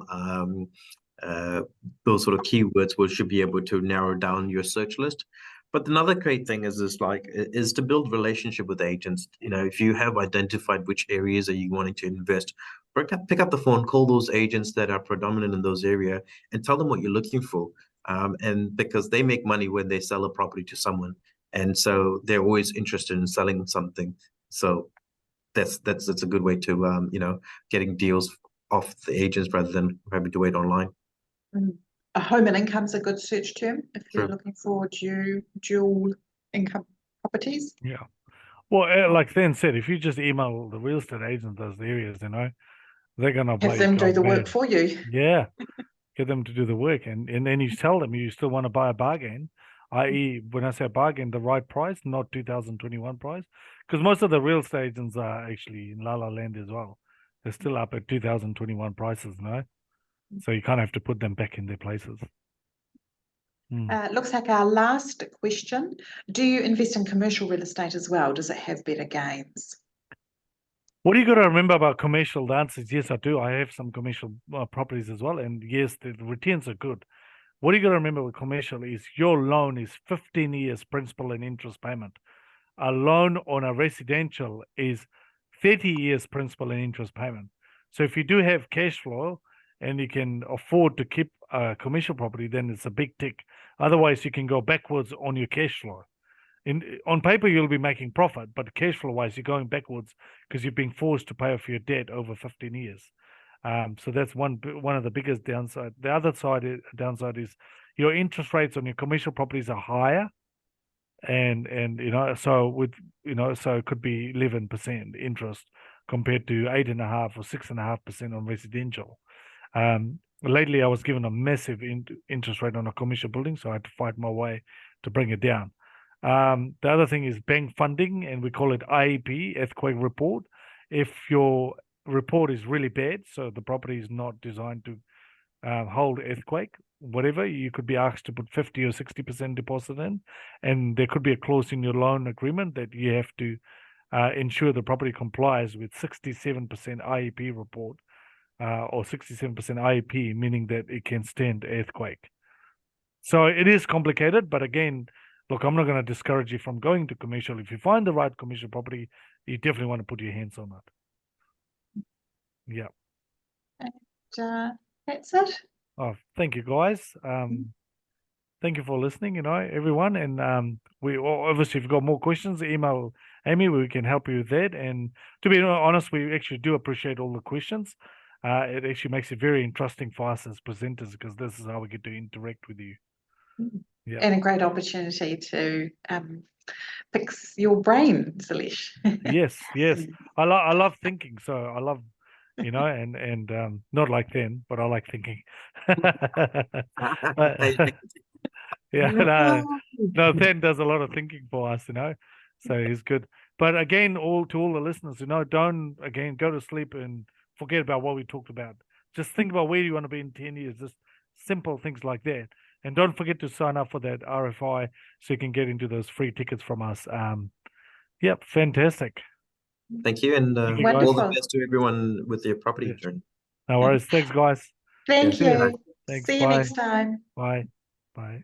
those sort of keywords should be able to narrow down your search list. But another great thing is to build relationship with agents. If you have identified which areas are you wanting to invest, pick up the phone, call those agents that are predominant in those areas, and tell them what you're looking for. And because they make money when they sell a property to someone, and so they're always interested in selling something. So that's a good way to getting deals off the agents rather than having to wait online. A home and income's a good search term if you're Sure. looking for dual income properties. Yeah. Well, like Then said, if you just email the real estate agent those areas, they're gonna Have them do the work for you. Yeah. Get them to do the work, and then you tell them you still want to buy a bargain, i.e., when I say bargain, the right price, not 2021 price, because most of the real estate agents are actually in La La Land as well. They're still up at 2021 prices, no? So you kind of have to put them back in their places. Looks like our last question. Do you invest in commercial real estate as well? Does it have better gains? What you got to remember about commercial? The answer is yes, I do. I have some commercial properties as well, and yes, the returns are good. What you got to remember with commercial is your loan is 15 years principal and interest payment. A loan on a residential is 30 years principal and interest payment. So if you do have cash flow and you can afford to keep a commercial property, then it's a big tick. Otherwise, you can go backwards on your cash flow. On paper, you'll be making profit, but cash flow wise, you're going backwards because you're being forced to pay off your debt over 15 years. So that's one of the biggest downside. The other downside is your interest rates on your commercial properties are higher, and so so it could be 11% interest compared to 8.5% or 6.5% on residential. Lately, I was given a massive interest rate on a commercial building, so I had to fight my way to bring it down. The other thing is bank funding, and we call it IEP, earthquake report. If your report is really bad, so the property is not designed to hold earthquake, whatever, you could be asked to put 50 or 60% deposit in, and there could be a clause in your loan agreement that you have to ensure the property complies with 67% IEP report, or 67% IEP, meaning that it can stand earthquake. So it is complicated, but again, look, I'm not going to discourage you from going to commercial. If you find the right commercial property, you definitely want to put your hands on it. Yeah. And, that's it. Oh, thank you, guys. Thank you for listening, everyone. And we obviously, if you've got more questions, email Amy. We can help you with that. And to be honest, we actually do appreciate all the questions. It actually makes it very interesting for us as presenters because this is how we get to interact with you. Yeah. And a great opportunity to fix your brain, Salesh. Yes. I love thinking, so I love, and not like then, but I like thinking. Yeah, no, Then does a lot of thinking for us, so he's good. But again, to all the listeners, don't again go to sleep and forget about what we talked about. Just think about where you want to be in 10 years. Just simple things like that. And don't forget to sign up for that RFI so you can get into those free tickets from us. Yep, fantastic. Thank you, and Thank you, all the Wonderful. best to everyone with their property Yes. journey. No worries. Thanks, guys. Thank Yeah. you. Thanks, See you bye. next time. Bye. Bye.